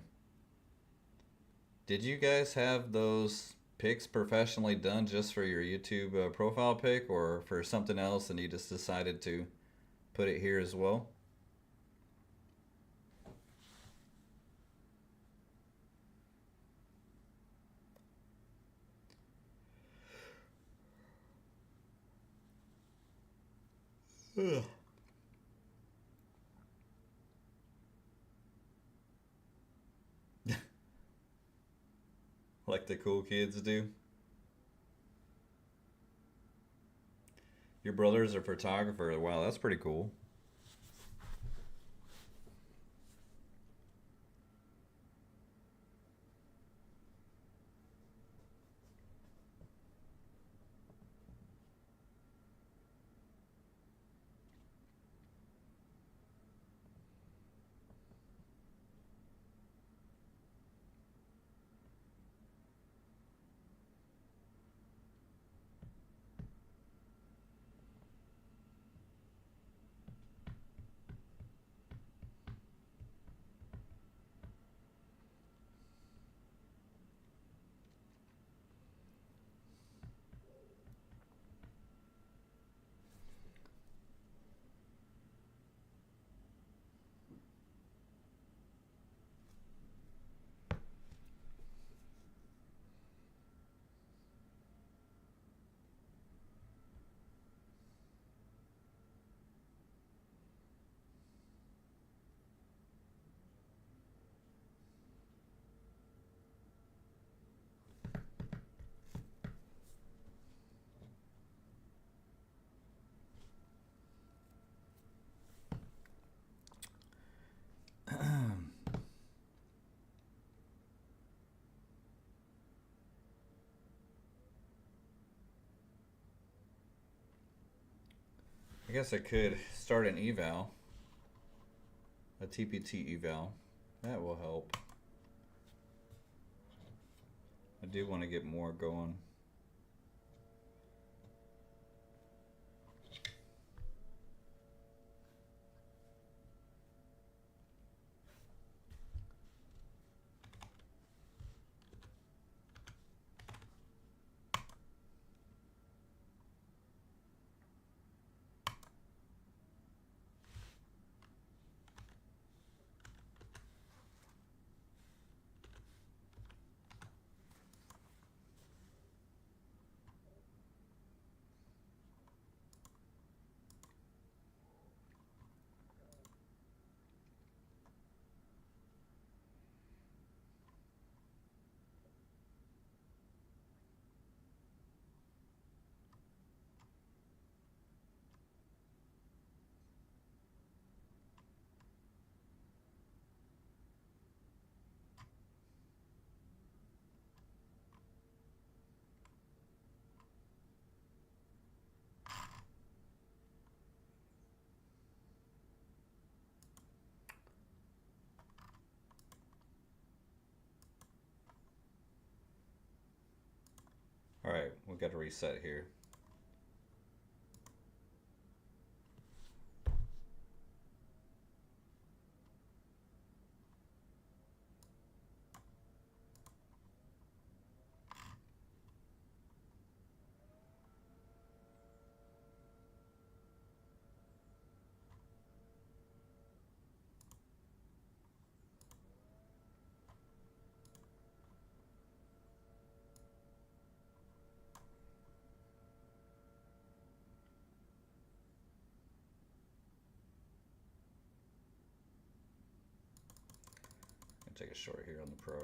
Did you guys have those pics professionally done just for your YouTube profile pic, or for something else and you just decided to put it here as well? Ugh. Like the cool kids do. Your brother's a photographer. Wow, that's pretty cool. I guess I could start an eval, a TPT eval. That will help. I do want to get more going. All right, we got to reset here. take a short here on the pro.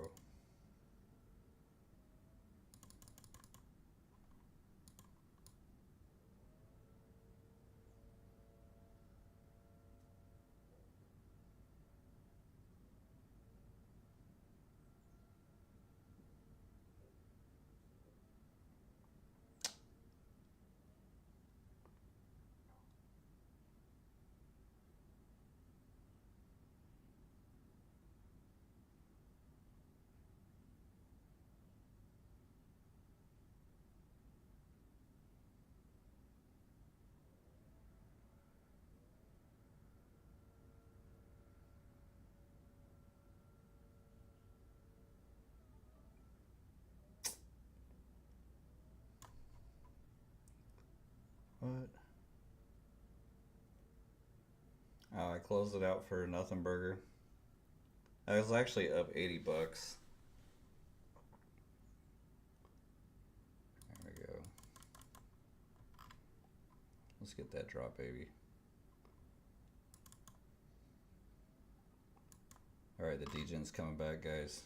What? Oh, I closed it out for nothing burger. I was actually up 80 bucks. There we go. Let's get that drop, baby. Alright, the degen's coming back, guys.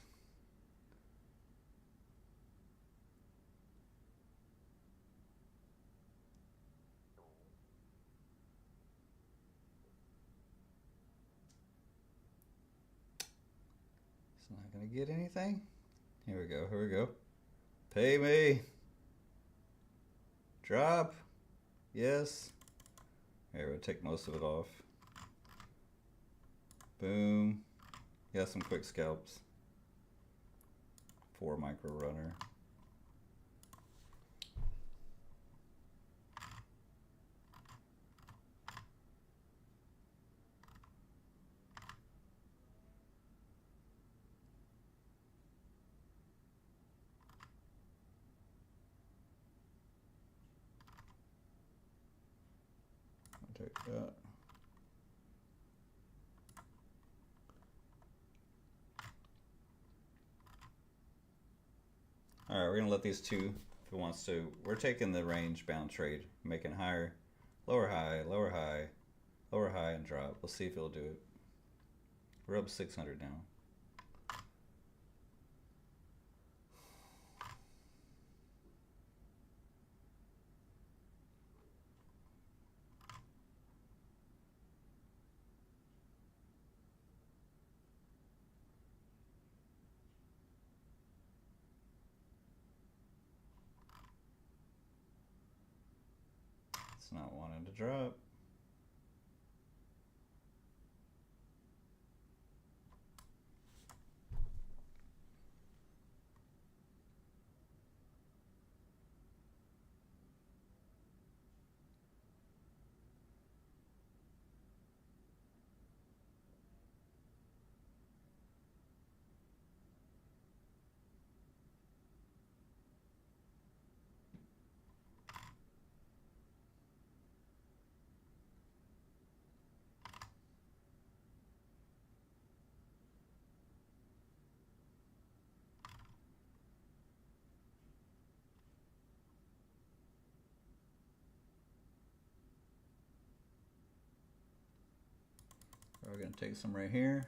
It's not gonna get anything. Here we go, here we go. Pay me. Drop. Yes. Here, we'll take most of it off. Boom. Got some quick scalps. 4 micro runner. I'll take that. Alright, we're going to let these two, if it wants to. We're taking the range bound trade, making higher, lower high, lower high, lower high, and drop. We'll see if it'll do it. We're up 600 now. It's not wanting to drop. We're going to take some right here.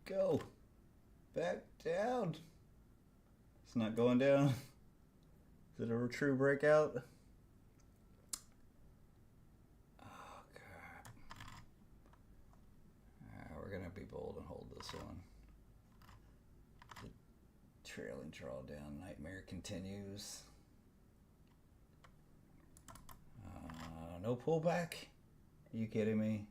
Go back down. It's not going down. Is it a true breakout? Oh god. We're gonna be bold and hold this one. The trailing drawdown nightmare continues. no pullback? Are you kidding me?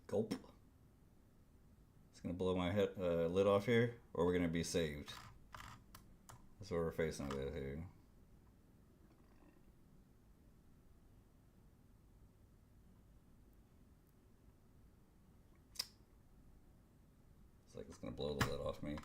Gulp. It's gonna blow my lid off here, or we're gonna be saved. That's what we're facing with here. It's like it's gonna blow the lid off me.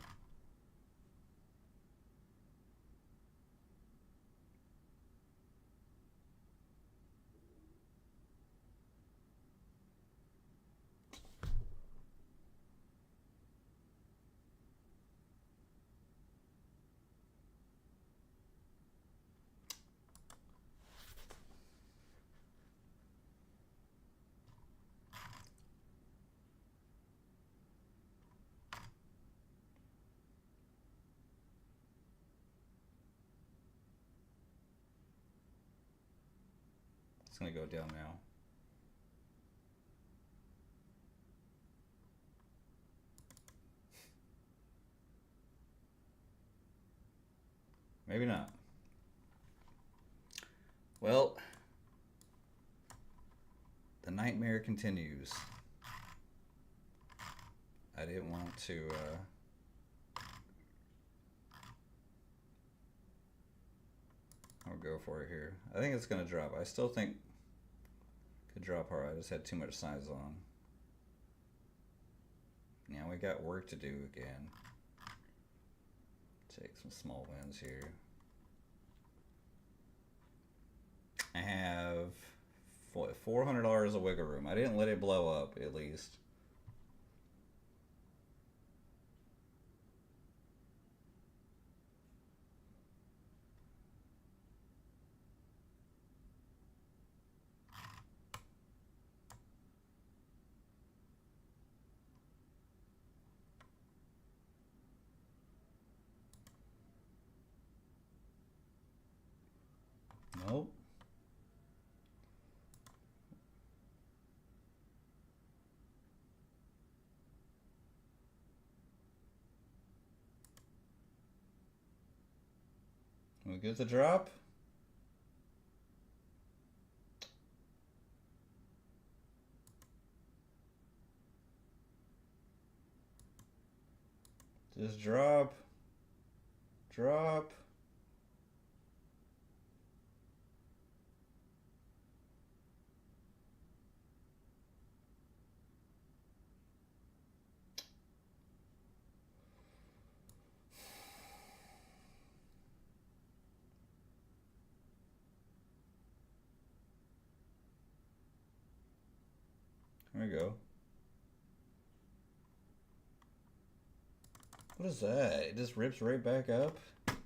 It's gonna go down now. Maybe not. Well, the nightmare continues. I didn't want to I'll go for it here. I think it's gonna drop. I still think it could drop hard. I just had too much size on. Now we got work to do again. Take some small wins here. I have $400 of wiggle room. I didn't let it blow up, at least. Nope. We get the drop. Just drop. Drop. There we go. What is that? It just rips right back up? What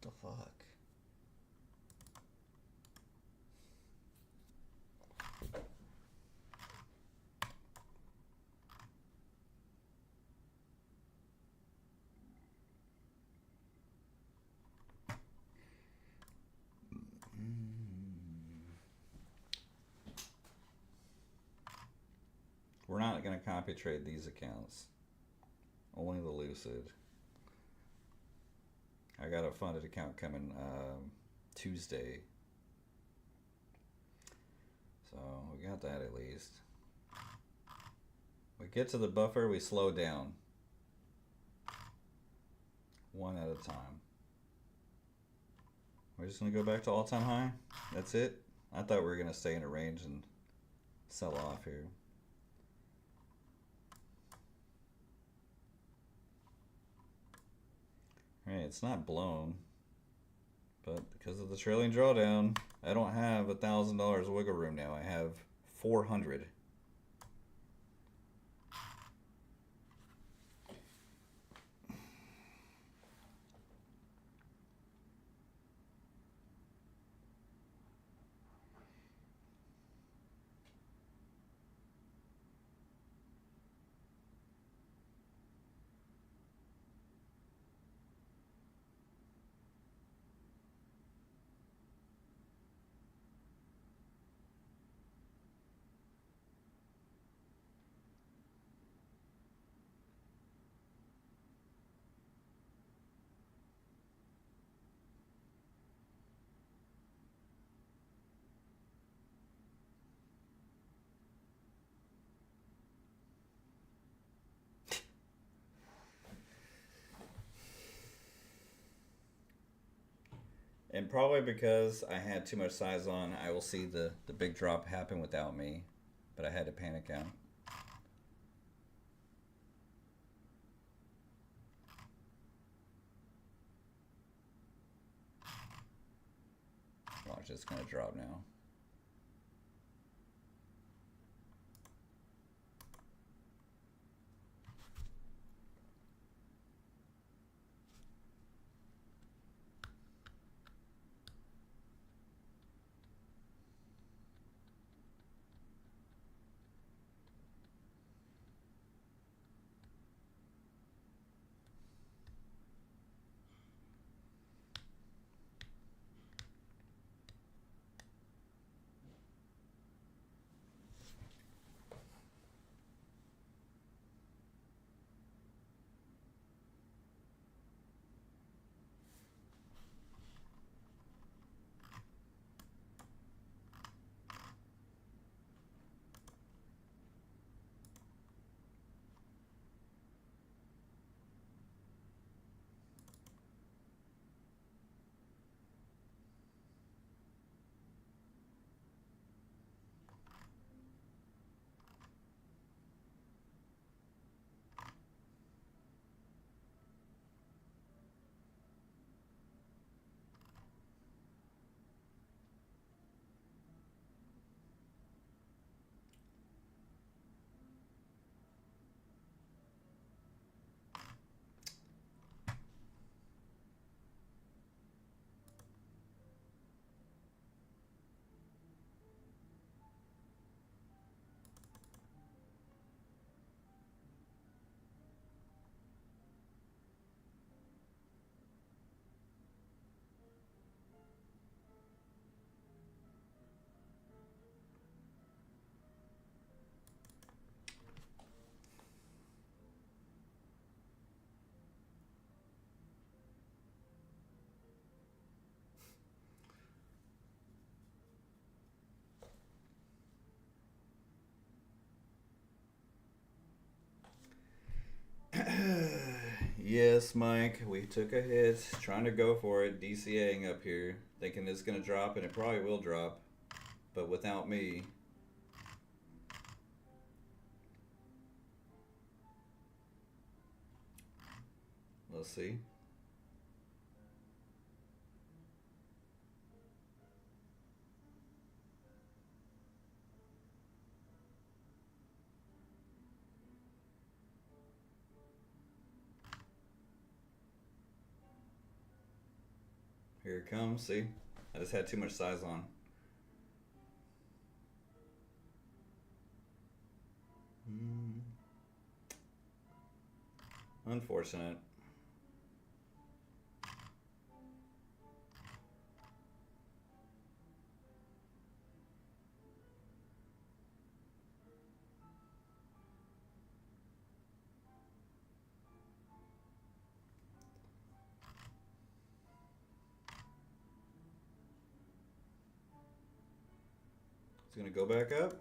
the fuck? We're not going to copy trade these accounts. Only the Lucid. I got a funded account coming Tuesday. So we got that at least. We get to the buffer, we slow down. One at a time. We're just going to go back to all-time high. That's it. I thought we were going to stay in a range and sell off here. Alright, it's not blown. But because of the trailing drawdown, I don't have $1,000 wiggle room now. I have 400. And probably because I had too much size on, I will see the big drop happen without me. But I had to panic out. Watch, it's going to drop now. Yes, Mike, we took a hit, trying to go for it, DCAing up here, thinking it's going to drop, and it probably will drop, but without me. Let's see. Here it comes, see? I just had too much size on. Unfortunate. It's going to go back up.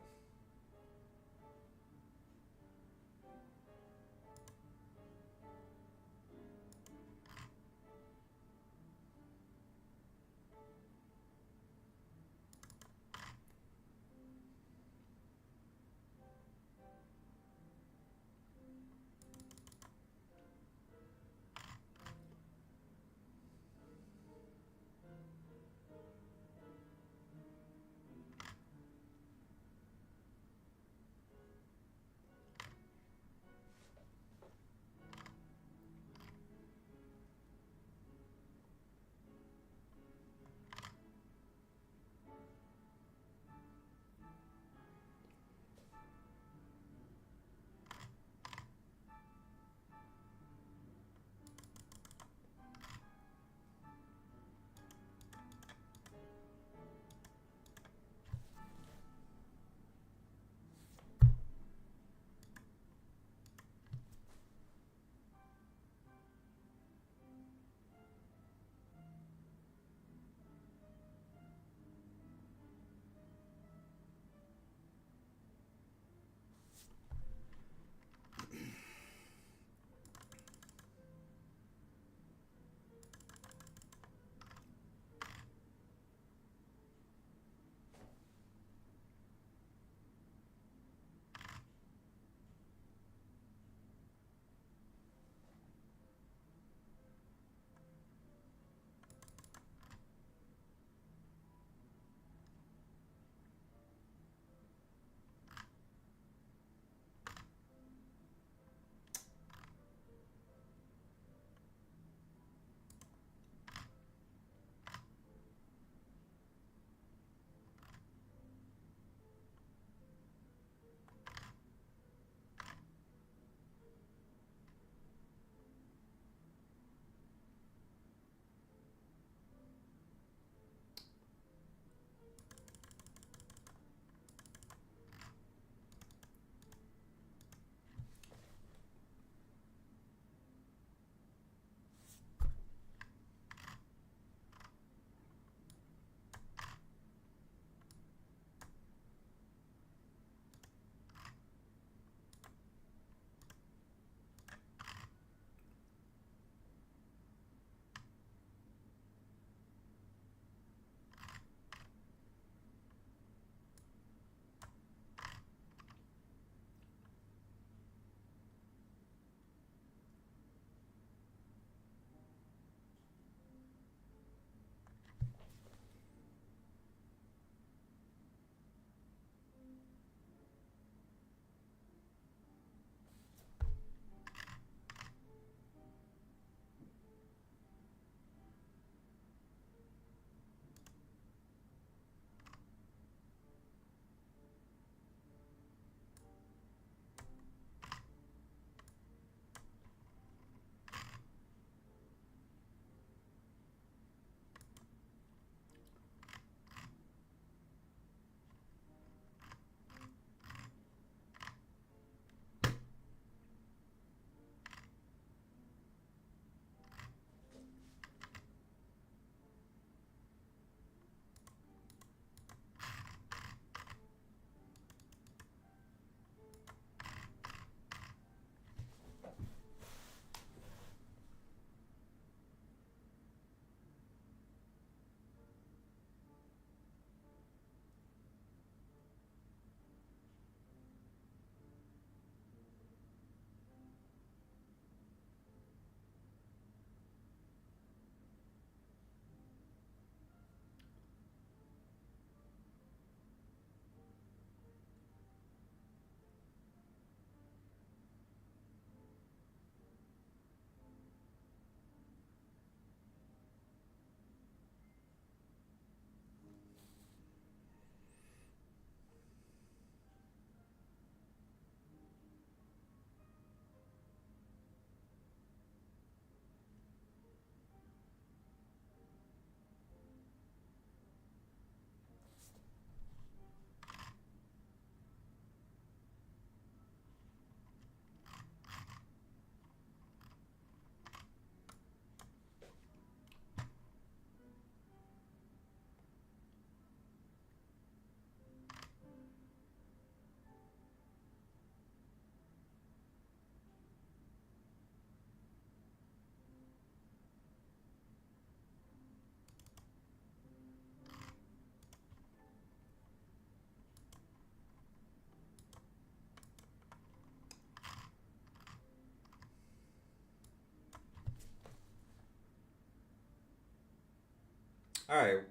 All right,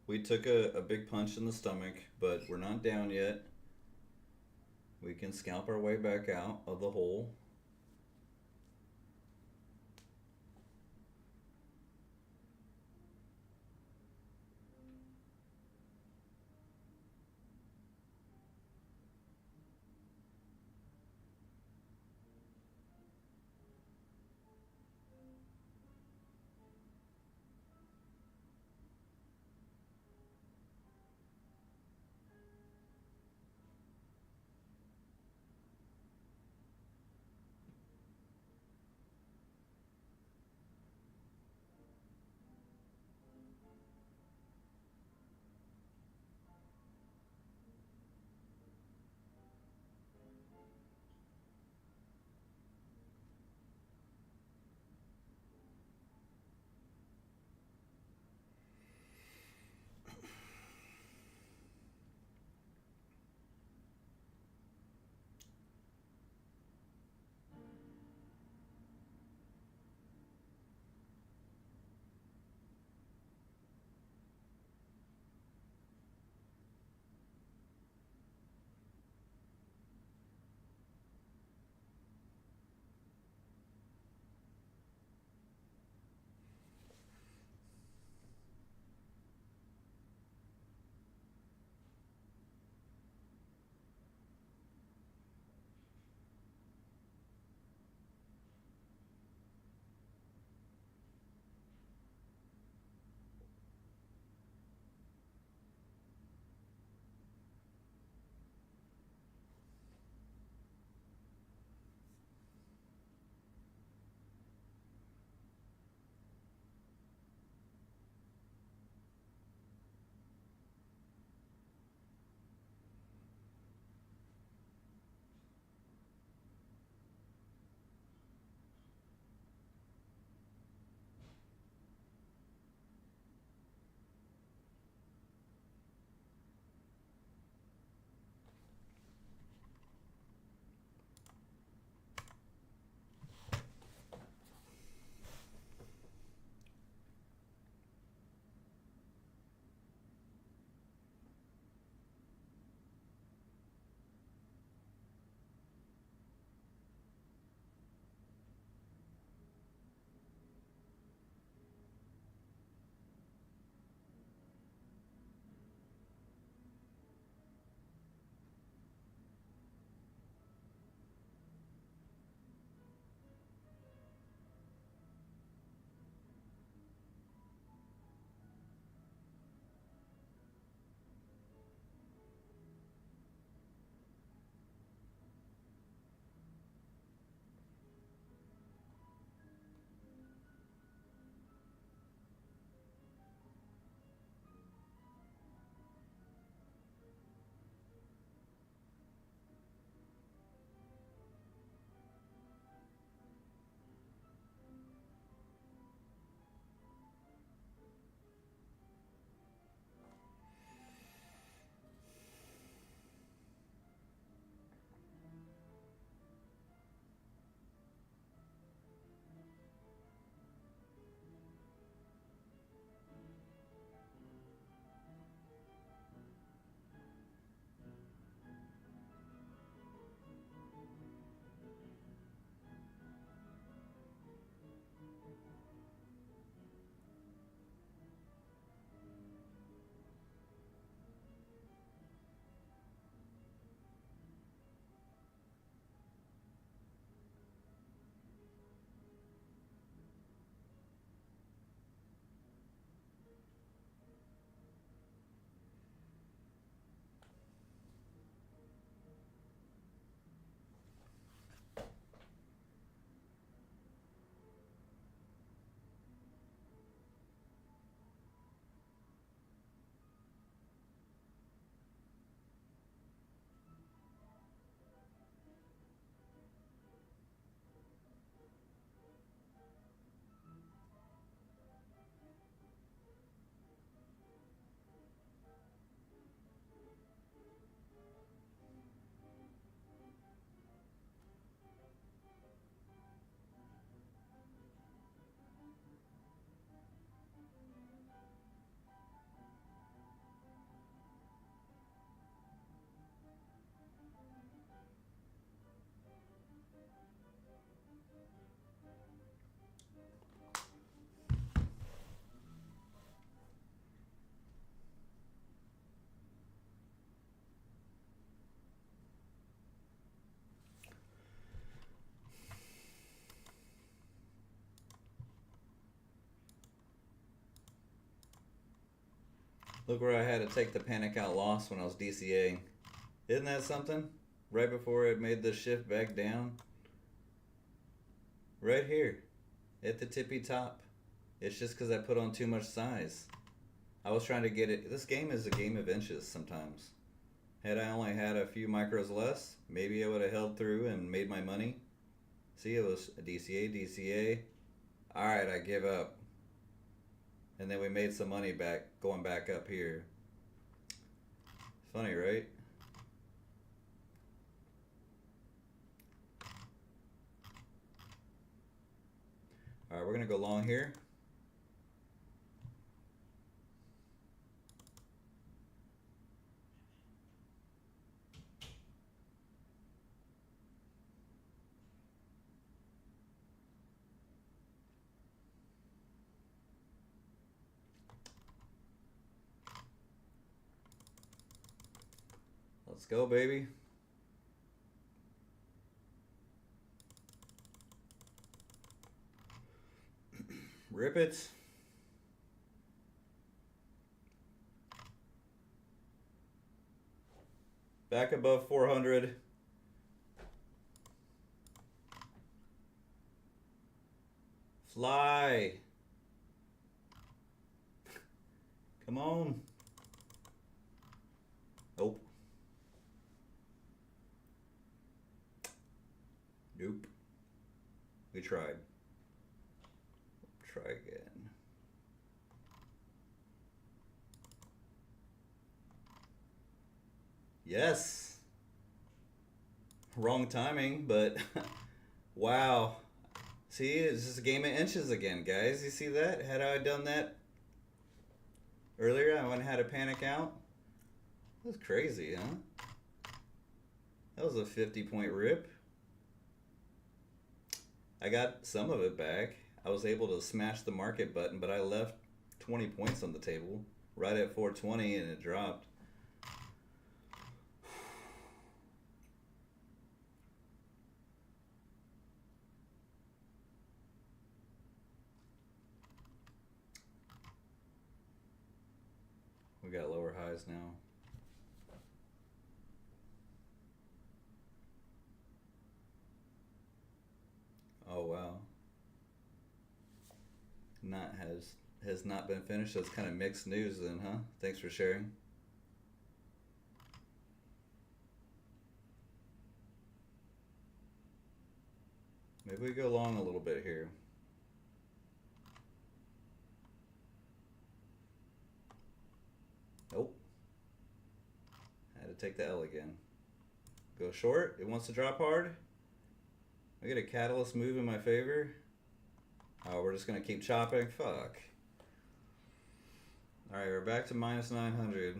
we took a big punch in the stomach, but we're not down yet. We can scalp our way back out of the hole. Look where I had to take the panic out loss when I was DCAing. Isn't that something? Right before it made the shift back down. Right here. At the tippy top. It's just because I put on too much size. I was trying to get it. This game is a game of inches sometimes. Had I only had a few micros less, maybe I would have held through and made my money. See, it was a DCA. Alright, I give up. And then we made some money back, going back up here. Funny, right? Alright, we're going to go long here. Let's go, baby. Rip it. Back above 400. Fly. Come on. Nope. Nope. We tried. Try again. Yes. Wrong timing, but wow. See, it's just a game of inches again, guys. You see that? Had I done that earlier, I wouldn't have had a panic out. That was crazy, huh? That was a 50-point rip. I got some of it back. I was able to smash the market button, but I left 20 points on the table right at 420 and it dropped. We got lower highs now. Oh wow. Has not been finished. That's kind of mixed news then, huh? Thanks for sharing. Maybe we go long a little bit here. Nope. Had to take the L again. Go short. It wants to drop hard. I get a catalyst move in my favor. Oh, we're just going to keep chopping? Fuck. Alright, we're back to minus 900.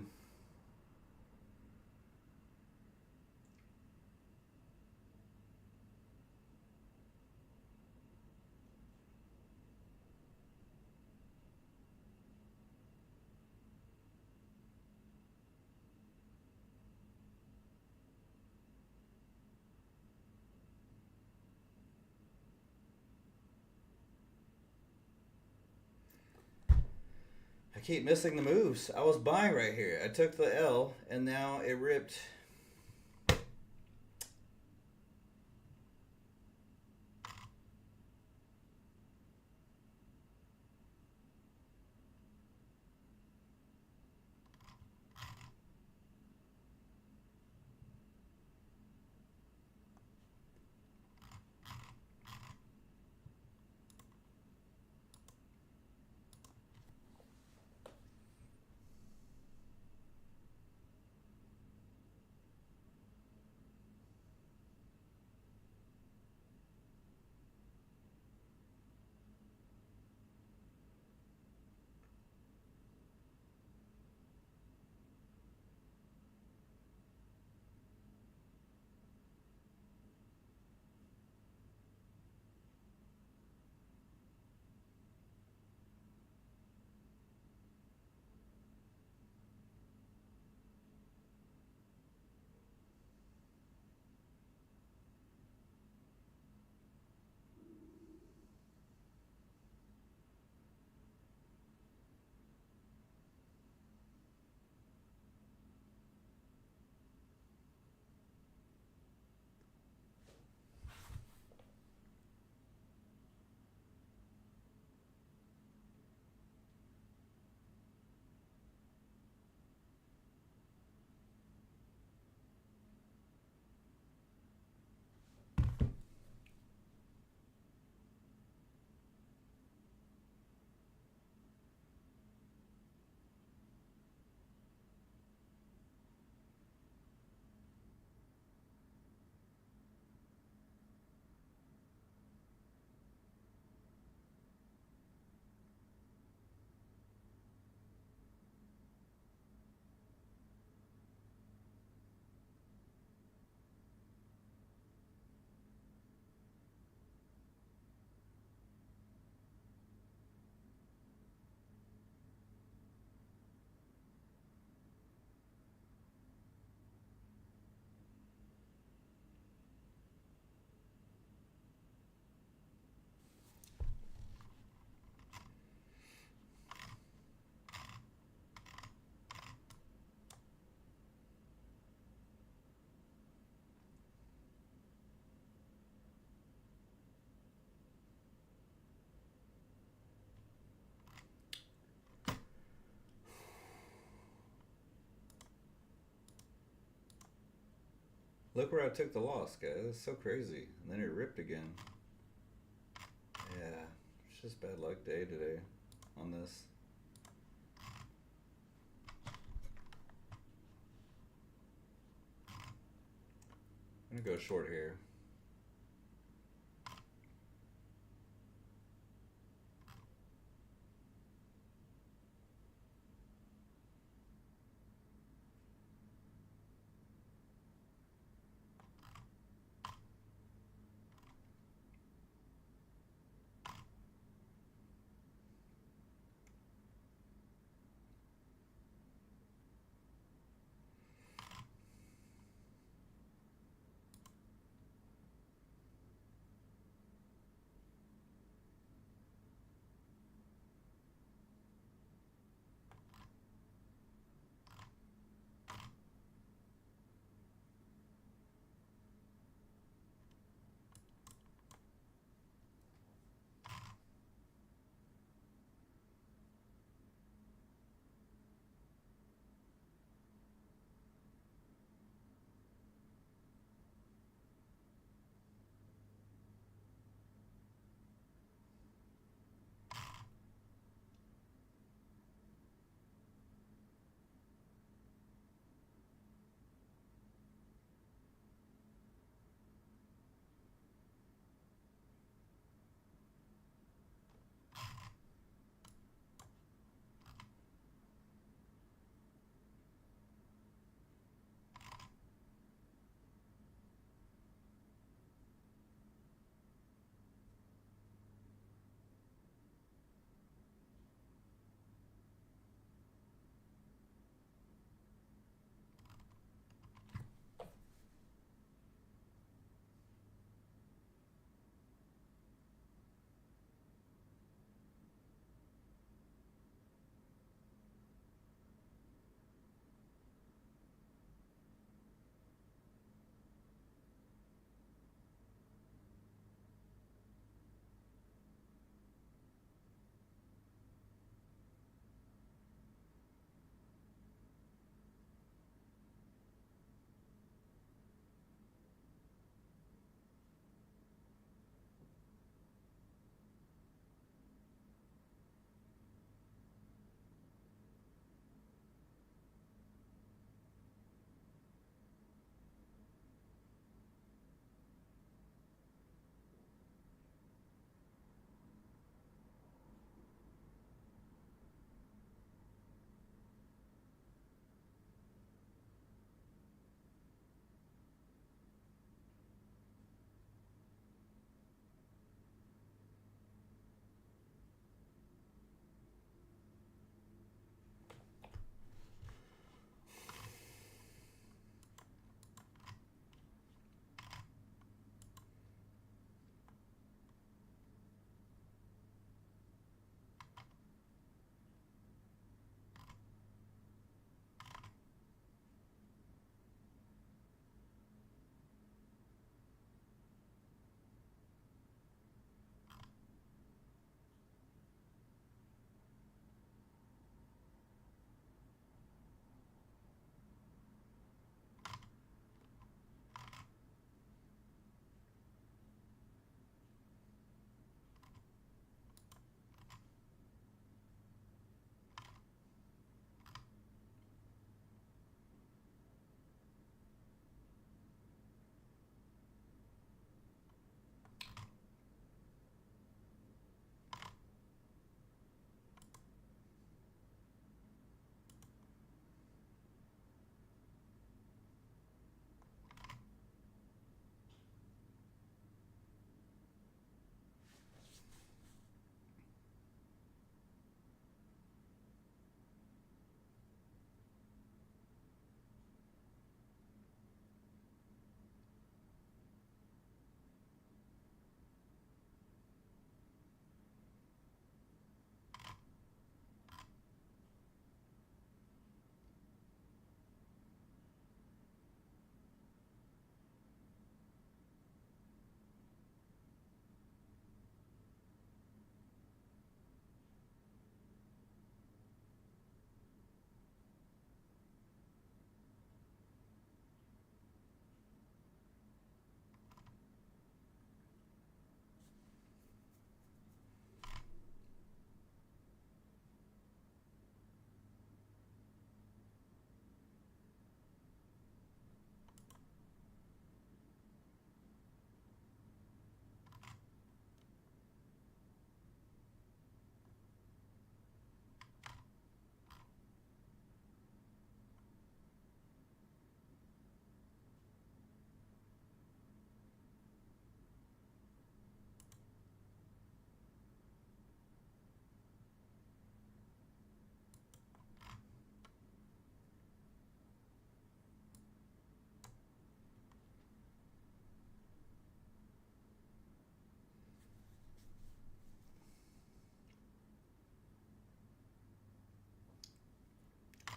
I keep missing the moves. I was buying right here. I took the L, and now it ripped. Look where I took the loss, guys. It's so crazy. And then it ripped again. Yeah, it's just bad luck day today on this. I'm gonna go short here.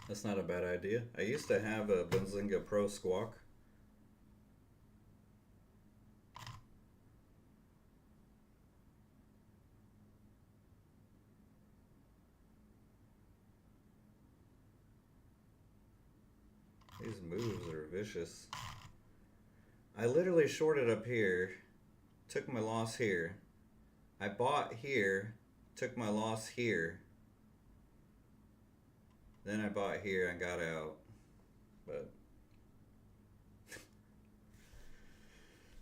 That's not a bad idea. I used to have a Benzinga Pro Squawk. These moves are vicious. I literally shorted up here, took my loss here. I bought here, took my loss here. Then I bought here and got out. But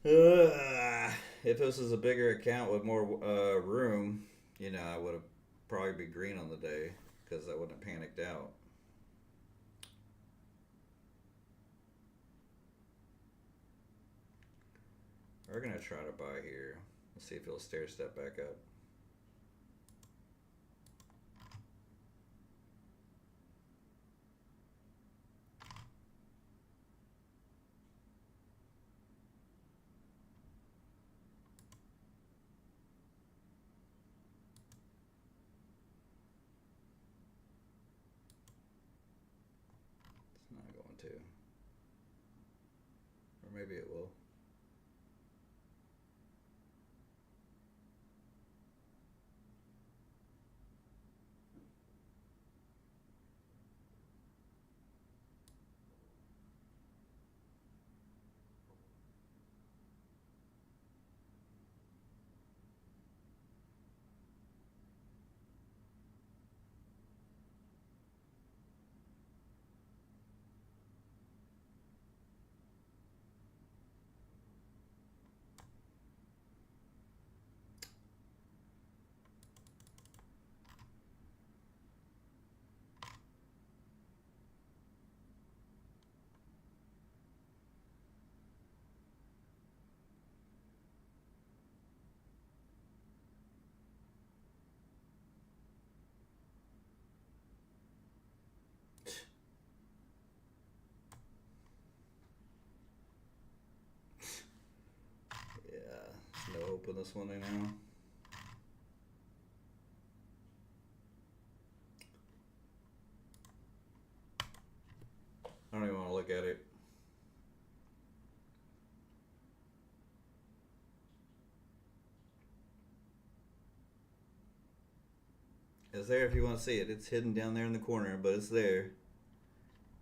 if this was a bigger account with more room, you know, I would have probably been green on the day because I wouldn't have panicked out. We're gonna try to buy here. Let's see if it'll stair step back up. It's not going to. Or maybe it will. Yeah, no hope in this one right now. I don't even want to look at it. It's there if you want to see it. It's hidden down there in the corner, but it's there.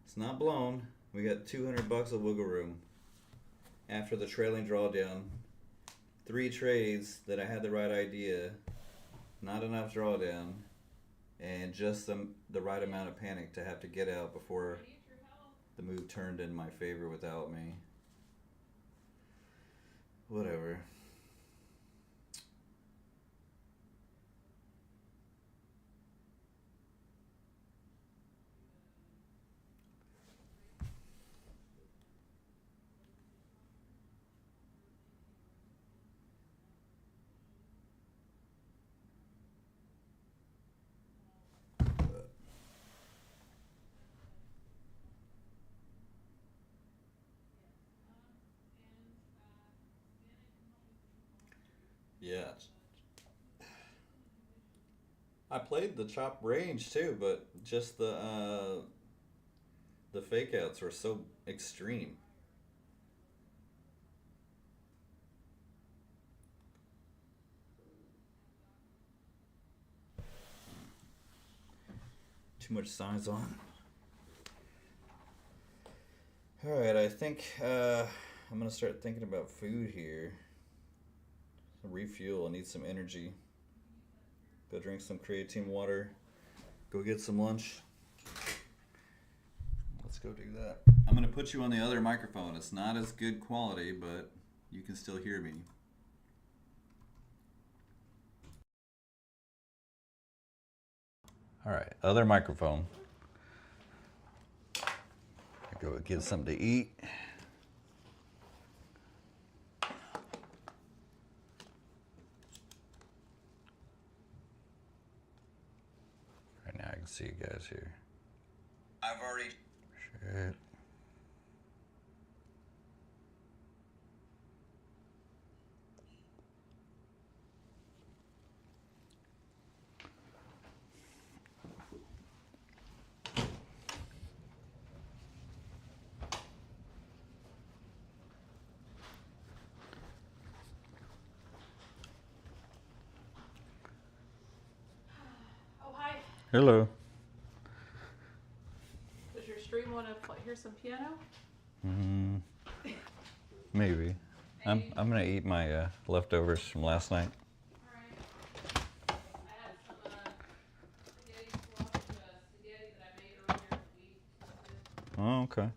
It's not blown. We got $200 of wiggle room after the trailing drawdown. 3 trades that I had the right idea, not enough drawdown, and just the right amount of panic to have to get out before the move turned in my favor without me. Whatever. Yeah. I played the chop range too, but just the fake outs were so extreme. Too much size on. Alright, I think I'm gonna start thinking about food here. Refuel, I need some energy. Go drink some creatine water. Go get some lunch. Let's go do that. I'm gonna put you on the other microphone. It's not as good quality, but you can still hear me. All right, other microphone. Go get something to eat. Right now I can see you guys here. I've already... Shit. Hello. Does your stream want to hear some piano? Maybe. I'm gonna eat my leftovers from last night. Alright. I had some spaghetti spaghetti that I made earlier in the week. Oh, okay.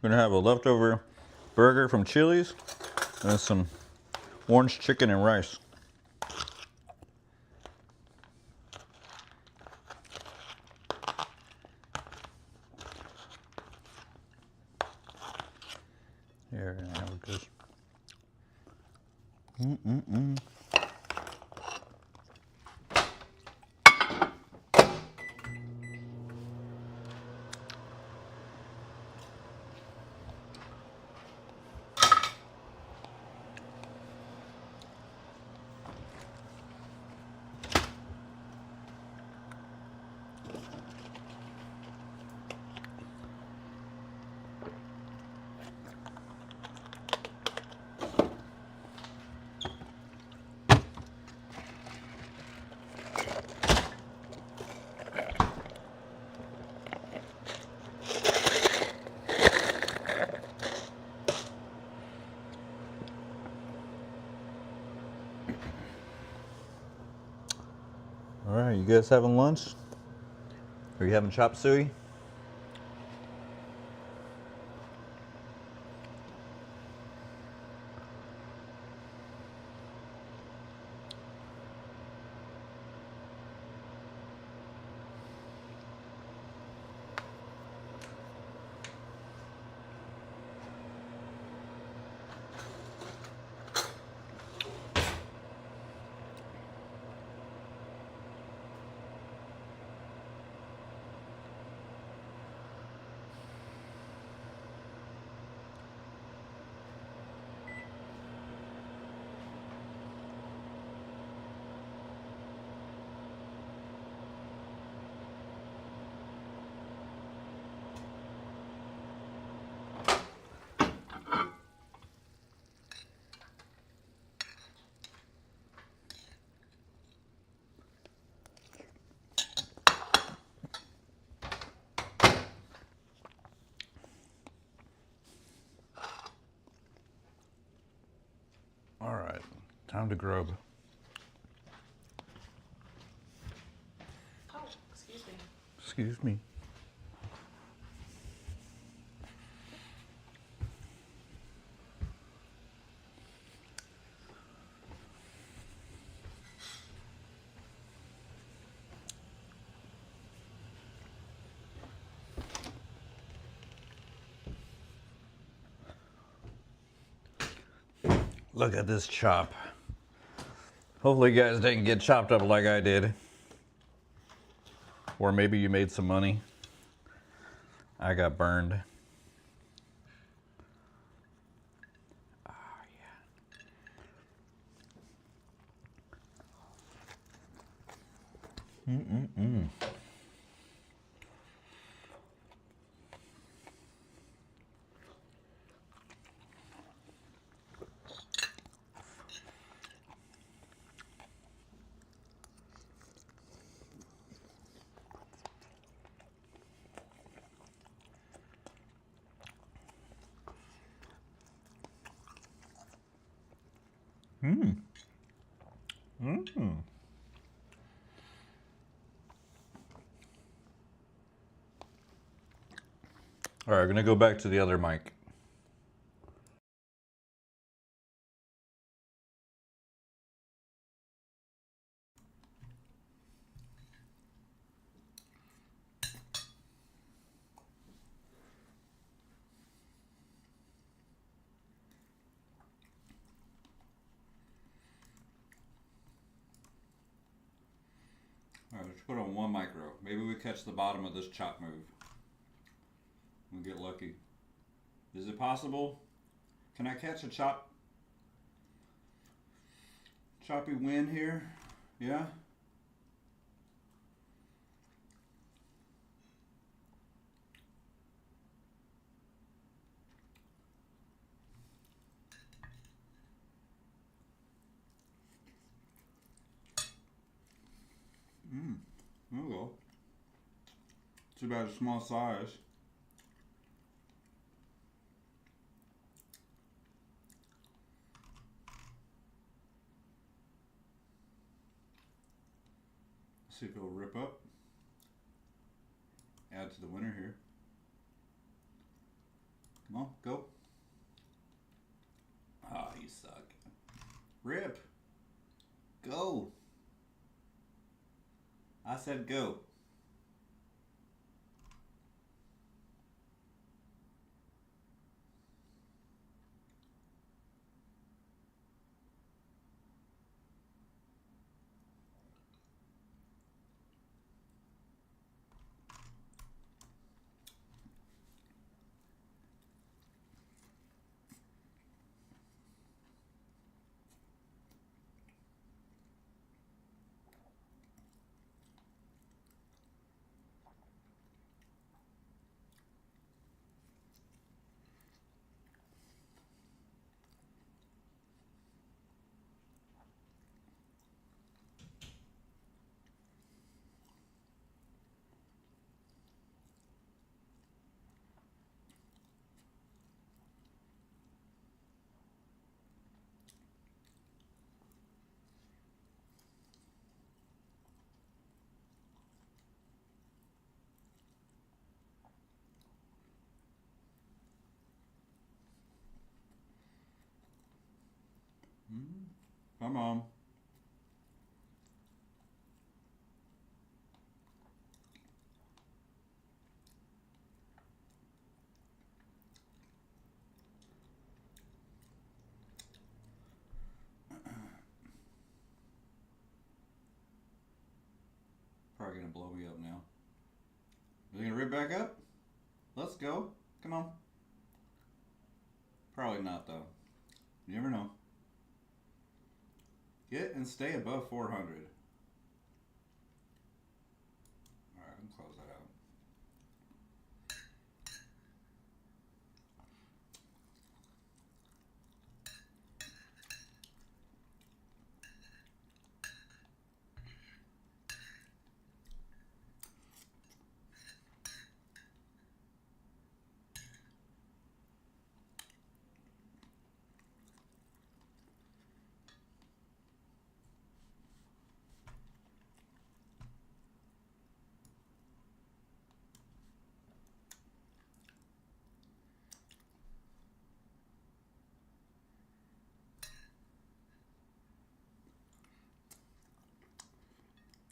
Gonna have a leftover burger from Chili's and some orange chicken and rice. Here, have this. All right, you guys having lunch? Are you having chop suey? All right, time to grub. Oh, excuse me. Excuse me. Look at this chop. Hopefully you guys didn't get chopped up like I did. Or maybe you made some money. I got burned. Oh, yeah. All right, we're gonna go back to the other mic. Alright, let's put on 1 micro. Maybe we catch the bottom of this chop move. We'll get lucky. Is it possible? Can I catch a choppy win here? Yeah? There we go. Too bad it's small size. See if it'll rip up. Add to the winner here. Come on, go. Ah, you suck. Rip. Go. I said go. Come on. Probably gonna blow me up now. Is it gonna rip back up? Let's go. Come on. Probably not though. You never know. Get and stay above 400. Alright, I can close that out.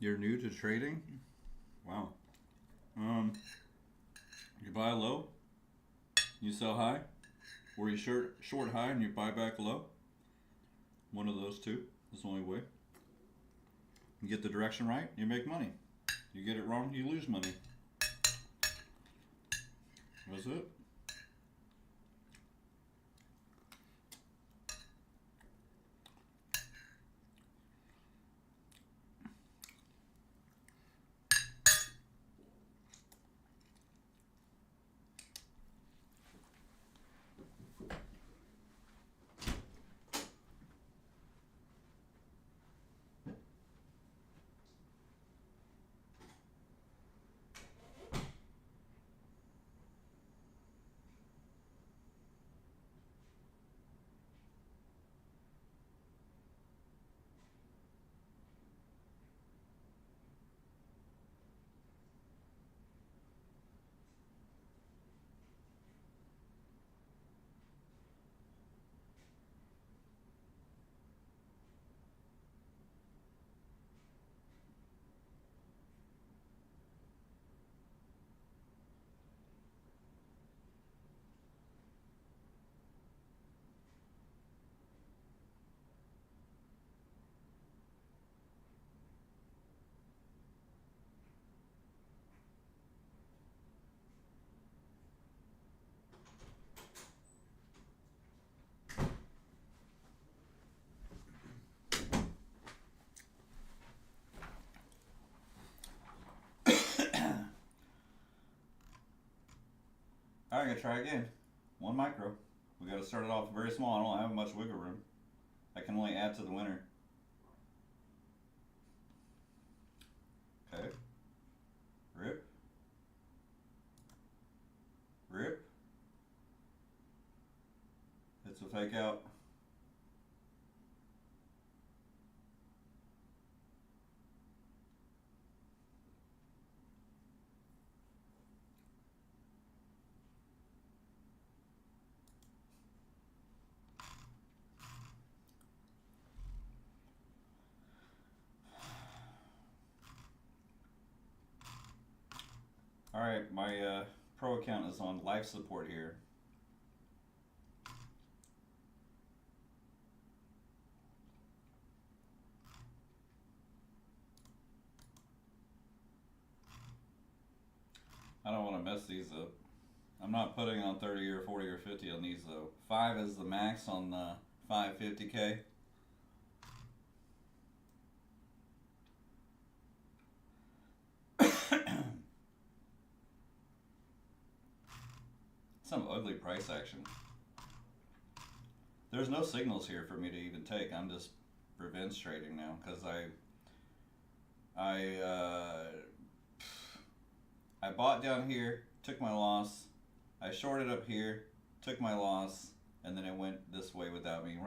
You're new to trading? Wow. You buy low, you sell high, or you short high and you buy back low. One of those two is the only way. You get the direction right, you make money. You get it wrong, you lose money. That's it. Alright, I gotta try again. 1 micro. We gotta start it off very small. I don't have much wiggle room. I can only add to the winner. Okay. Rip. Rip. It's a fake out. Alright, my pro account is on life support here. I don't want to mess these up. I'm not putting on 30 or 40 or 50 on these though. 5 is the max on the 550K. Some ugly price action. There's no signals here for me to even take. I'm just revenge trading now because I bought down here, took my loss. I shorted up here, took my loss, and then it went this way without me.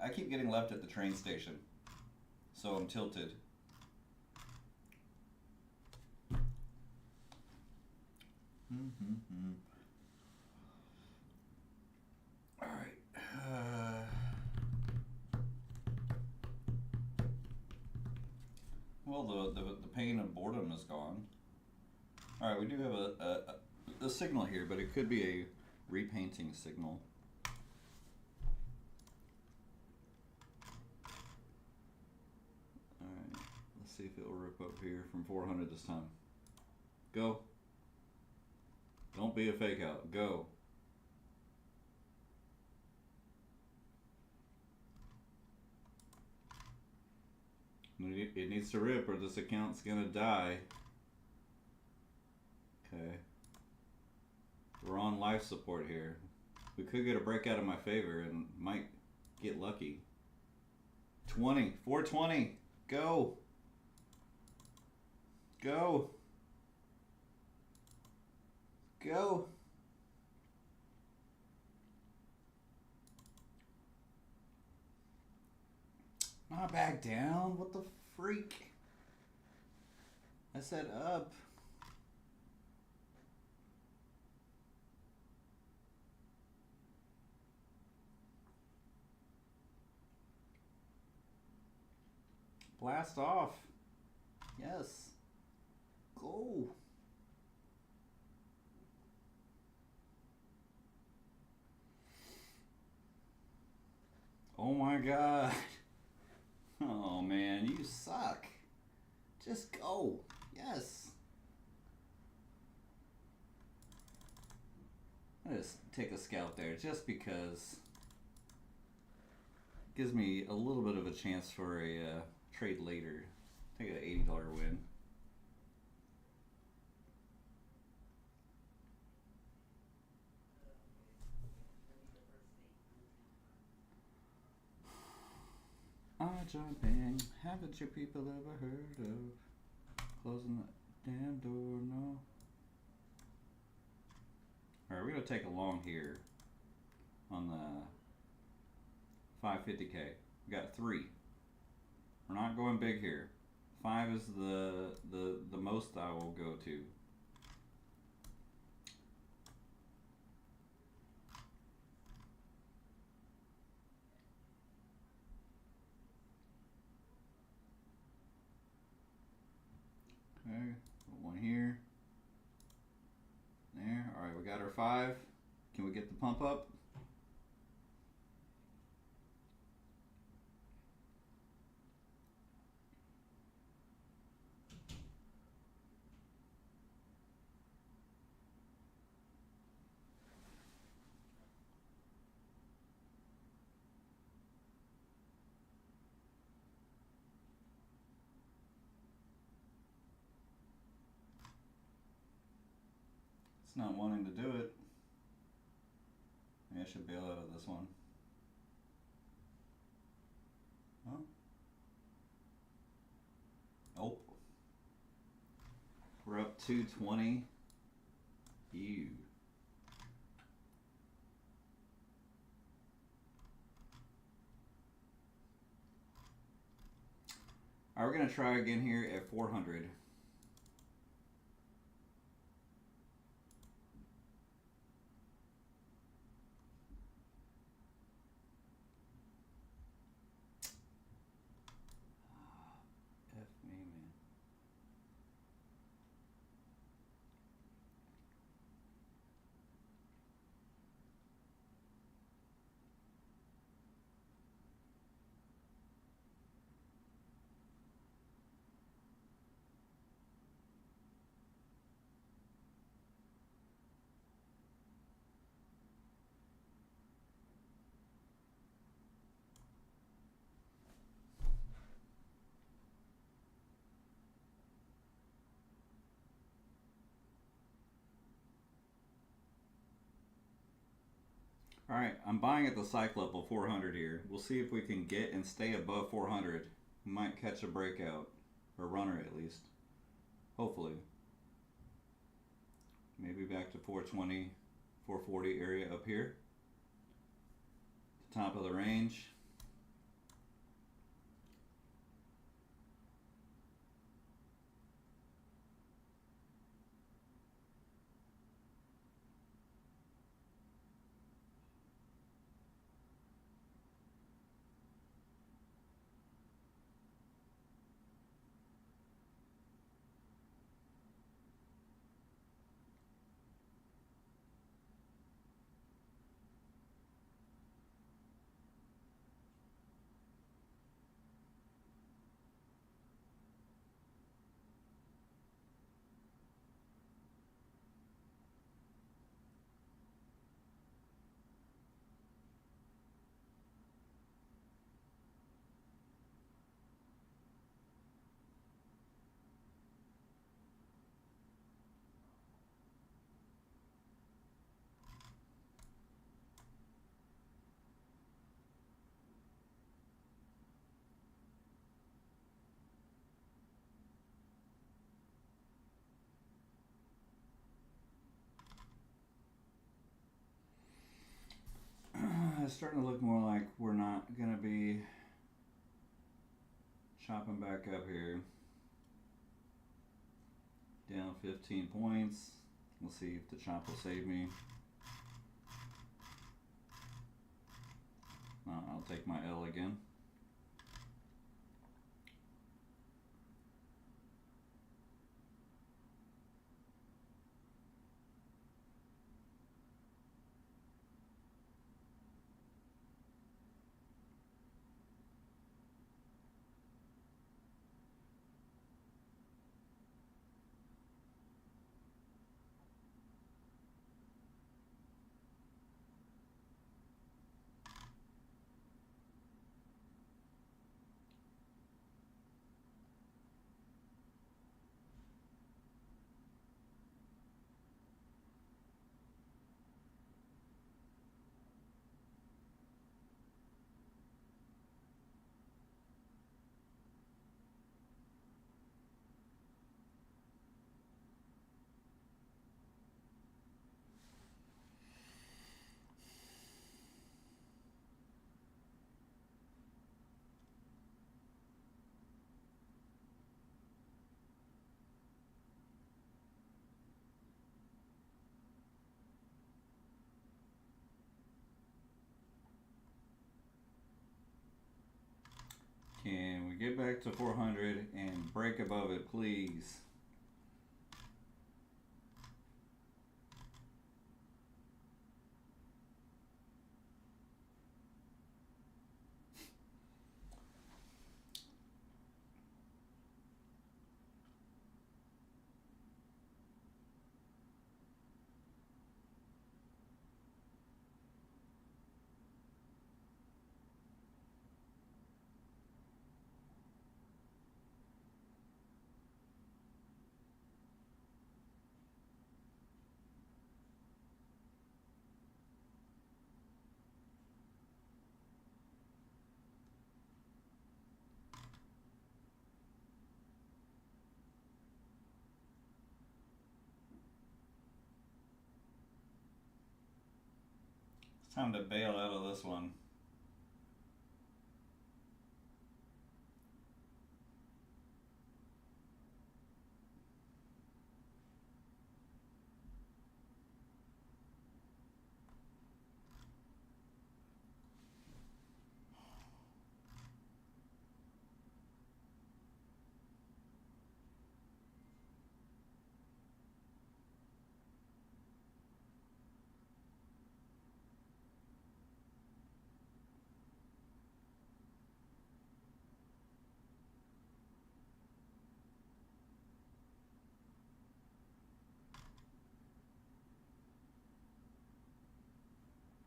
I keep getting left at the train station, so I'm tilted. All right. Well, the pain of boredom is gone. All right, we do have a signal here, but it could be a repainting signal. All right, let's see if it will rip up here from 400 this time. Go. Don't be a fake out. Go. It needs to rip or this account's gonna die. Okay. We're on life support here. We could get a breakout in my favor and might get lucky. 20, 420, go. Go. Go. Not back down. What the freak? I said up. Blast off. Yes. Go. Oh my God. Oh man, you suck. Just go. Yes. I'll just take a scalp there just because it gives me a little bit of a chance for a trade later. Take an $80 win. Jumping, haven't you people ever heard of closing the damn door? No. Alright, we're going to take a long here on the 550K. We got 3. We're not going big here. 5 is the most I will go to. Okay, put 1 here. There. Alright, we got our 5. Can we get the pump up? It's not wanting to do it. Maybe I should bail out of this one. Huh? Oh. We're up 220. Ew. Alright, we're going to try again here at 400. F me, man. Alright, I'm buying at the cycle level 400 here. We'll see if we can get and stay above 400. We might catch a breakout, or runner at least. Hopefully. Maybe back to 420, 440 area up here. The top of the range. It's starting to look more like we're not going to be chopping back up here. Down 15 points. We'll see if the chop will save me. I'll take my L again. Can we get back to 400 and break above it, please? Time to bail out of this one.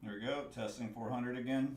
There we go, testing 400 again.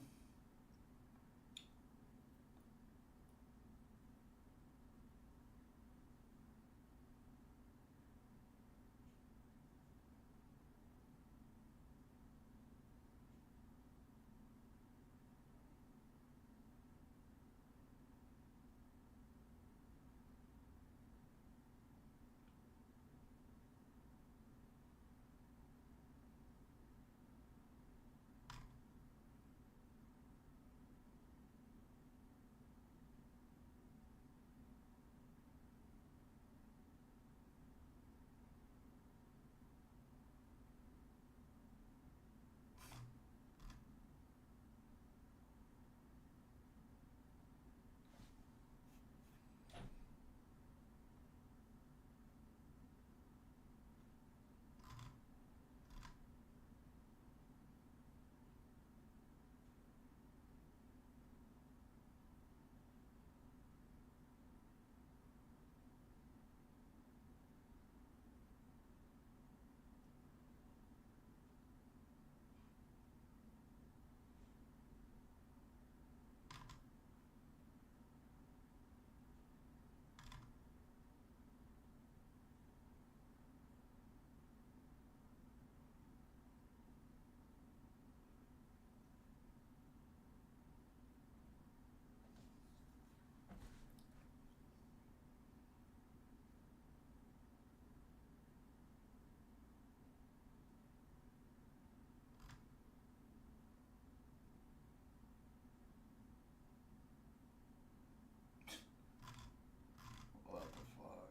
What the fuck?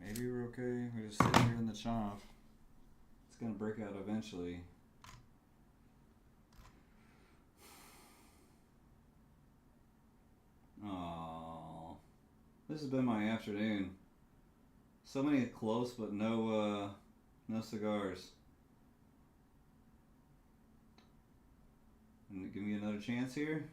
Maybe we're okay. We're just sitting here in the chop. It's gonna break out eventually. Oh, this has been my afternoon. So many close, but no cigars. And give me another chance here.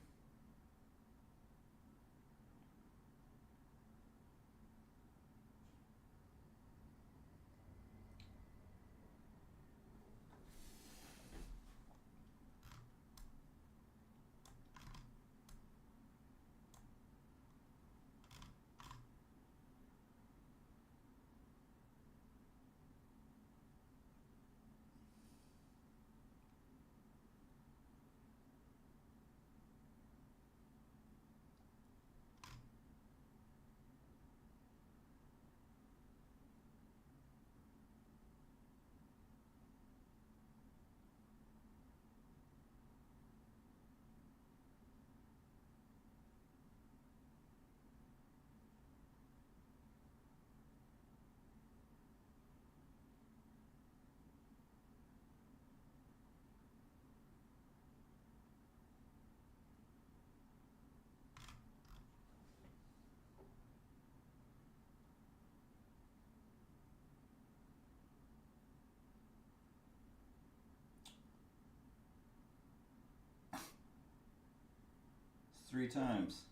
3 times.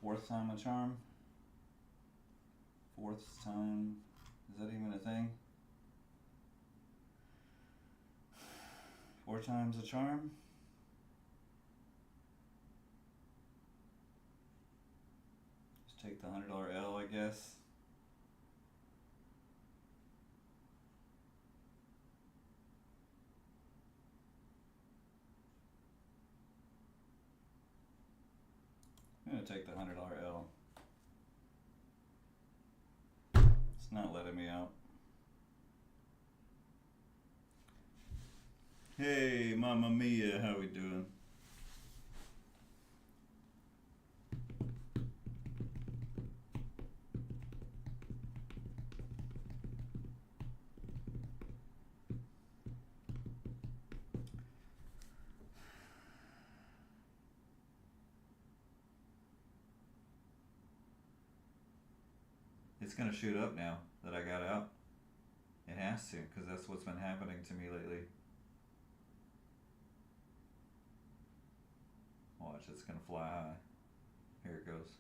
Fourth time a charm? Fourth time, is that even a thing? 4 times a charm? Just take the $100 L, I guess. I'm gonna take the $100 L. It's not letting me out. Hey, Mamma Mia, how we doing? It's gonna shoot up now that I got out. It has to, because that's what's been happening to me lately. Watch, it's gonna fly high. Here it goes.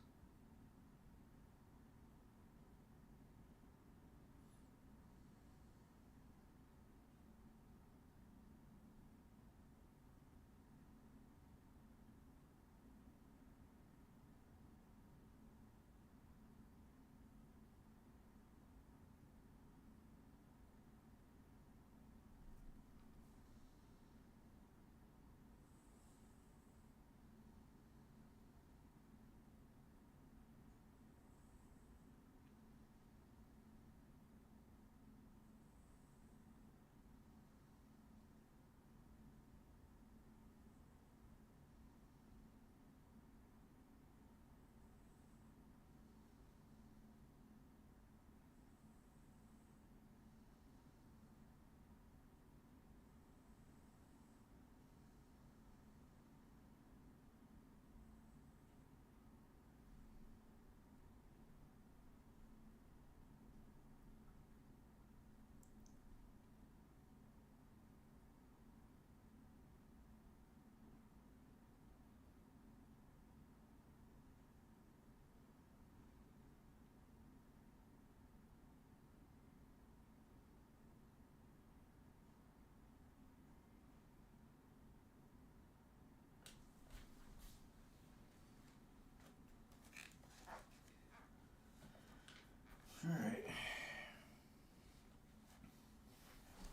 Alright.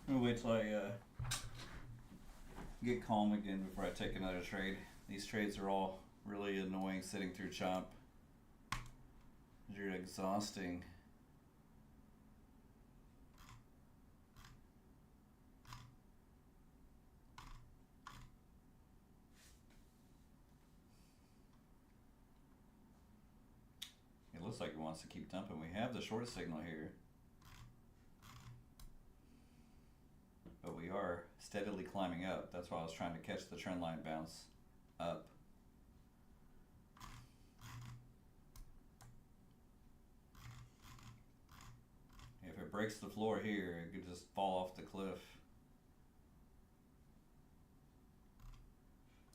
I'm gonna wait till I get calm again before I take another trade. These trades are all really annoying sitting through chop. You're exhausting. It looks like it wants to keep dumping. We have the short signal here. But we are steadily climbing up. That's why I was trying to catch the trend line bounce up. If it breaks the floor here, it could just fall off the cliff.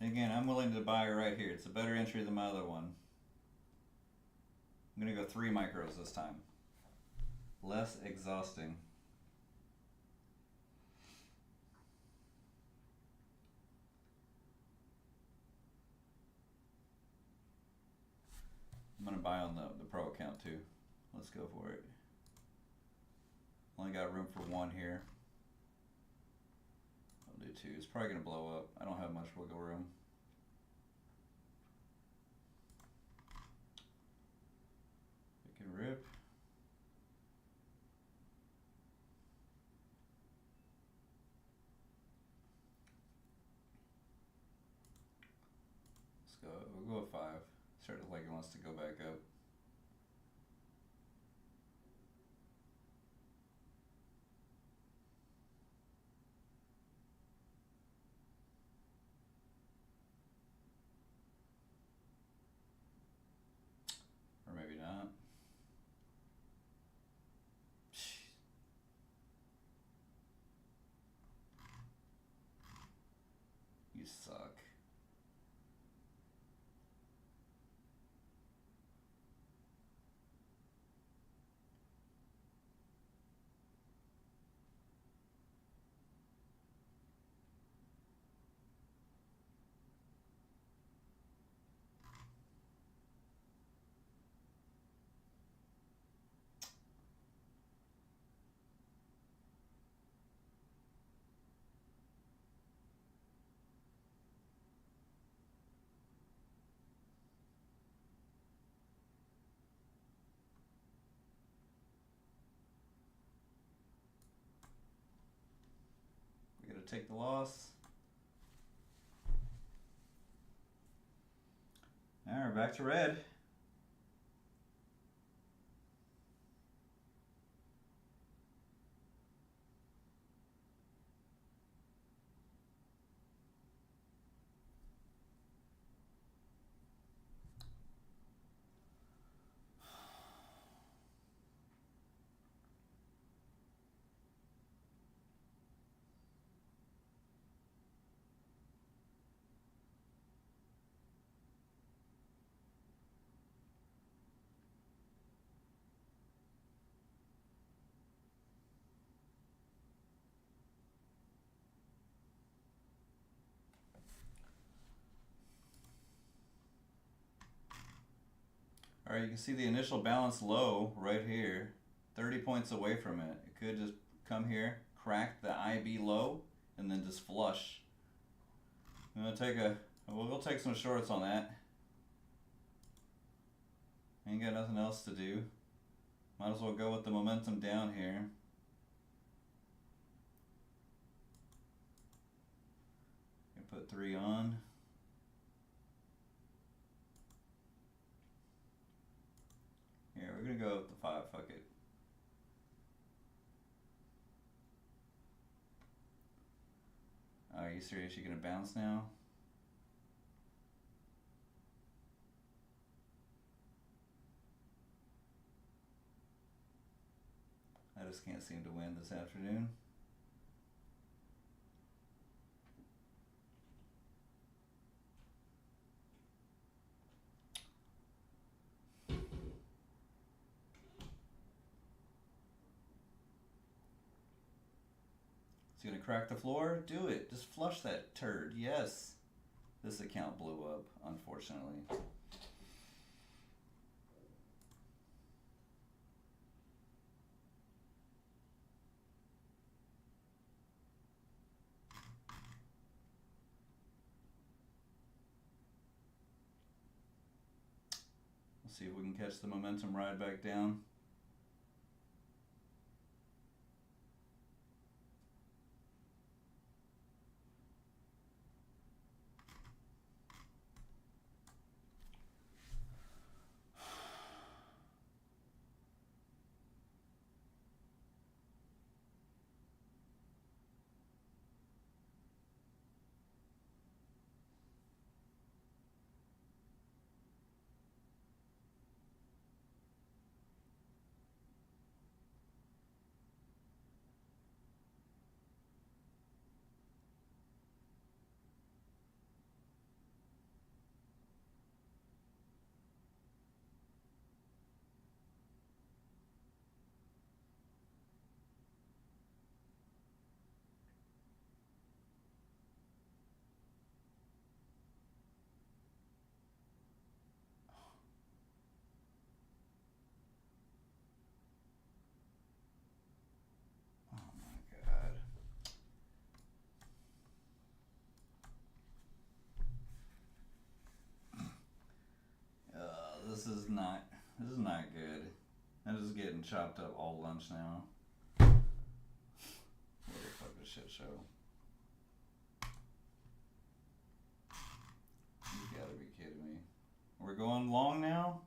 Again, I'm willing to buy right here. It's a better entry than my other one. I'm gonna go 3 micros this time. Less exhausting. I'm gonna buy on the pro account too. Let's go for it. Only got room for 1 here. I'll do 2. It's probably gonna blow up. I don't have much wiggle room. It can rip. Let's go. We'll go with 5. Started like it wants to go back up. Or maybe not. You suck. We gotta take the loss. Alright, back to red. Alright, you can see the initial balance low right here, 30 points away from it. It could just come here, crack the IB low, and then just flush. I'm gonna take we'll take some shorts on that. Ain't got nothing else to do. Might as well go with the momentum down here. Put 3 on. Here, we're gonna go with the 5, fuck it. Are you serious? You're gonna bounce now? I just can't seem to win this afternoon. It's gonna crack the floor? Do it. Just flush that turd. Yes. This account blew up, unfortunately. Let's see if we can catch the momentum ride back down. not. This is not good. I'm just getting chopped up all lunch now. What the fuck a shit show. You gotta be kidding me. We're going long now?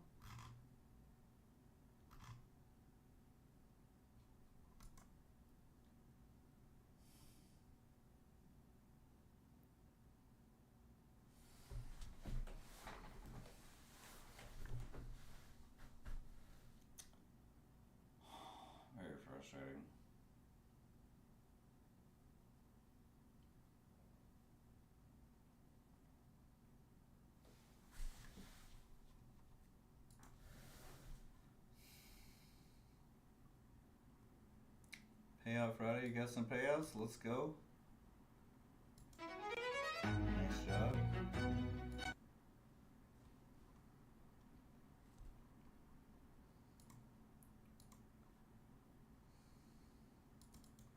Very frustrating. Payout Friday, you got some payouts? Let's go. Nice job.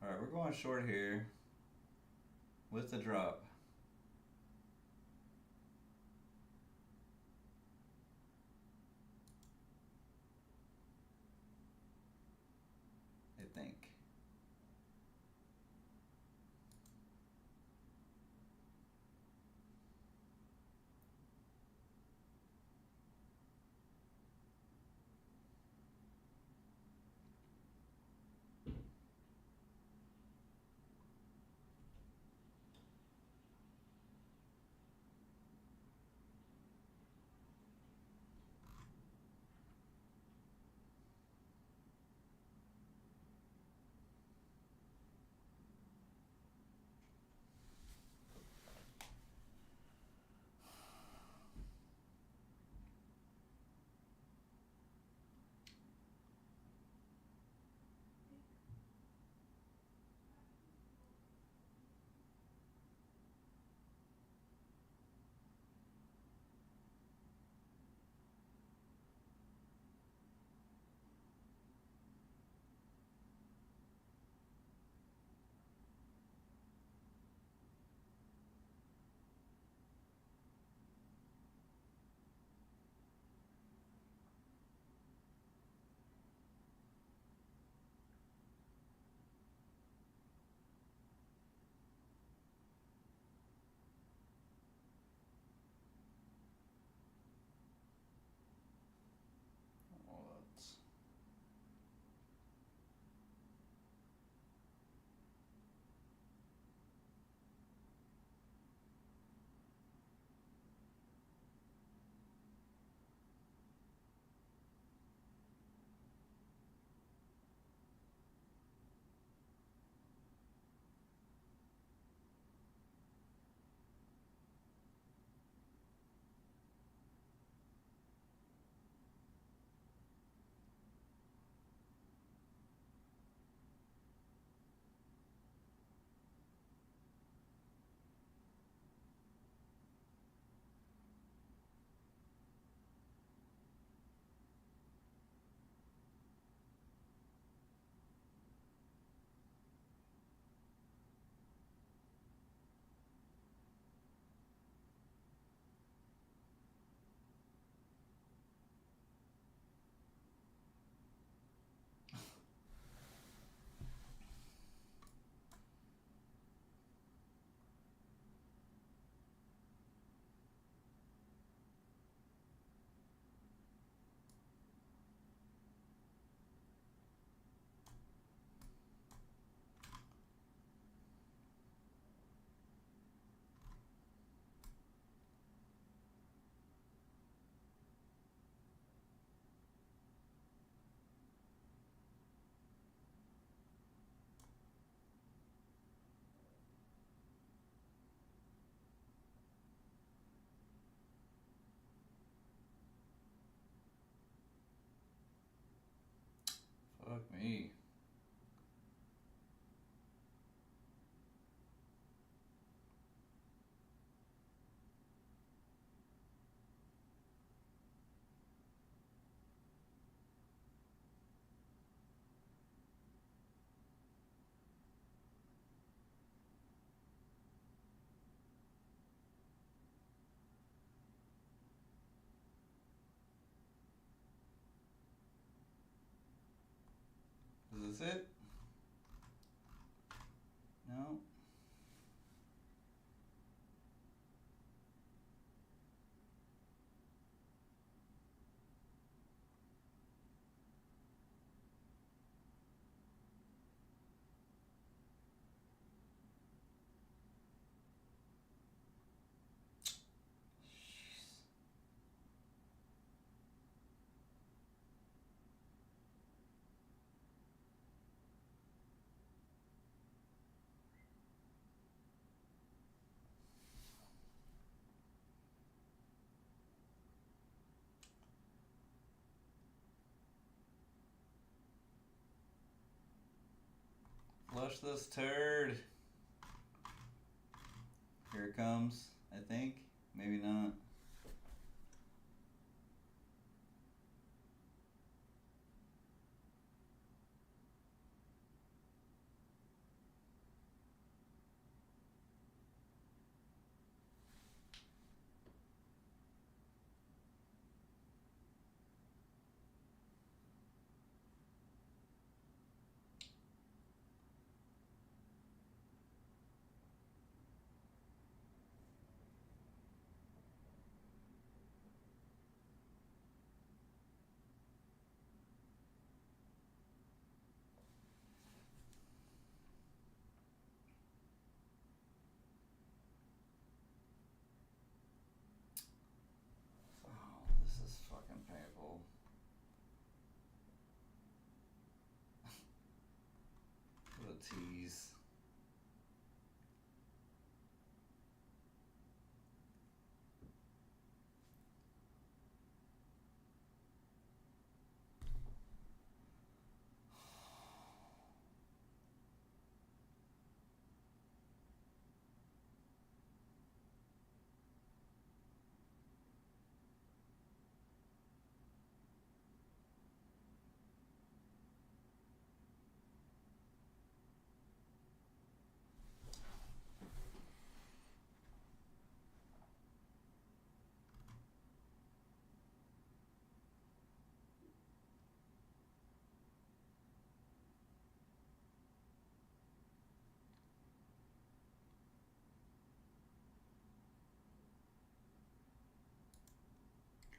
Alright, we're going short here with the drop. I think. Well, that's... Fuck me. this it? No. Flush this turd. Here it comes, I think. Maybe not. Oh, this is fucking painful. What a tease.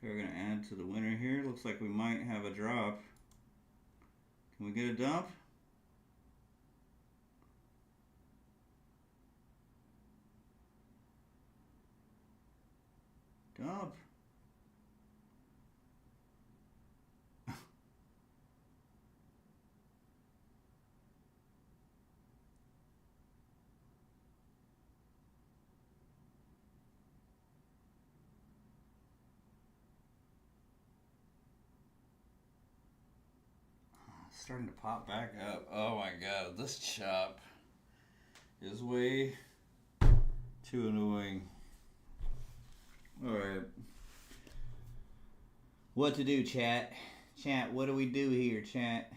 We're gonna add to the winner here. Looks like we might have a drop. Can we get a dump? Dump. Starting to pop back up. Oh my god, this chop is way too annoying. Alright. What to do, chat? Chat, what do we do here, chat?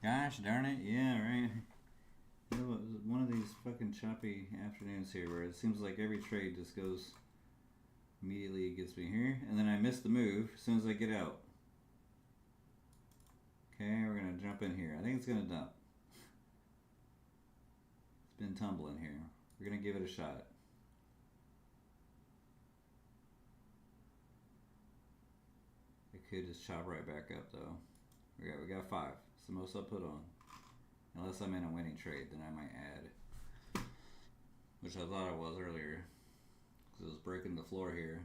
Gosh darn it, yeah, right. You know, it was one of these fucking choppy afternoons here where it seems like every trade just goes immediately against me here, and then I miss the move as soon as I get out. Okay, we're gonna jump in here. I think it's gonna dump. It's been tumbling here. We're gonna give it a shot. It could just chop right back up though. We got 5. It's the most I'll put on. Unless I'm in a winning trade, then I might add. Which I thought I was earlier. Because it was breaking the floor here.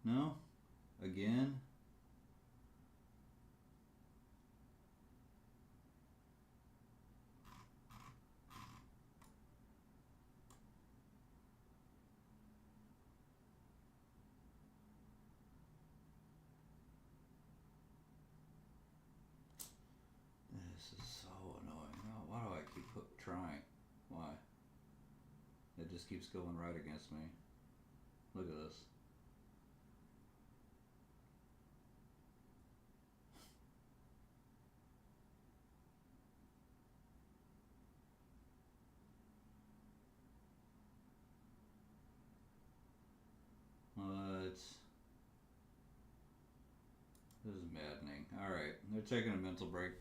No? Again? This is so annoying. Why do I keep trying? Why? It just keeps going right against me. Look at this. This is maddening. Alright, they're taking a mental break.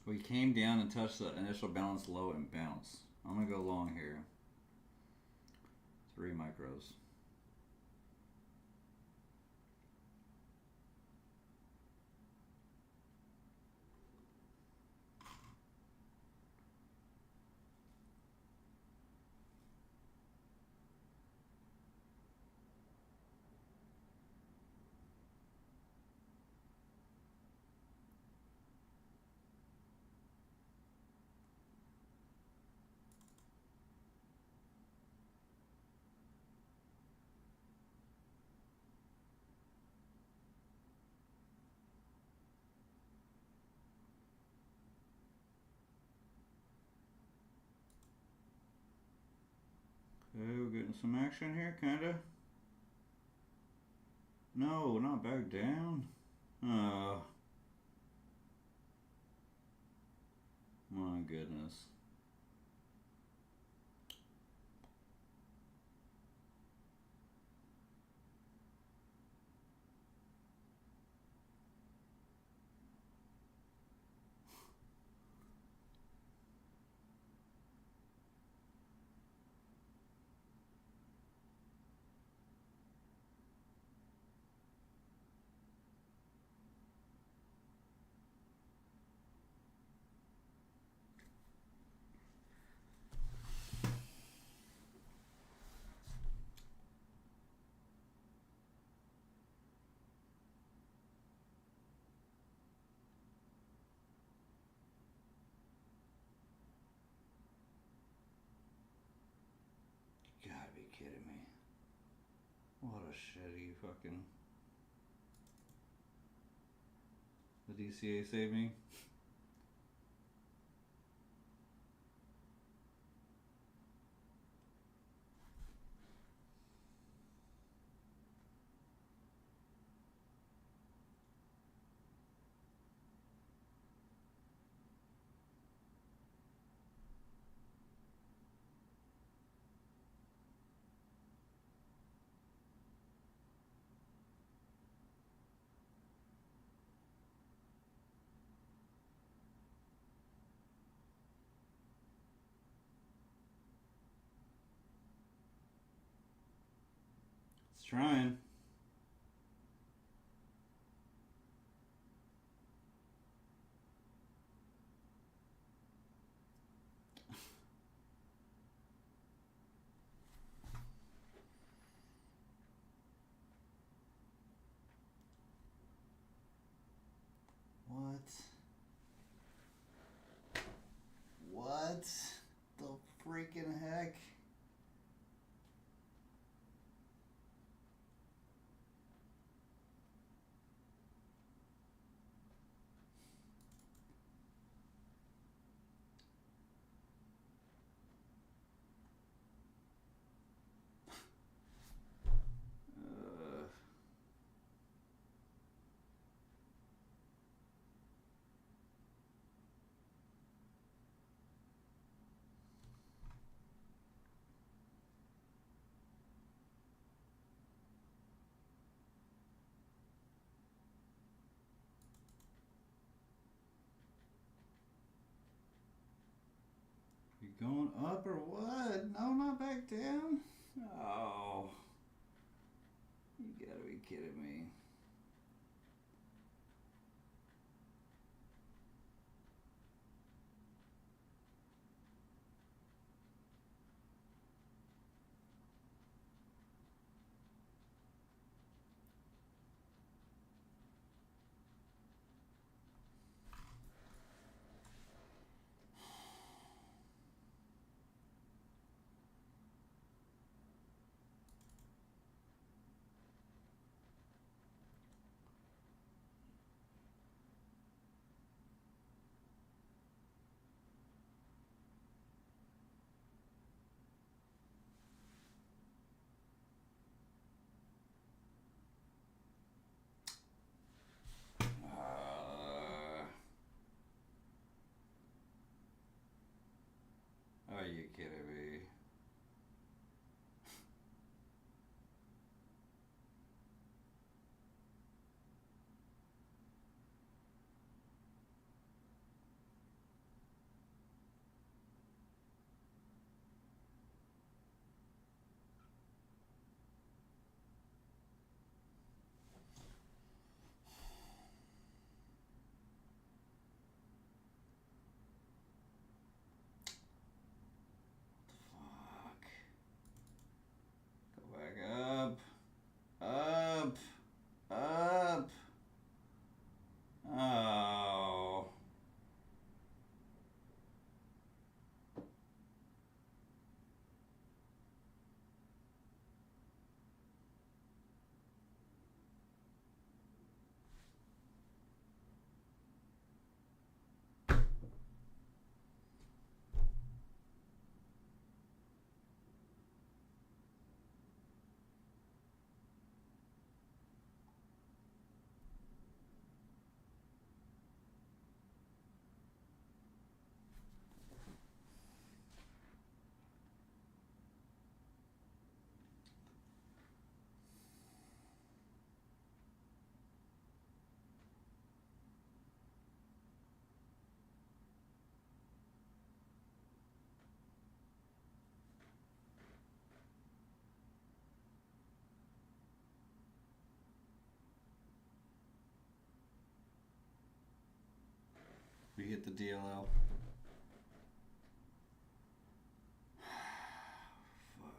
We came down and touched the initial balance low and bounce. I'm going to go long here. 3 micros. Okay, we're getting some action here, kinda. No, not back down. Oh. My goodness. You gotta be kidding me. What a shitty fucking... The DCA saved me? trying. What the freaking heck? You going up or what? No, not back down. Oh, you gotta be kidding me. Are you kidding me? Fuck. Go back up. Up. Up. Oh. We hit the DLL. Fuck.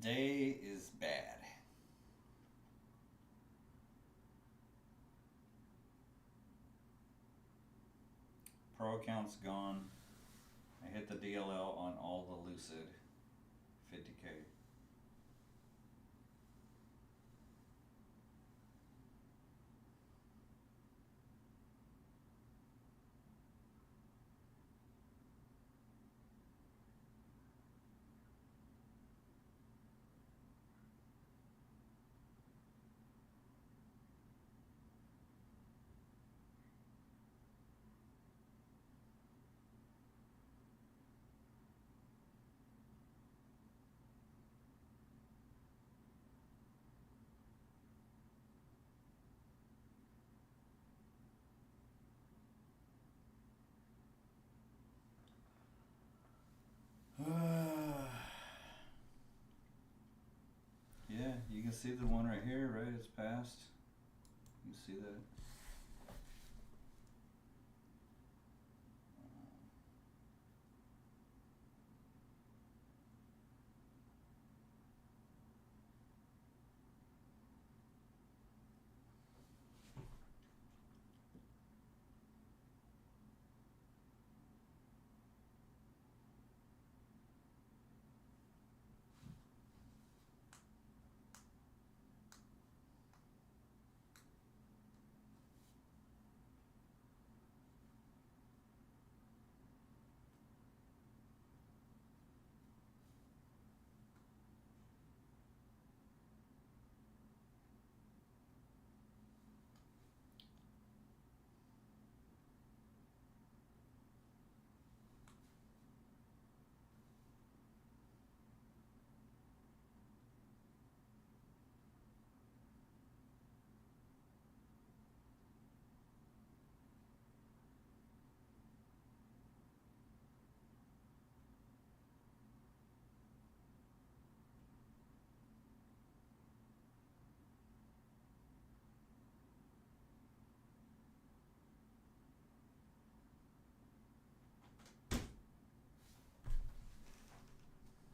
Day is bad. Pro account's gone. I hit the DLL on all the Lucid 50K. Yeah, you can see the one right here, right? It's passed. You see that?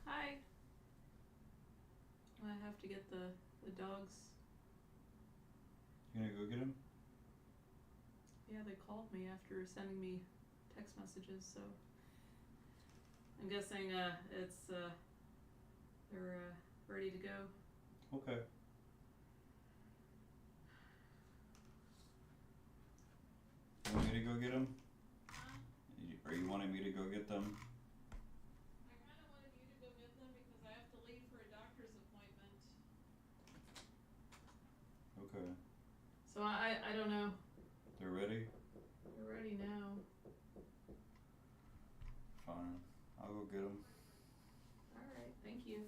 Hi. I have to get the dogs. You gonna go get him? Yeah, they called me after sending me text messages, so I'm guessing it's they're ready to go. Okay. You want me to go get him? Or you wanting me to go get them? I kind of wanted you to go get them because I have to leave for a doctor's appointment. Okay. So I don't know. They're ready? They're ready now. Fine. I'll go get them. All right, thank you.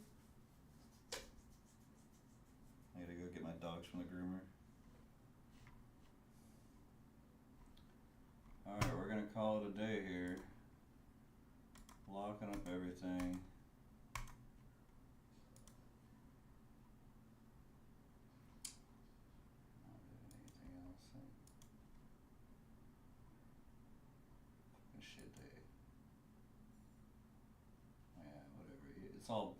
I gotta go get my dogs from the groomer. Alright, we're gonna call it a day here. Locking up everything. Not doing anything else. Fucking shit day. Yeah, whatever. It's all